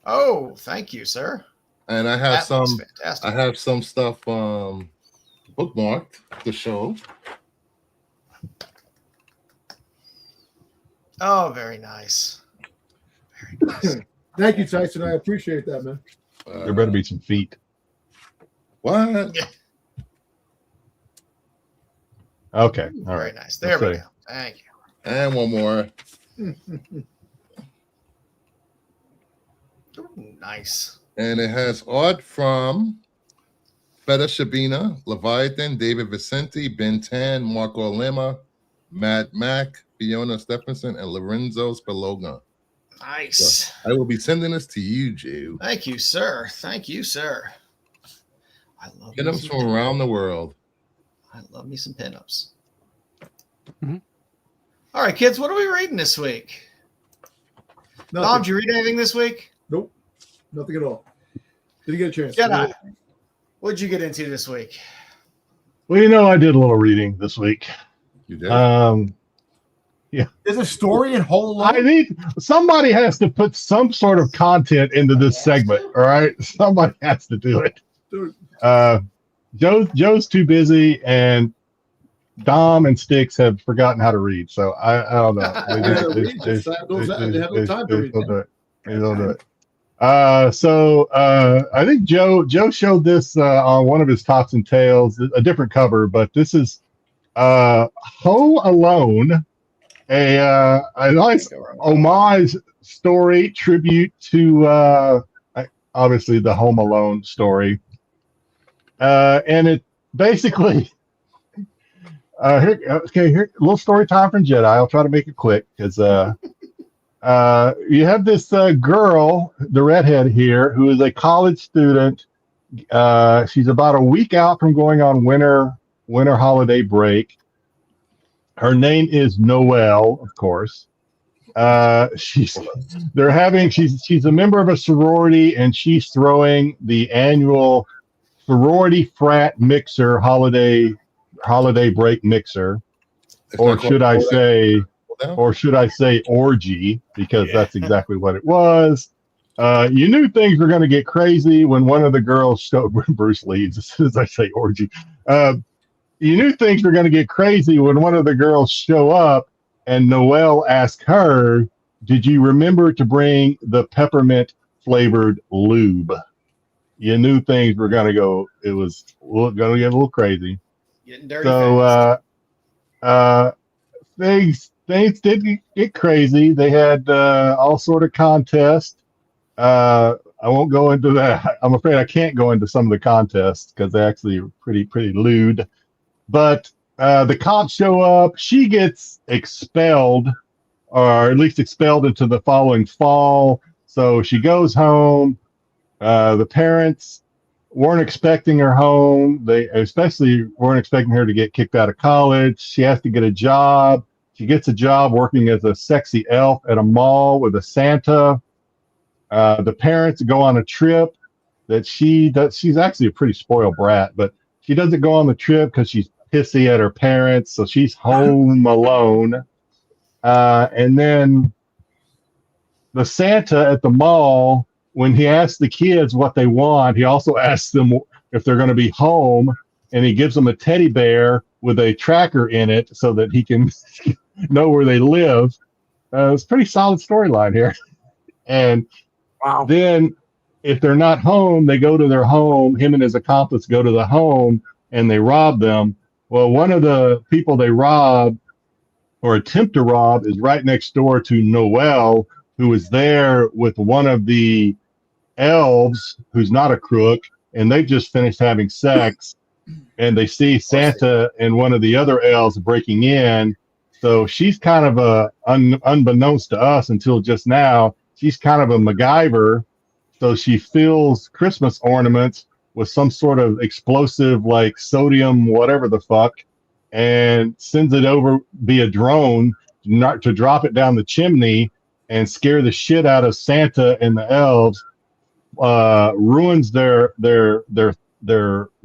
Oh, thank you, sir. And I have some stuff bookmarked to show. Oh, very nice. Very nice. Thank you, Tyson. I appreciate that, man. There better be some feet. What? Yeah. Okay. All Very right. nice. There we go. Thank you. And one more. Ooh, nice. And it has art from Feta Shabina, Leviathan, David Vicente, Ben Tan, Marco Lima, Matt Mack, Fiona Stephenson, and Lorenzo Spaloga. Nice. So I will be sending this to you, Jew. Thank you, sir. Thank you, sir. I love pinups from around the world. I love me some pinups. Mm-hmm. All right, kids, what are we reading this week? Dom, did you read anything this week? Nope. Nothing at all. Didn't get a chance. Jedi, what did you get into this week? Well, I did a little reading this week. You did? Yeah. There's a story in whole. Somebody has to put some sort of content into this segment. All right, somebody has to do it. Dude. Joe's too busy, and Dom and Styx have forgotten how to read. So I don't know. They don't do it. So I think Joe showed this on one of his tops and tails, a different cover, but this is Home Alone, a nice homage story tribute to obviously the Home Alone story, and it basically here a little story time from Jedi. I'll try to make it quick because you have this girl, the redhead here, who is a college student. She's about a week out from going on winter holiday break. Her name is Noelle, of course. She's a member of a sorority, and she's throwing the annual sorority frat mixer holiday break mixer, or should I say orgy, because that's exactly what it was. You knew things were going to get crazy when one of the girls showed Bruce Lee's as soon as I say orgy. You knew things were going to get crazy when one of the girls show up and Noelle asked her, "Did you remember to bring the peppermint flavored lube?" You knew things were going to go. It was going to get a little crazy. Getting dirty. So things did get crazy. They had all sort of contests. I won't go into that. I'm afraid I can't go into some of the contests because they're actually pretty lewd. But the cops show up. She gets expelled, or at least expelled into the following fall. So she goes home. The parents weren't expecting her home. They especially weren't expecting her to get kicked out of college. She has to get a job. She gets a job working as a sexy elf at a mall with a Santa. The parents go on a trip that she does. She's actually a pretty spoiled brat, but she doesn't go on the trip because she's pissy at her parents. So she's home alone. And then the Santa at the mall, when he asks the kids what they want, he also asks them if they're going to be home, and he gives them a teddy bear with a tracker in it so that he can know where they live. It's a pretty solid storyline here. And then if they're not home, they go to their home. Him and his accomplice go to the home and they rob them. Well, one of the people they rob or attempt to rob is right next door to Noelle, who is there with one of the elves who's not a crook, and they've just finished having sex, and they see Santa and one of the other elves breaking in. So she's kind of unbeknownst to us until just now, she's kind of a MacGyver. So she fills Christmas ornaments with some sort of explosive like sodium, whatever the fuck, and sends it over via drone not to drop it down the chimney and scare the shit out of Santa and the elves. Ruins their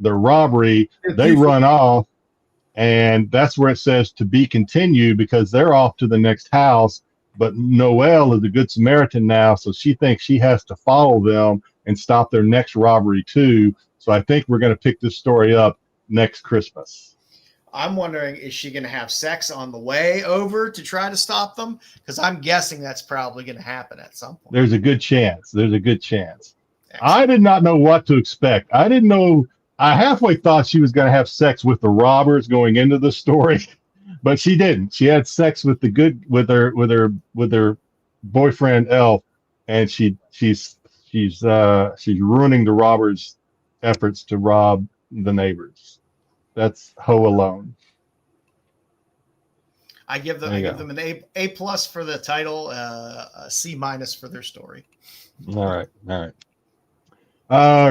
robbery. They run off, and that's where it says to be continued because they're off to the next house. But Noelle is a good Samaritan now, so she thinks she has to follow them and stop their next robbery too. So I think we're going to pick this story up next Christmas. I'm wondering, is she going to have sex on the way over to try to stop them? Because I'm guessing that's probably going to happen at some point. There's a good chance. Excellent. I did not know what to expect. I didn't know. I halfway thought she was going to have sex with the robbers going into the story, but she didn't. She had sex with her boyfriend elf, and she's ruining the robbers' efforts to rob the neighbors. That's Ho Alone. I give them an A+ for the title, a C- for their story. All right.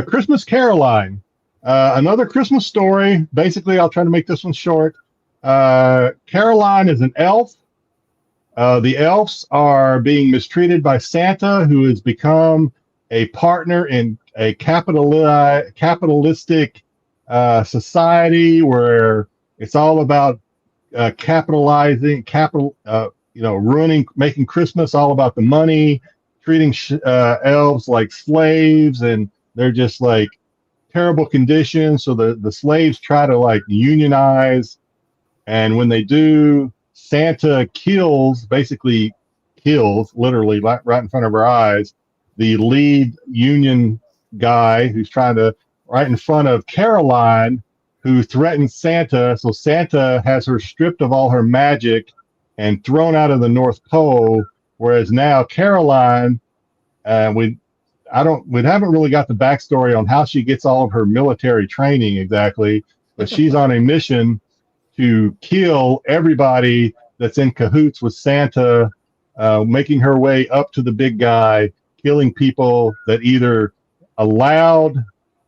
Christmas Caroline, another Christmas story. Basically, I'll try to make this one short. Caroline is an elf. The elves are being mistreated by Santa, who has become a partner in a capitalistic society where it's all about making Christmas all about the money, treating elves like slaves, and they're just like terrible conditions. So the slaves try to like unionize, and when they do, Santa literally right in front of our eyes, the lead union guy who's trying to, right in front of Caroline, who threatens Santa. So Santa has her stripped of all her magic and thrown out of the North Pole. Whereas now Caroline, we haven't really got the backstory on how she gets all of her military training exactly, but she's on a mission to kill everybody that's in cahoots with Santa, making her way up to the big guy, killing people that either allowed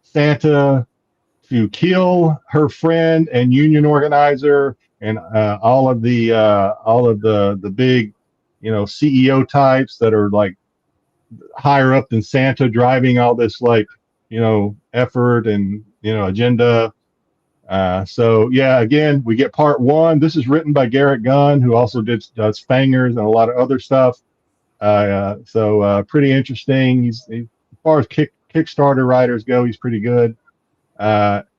Santa to kill her friend and union organizer and all of the big, CEO types that are like higher up than Santa, driving all this effort and agenda. So yeah, again, we get part 1. This is written by Garrett Gunn, who also does Fangers and a lot of other stuff. So pretty interesting. As far as Kickstarter writers go, he's pretty good.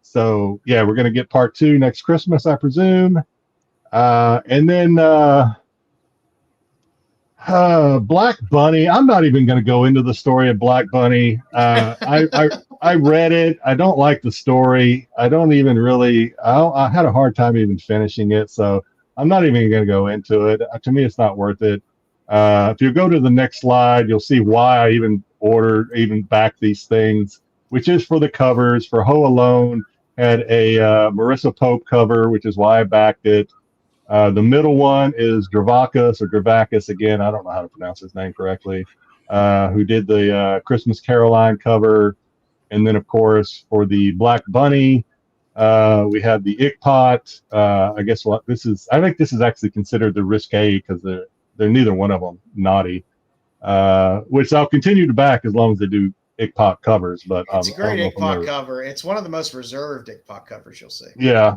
So yeah, we're gonna get part 2 next Christmas, I presume. And then Black Bunny. I'm not even going to go into the story of Black Bunny. I read it. I don't like the story. I don't even really. I had a hard time even finishing it, so I'm not even going to go into it. To me, it's not worth it. If you go to the next slide, you'll see why I even back these things, which is for the covers. For Ho Alone had a Marissa Pope cover, which is why I backed it. The middle one is Gravakis again. I don't know how to pronounce his name correctly. Who did the Christmas Caroline cover, and then of course for the Black Bunny, we have the Inkpot. I guess I think this is actually considered the risque because they're neither one of them naughty, which I'll continue to back as long as they do Inkpot covers. But it's a great Inkpot cover. It's one of the most reserved Inkpot covers you'll see. Yeah.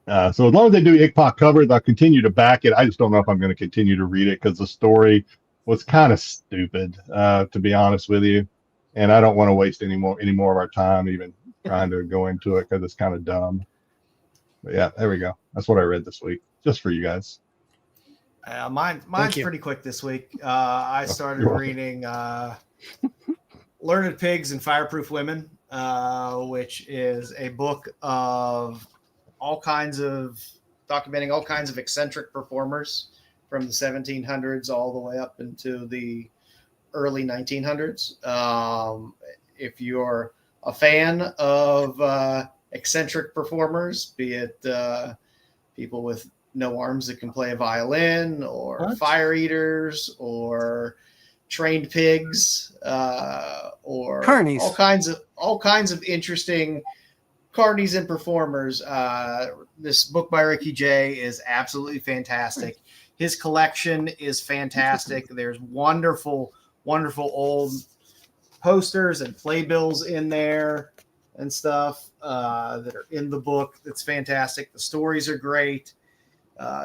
So as long as they do Inkpot covers, I'll continue to back it. I just don't know if I'm going to continue to read it because the story was kind of stupid, to be honest with you. And I don't want to waste any more of our time even trying to go into it because it's kind of dumb. But yeah, there we go. That's what I read this week, just for you guys. Mine's pretty quick this week. I started reading Learned Pigs and Fireproof Women, which is a book of documenting all kinds of eccentric performers from the 1700s all the way up into the early 1900s. If you're a fan of eccentric performers, be it people with no arms that can play a violin, or fire eaters, or trained pigs, or carnies, all kinds of interesting carnies and performers. This book by Ricky Jay is absolutely fantastic. His collection is fantastic. There's wonderful old posters and playbills in there and stuff that are in the book. That's fantastic. The stories are great.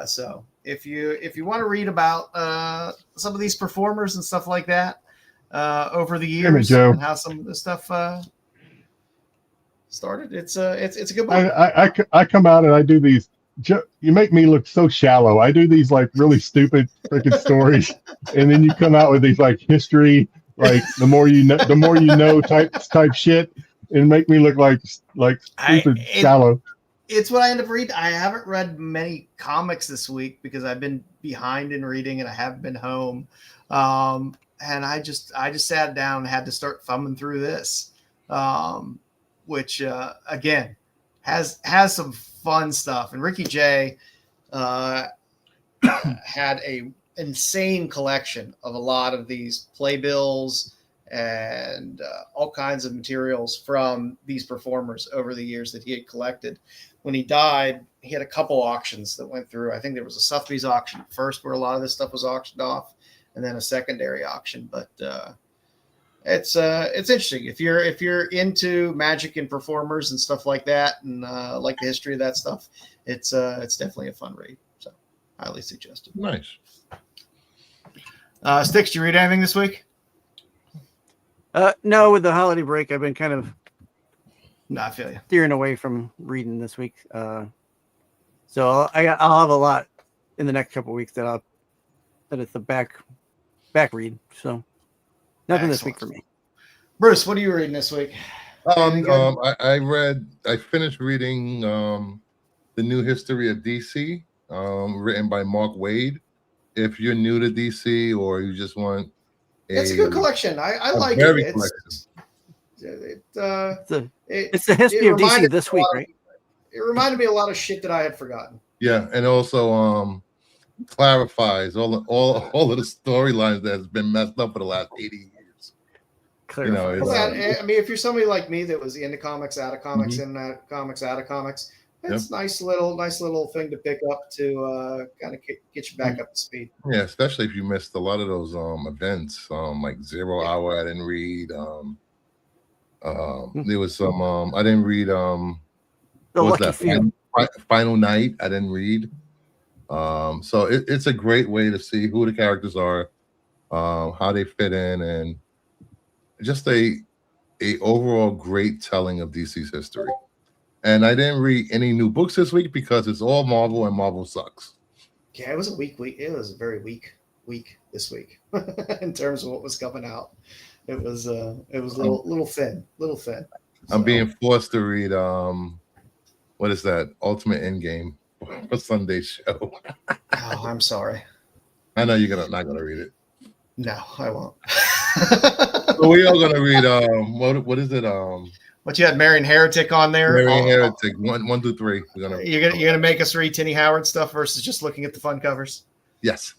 So if you want to read about some of these performers and stuff like that over the years and how some of the stuff started, it's a good book. I come out and I do these. You make me look so shallow. I do these like really stupid freaking stories, and then you come out with these like history, like the more you know type shit, and make me look like stupid shallow. It's what I end up reading. I haven't read many comics this week because I've been behind in reading and I haven't been home. And I just sat down and had to start thumbing through this, which again has some fun stuff. And Ricky Jay had a insane collection of a lot of these playbills and all kinds of materials from these performers over the years that he had collected. When he died, he had a couple auctions that went through. I think there was a Sotheby's auction first where a lot of this stuff was auctioned off, and then a secondary auction. But it's interesting if you're into magic and performers and stuff like that, and like the history of that stuff. It's definitely a fun read. So highly suggested. Nice. Styx, did you read anything this week? No, with the holiday break, I've been kind of I feel you. steering away from reading this week. So I'll have a lot in the next couple of weeks that it's the back read. So nothing this week for me. Bruce, what are you reading this week? I finished reading The New History of DC, written by Mark Waid. If you're new to DC or you just want it's a good collection. I like it. It's the history of DC this week, right? It reminded me a lot of shit that I had forgotten. Yeah, and also clarifies all of the storylines that has been messed up for the last 80 years. You know, I mean, if you're somebody like me that was into comics, out of comics, in comics, out of comics, it's nice little thing to pick up to kind of get you back up to speed. Yeah, especially if you missed a lot of those events, like 0 Hour I didn't read. There was some. I didn't read. The what was Lucky that? Few. Final Night. I didn't read. So it's a great way to see who the characters are, how they fit in, and just a overall great telling of DC's history. And I didn't read any new books this week because it's all Marvel, and Marvel sucks. Yeah, it was a weak week. It was a very weak week this week in terms of what was coming out. It was a little thin. I'm being forced to read what is that? Ultimate Endgame for Sunday's show. Oh, I'm sorry. I know you're not gonna read it. No, I won't. So we are gonna read what is it? But you had Marion Heretic on there. Marion Heretic 1, 2, 3. You're gonna make us read Tinny Howard stuff versus just looking at the fun covers? Yes.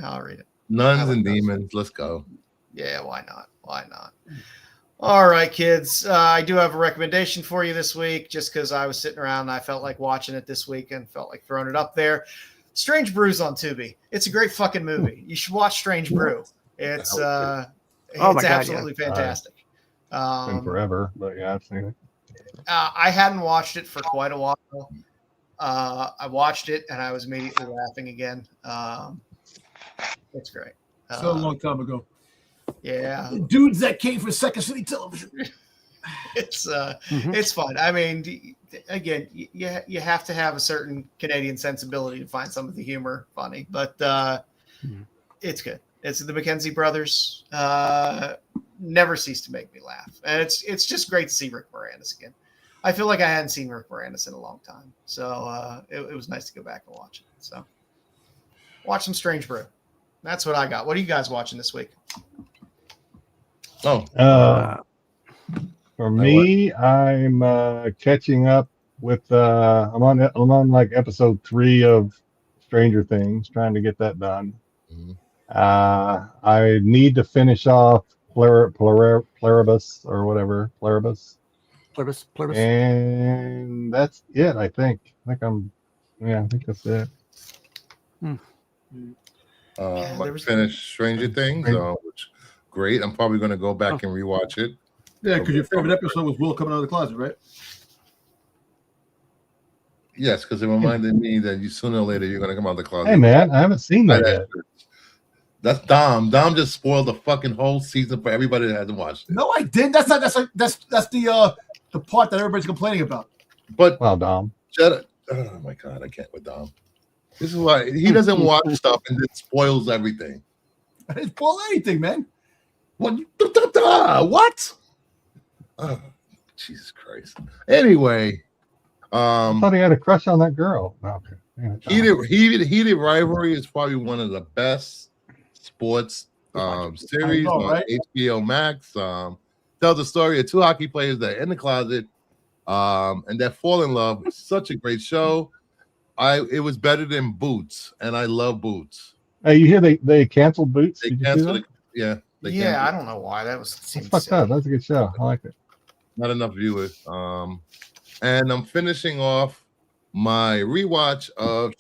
I'll read it. Nuns and Demons. Let's go. Yeah, why not? Why not? All right, kids. I do have a recommendation for you this week, just because I was sitting around and I felt like watching it this week and felt like throwing it up there. Strange Brew's on Tubi. It's a great fucking movie. You should watch Strange Brew. It's absolutely fantastic. Been forever, but yeah, I've seen it. I hadn't watched it for quite a while. I watched it and I was immediately laughing again. It's great. So a long time ago. Yeah, The dudes that came for Second City Television. It's fun. I mean, again, you have to have a certain Canadian sensibility to find some of the humor funny, but it's good. It's the Mackenzie brothers. Never cease to make me laugh, and it's just great to see Rick Moranis again. I feel like I hadn't seen Rick Moranis in a long time, so it was nice to go back and watch it. So watch some Strange Brew. That's what I got. What are you guys watching this week? For me, I'm catching up with I'm on like episode 3 of Stranger Things, trying to get that done. I need to finish off Pluribus or whatever, Pluribus. And that's it. I think I think that's it. I finished Stranger Things, which great. I'm probably going to go back and rewatch it. Yeah, because your favorite episode was Will coming out of the closet, right? Yes, because it reminded me that sooner or later you're going to come out of the closet. Hey man, I haven't seen that yet. That's Dom. Dom just spoiled the fucking whole season for everybody that hasn't watched it. No, I didn't. That's the part that everybody's complaining about. But well, Dom, shut up. Oh my god, I can't with Dom. This is why he doesn't watch stuff and it spoils everything. I didn't spoil anything, man. What? What? Oh, Jesus Christ. Anyway, I thought he had a crush on that girl. Okay. Heated Rivalry is probably one of the best sports series on HBO Max. Tells the story of 2 hockey players that are in the closet and that fall in love. It's such a great show. It was better than Boots, and I love Boots. Hey, you hear they canceled Boots? They canceled it. I don't know why that was. That's fucked up. That's a good show. I like it. Not enough viewers. And I'm finishing off my rewatch of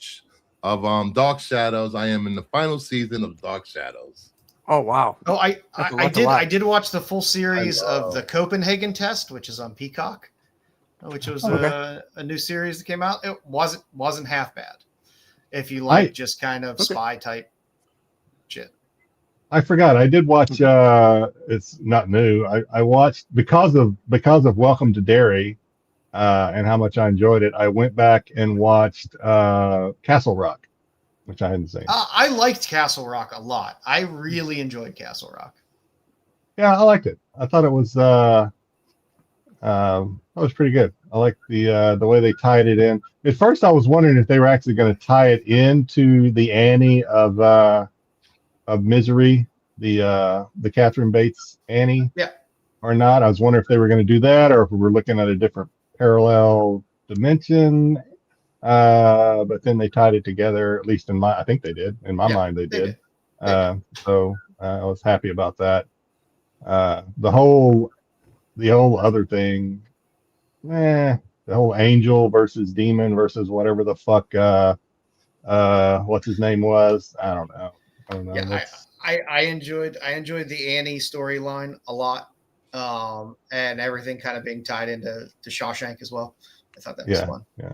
Dark Shadows. I am in the final season of Dark Shadows. Oh wow! Oh, I did watch the full series of the Copenhagen Test, which is on Peacock, which was a new series that came out. It wasn't half bad if you like just kind of spy type shit. I forgot. I did watch. It's not new. I watched because of Welcome to Derry, and how much I enjoyed it. I went back and watched Castle Rock, which I hadn't seen. I liked Castle Rock a lot. I really enjoyed Castle Rock. Yeah, I liked it. I thought it was pretty good. I liked the way they tied it in. At first, I was wondering if they were actually going to tie it into the Annie of Misery, the Catherine Bates Annie, or not. I was wondering if they were going to do that, or if we were looking at a different parallel dimension. But then they tied it together. At least I think they did. In my mind, they did. So I was happy about that. The whole other thing, the whole angel versus demon versus whatever the fuck, what's his name was. I don't know. Yeah, I enjoyed the Annie storyline a lot. and everything kind of being tied into Shawshank as well. I thought that was fun. Yeah.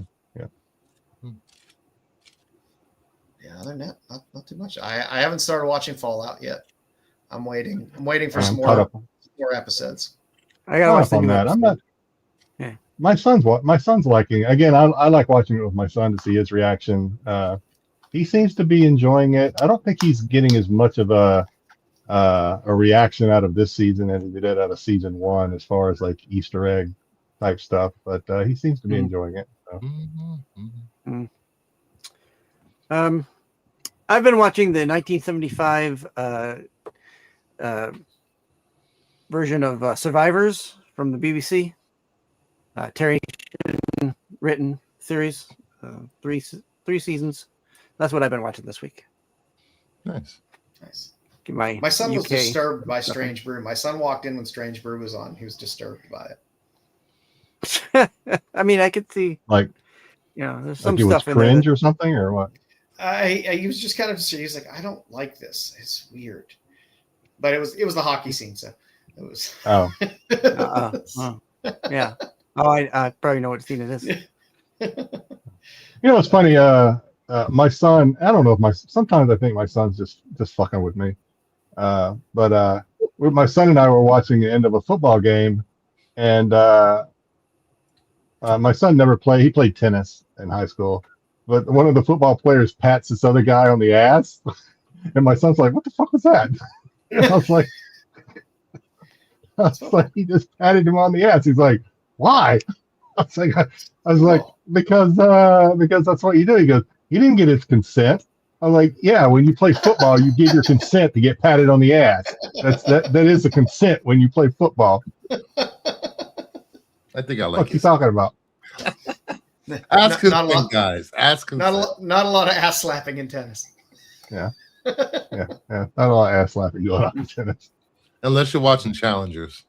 Other than that, not too much. I haven't started watching Fallout yet. I'm waiting for some caught more episodes. I gotta watch on that. I'm not. Yeah. My son's liking it. Again, I like watching it with my son to see his reaction. He seems to be enjoying it. I don't think he's getting as much of a reaction out of this season as he did out of season 1, as far as like Easter egg type stuff. But he seems to be enjoying it. So. I've been watching the 1975 version of Survivors from the BBC. Terry written series, 3 seasons. That's what I've been watching this week. Nice. My son was disturbed by Strange Brew. My son walked in when Strange Brew was on. He was disturbed by it. I mean, I could see, like, there's some like stuff in in there cringe or something, or what? He was just kind of, he's like, I don't like this. It's weird. But it was the hockey scene, so it was. Oh. Yeah. Oh, I probably know what scene it is. It's funny. My son, I don't know if sometimes I think my son's just fucking with me. But my son and I were watching the end of a football game, and my son never played. He played tennis in high school, but one of the football players pats this other guy on the ass, and my son's like, "What the fuck was that?" And I was like, he just patted him on the ass. He's like, "Why?" I was like, because that's what you do. He goes, "You didn't get his consent." I'm like, "Yeah, when you play football, you give your consent to get patted on the ass. That is a consent when you play football." I think I like it. What you talking about? Ask consent, guys. Ask consent. Not a lot of ass slapping in tennis. Yeah. Not a lot of ass slapping going on in tennis. Unless you're watching Challengers.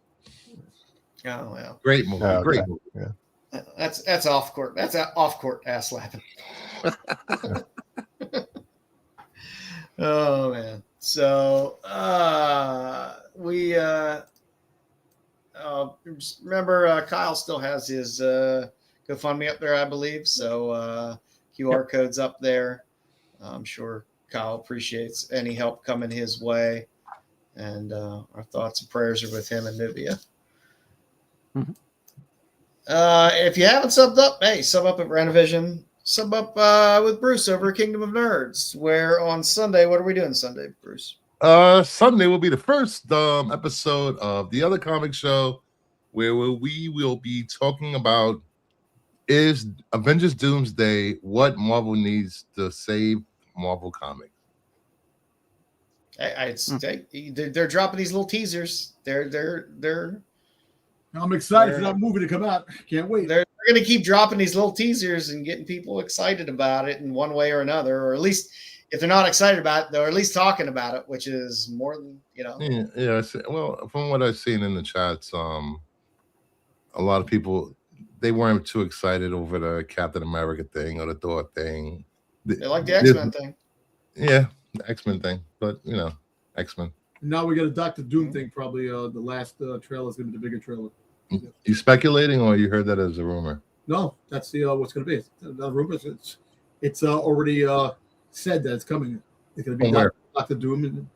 Oh well. Great movie. Okay. Great movie. Yeah. That's off court. That's off court ass slapping. Oh man. So we remember Kyle still has his GoFundMe up there, I believe. So QR code's up there. I'm sure Kyle appreciates any help coming his way. And our thoughts and prayers are with him and Nubia. Mm-hmm. If you haven't subbed up, hey, sub up at Rennavision. Sub up with Bruce over at Kingdom of Nerds, where on Sunday, what are we doing Sunday, Bruce? Sunday will be the first episode of the other comic show, where we will be talking about, is Avengers Doomsday what Marvel needs to save Marvel Comics? They're dropping these little teasers. I'm excited for that movie to come out. Can't wait. They're going to keep dropping these little teasers and getting people excited about it in one way or another, or at least if they're not excited about it, they're at least talking about it, which is more than, Yeah. Well, from what I've seen in the chats, a lot of people, they weren't too excited over the Captain America thing or the Thor thing. They like the X-Men thing. Yeah, the X-Men thing, but X-Men. Now we got a Doctor Doom thing. Probably the last trailer is going to be the bigger trailer. You speculating, or you heard that as a rumor? No, that's the what's going to be. It's the rumor. It's already said that it's coming. It's going to be Doctor Doom.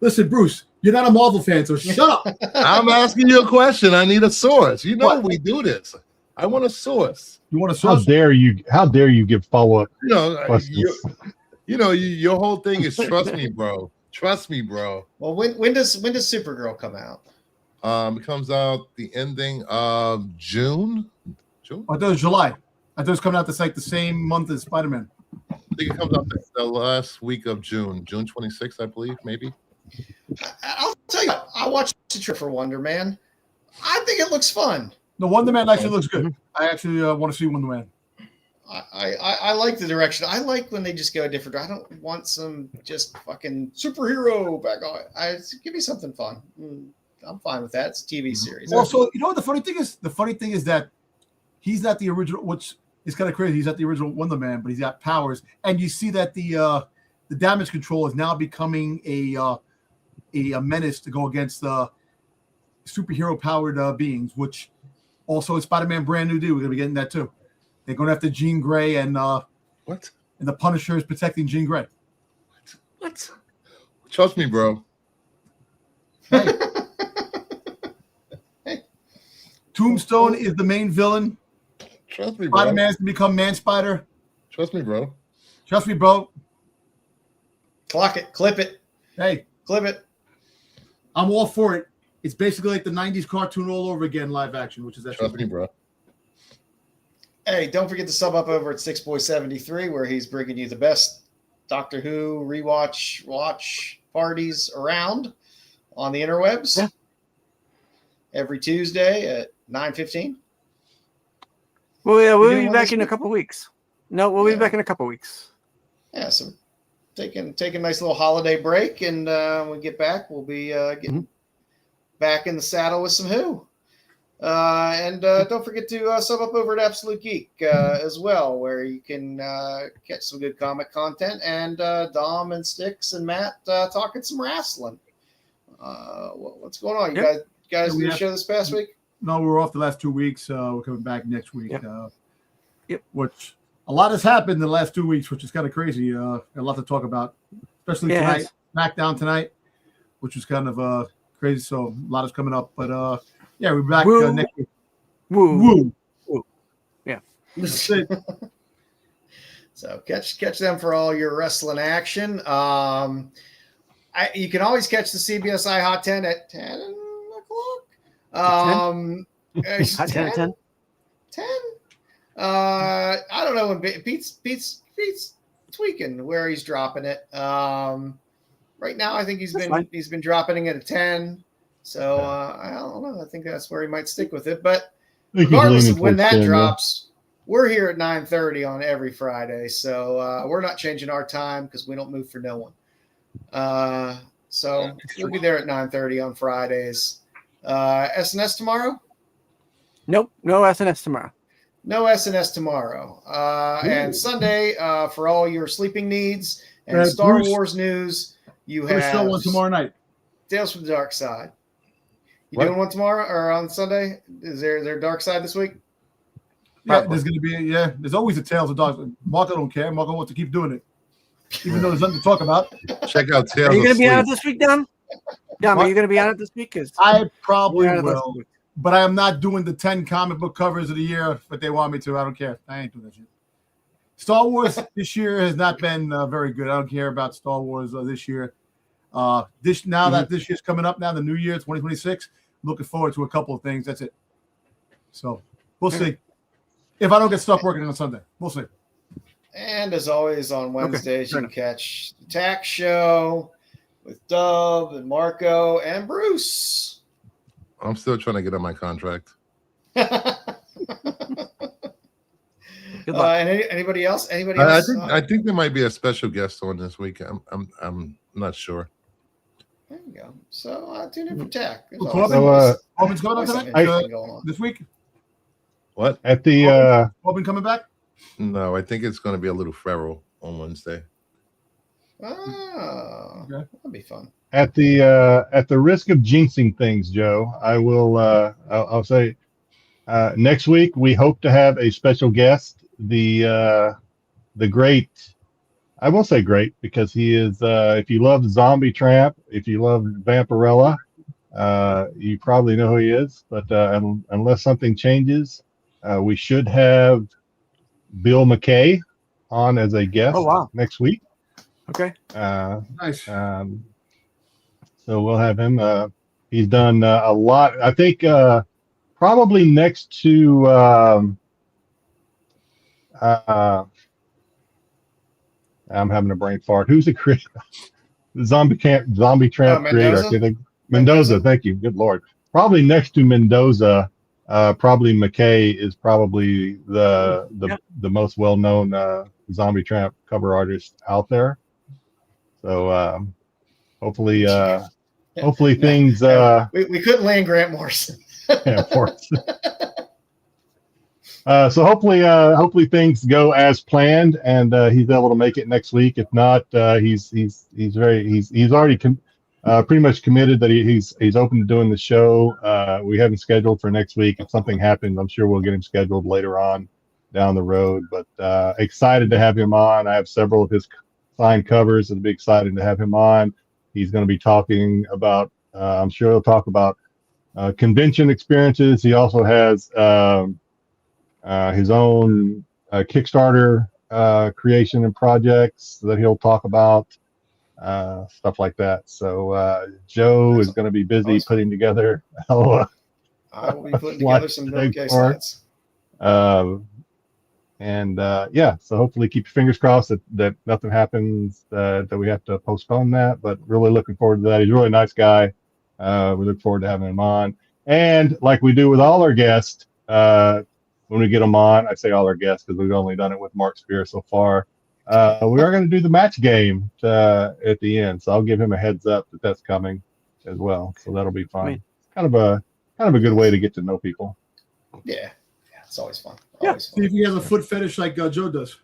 Listen, Bruce, you're not a Marvel fan, so shut up. I'm asking you a question. I need a source. We do this. I want a source. You want a source? How dare you give follow-up questions? Your whole thing is trust me, bro. Trust me, bro. Well, when does Supergirl come out? It comes out the ending of June. I thought it was July. I thought it was coming out the same month as Spider-Man. I think it comes out the last week of June 26th, I believe, maybe. I'll tell you, I watched the trailer for Wonder Man. I think it looks fun. The Wonder Man actually looks good. I actually want to see Wonder Man. I like the direction. I like when they just go different. I don't want some just fucking superhero back on. Give me something fun. I'm fine with that. It's a TV series. Also, you know what the funny thing is? The funny thing is that he's not the original, which is kind of crazy. He's not the original Wonder Man, but he's got powers. And you see that the damage control is now becoming a menace to go against the superhero powered beings, which also is Spider-Man brand new deal. We're gonna be getting that too. They're going after Jean Grey and What? And the Punisher is protecting Jean Grey. What? Trust me, bro. Hey. Tombstone is the main villain. Trust me, bro. Spider-Man's gonna become Man Spider. Trust me, bro. Trust me, bro. Clock it, clip it, Hey, clip it. I'm all for it. It's basically like the 90s cartoon all over again, live action, which is that. Trust me, bro. Hey, don't forget to sub up over at Six Boy 73, where he's bringing you the best Doctor Who watch parties around on the interwebs. Yeah. Every Tuesday at 9:15. Well, yeah, we'll doing be one back this in a week? couple weeks. No, we'll be Yeah. back in a couple weeks. Yeah, so taking a nice little holiday break, and when we get back, we'll be getting back in the saddle with some Who. And don't forget to sub up over at Absolute Geek as well, where you can catch some good comic content, and Dom and Styx and Matt talking some wrestling. What's going on? You Yep. guys Yeah, do a show this past week? No, we were off the last 2 weeks. We're coming back next week. Yep. Yep. Which a lot has happened in the last 2 weeks, which is kind of crazy. A lot to talk about, especially Yeah, tonight. SmackDown tonight, which was kind of crazy. So a lot is coming up. But yeah, we're back Woo. next week. Woo. Woo. Yeah. That's it. So catch them for all your wrestling action. You can always catch the CBSI Hot 10 at 10 o'clock. Hot 10 at 10? 10. I don't know when Pete's tweaking where he's dropping it. Right now, I think he's been dropping it at 10. So I don't know. I think that's where he might stick with it. But I think he's regardless leaning of when towards that 10, yeah. drops, we're here at 9:30 on every Friday. So we're not changing our time because we don't move for no one. So we'll be there at 9:30 on Fridays. SNS tomorrow? Nope, no SNS tomorrow. No SNS tomorrow. And Sunday, for all your sleeping needs and Star Bruce, Wars news, you There's have still one tomorrow night. Tales from the Dark Side. You What? doing one tomorrow or on Sunday? Is there Dark Side this week? Yeah, Probably. there's going to be there's always a Tales of Dogs. Marco don't care. Marco wants to keep doing it, even though there's nothing to talk about. Check out Tales Are you of going to be on it Sleep. this week, Dom? Dom, What? are you going to be on it this week? 'Cause I probably you're on it this will, week. but I am not doing the 10 comic book covers of the year, but they want me to. I don't care. I ain't doing that shit. Star Wars this year has not been very good. I don't care about Star Wars this year. That this year's coming up now, the new year, 2026. I'm looking forward to a couple of things. That's it. So we'll see. If I don't get stuck working on Sunday, we'll see. And as always, on Wednesdays, fair you can catch the Tax Show with Dub and Marco and Bruce. I'm still trying to get on my contract. Good luck. And anybody else? Anybody I else? think there might be a special guest on this week. I'm not sure. There you go. So tune in for Tech. There's Well, always- Corbin's going on always tonight? something interesting going on. This week? What? At the Corbin coming back? No, I think it's going to be a little feral on Wednesday. Oh, Okay. that'd be fun. at the risk of jinxing things, Joe, I will I'll say next week we hope to have a special guest, the great, I will say great because he is if you love Zombie Tramp, if you love Vampirella, you probably know who he is, but unless something changes, we should have Bill McKay on as a guest next week. Okay. Nice. So we'll have him. He's done a lot. I think probably next to I'm having a brain fart. Who's the creator? The Zombie Tramp creator. Mendoza? I think Mendoza. Thank you. Good Lord. Probably next to Mendoza. Probably McKay is probably the most well known Zombie Tramp cover artist out there. So hopefully things we couldn't land Grant Morrison. yeah, of course. So hopefully things go as planned and he's able to make it next week. If not, he's already pretty much committed that he's open to doing the show. We haven't scheduled for next week. If something happens, I'm sure we'll get him scheduled later on down the road. But excited to have him on. I have several of his signed covers. It'll be exciting to have him on. He's going to be talking about. I'm sure he'll talk about convention experiences. He also has his own Kickstarter creation and projects that he'll talk about. Stuff like that. So Joe is going to be busy putting together. I will be putting together some case sets. So hopefully keep your fingers crossed that nothing happens that we have to postpone that. But really looking forward to that. He's a really nice guy. We look forward to having him on. And like we do with all our guests, when we get them on, I say all our guests because we've only done it with Mark Spear so far. We are going to do the match game at the end, so I'll give him a heads up that that's coming as well. So that'll be fun. Kind of a good way to get to know people. Yeah, it's always fun. See if he has a foot fetish like Joe does.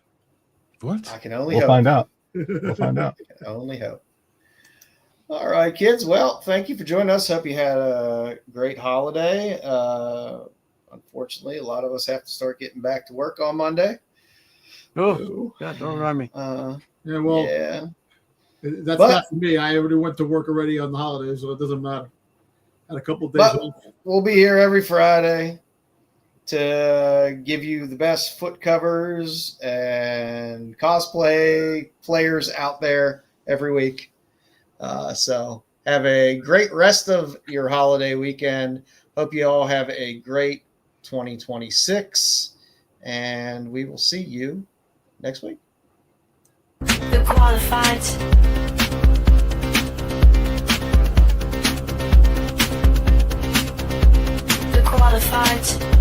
What? I can only we'll hope. find out. We'll find out. I can only hope. All right, kids. Well, thank you for joining us. Hope you had a great holiday. Unfortunately, a lot of us have to start getting back to work on Monday. Oh, God, don't remind me. That's not for me. I already went to work already on the holidays, so it doesn't matter. Had a couple of days off. We'll be here every Friday to give you the best foot covers and cosplay players out there every week. So have a great rest of your holiday weekend. Hope you all have a great 2026, and we will see you next week. The qualified. The qualified.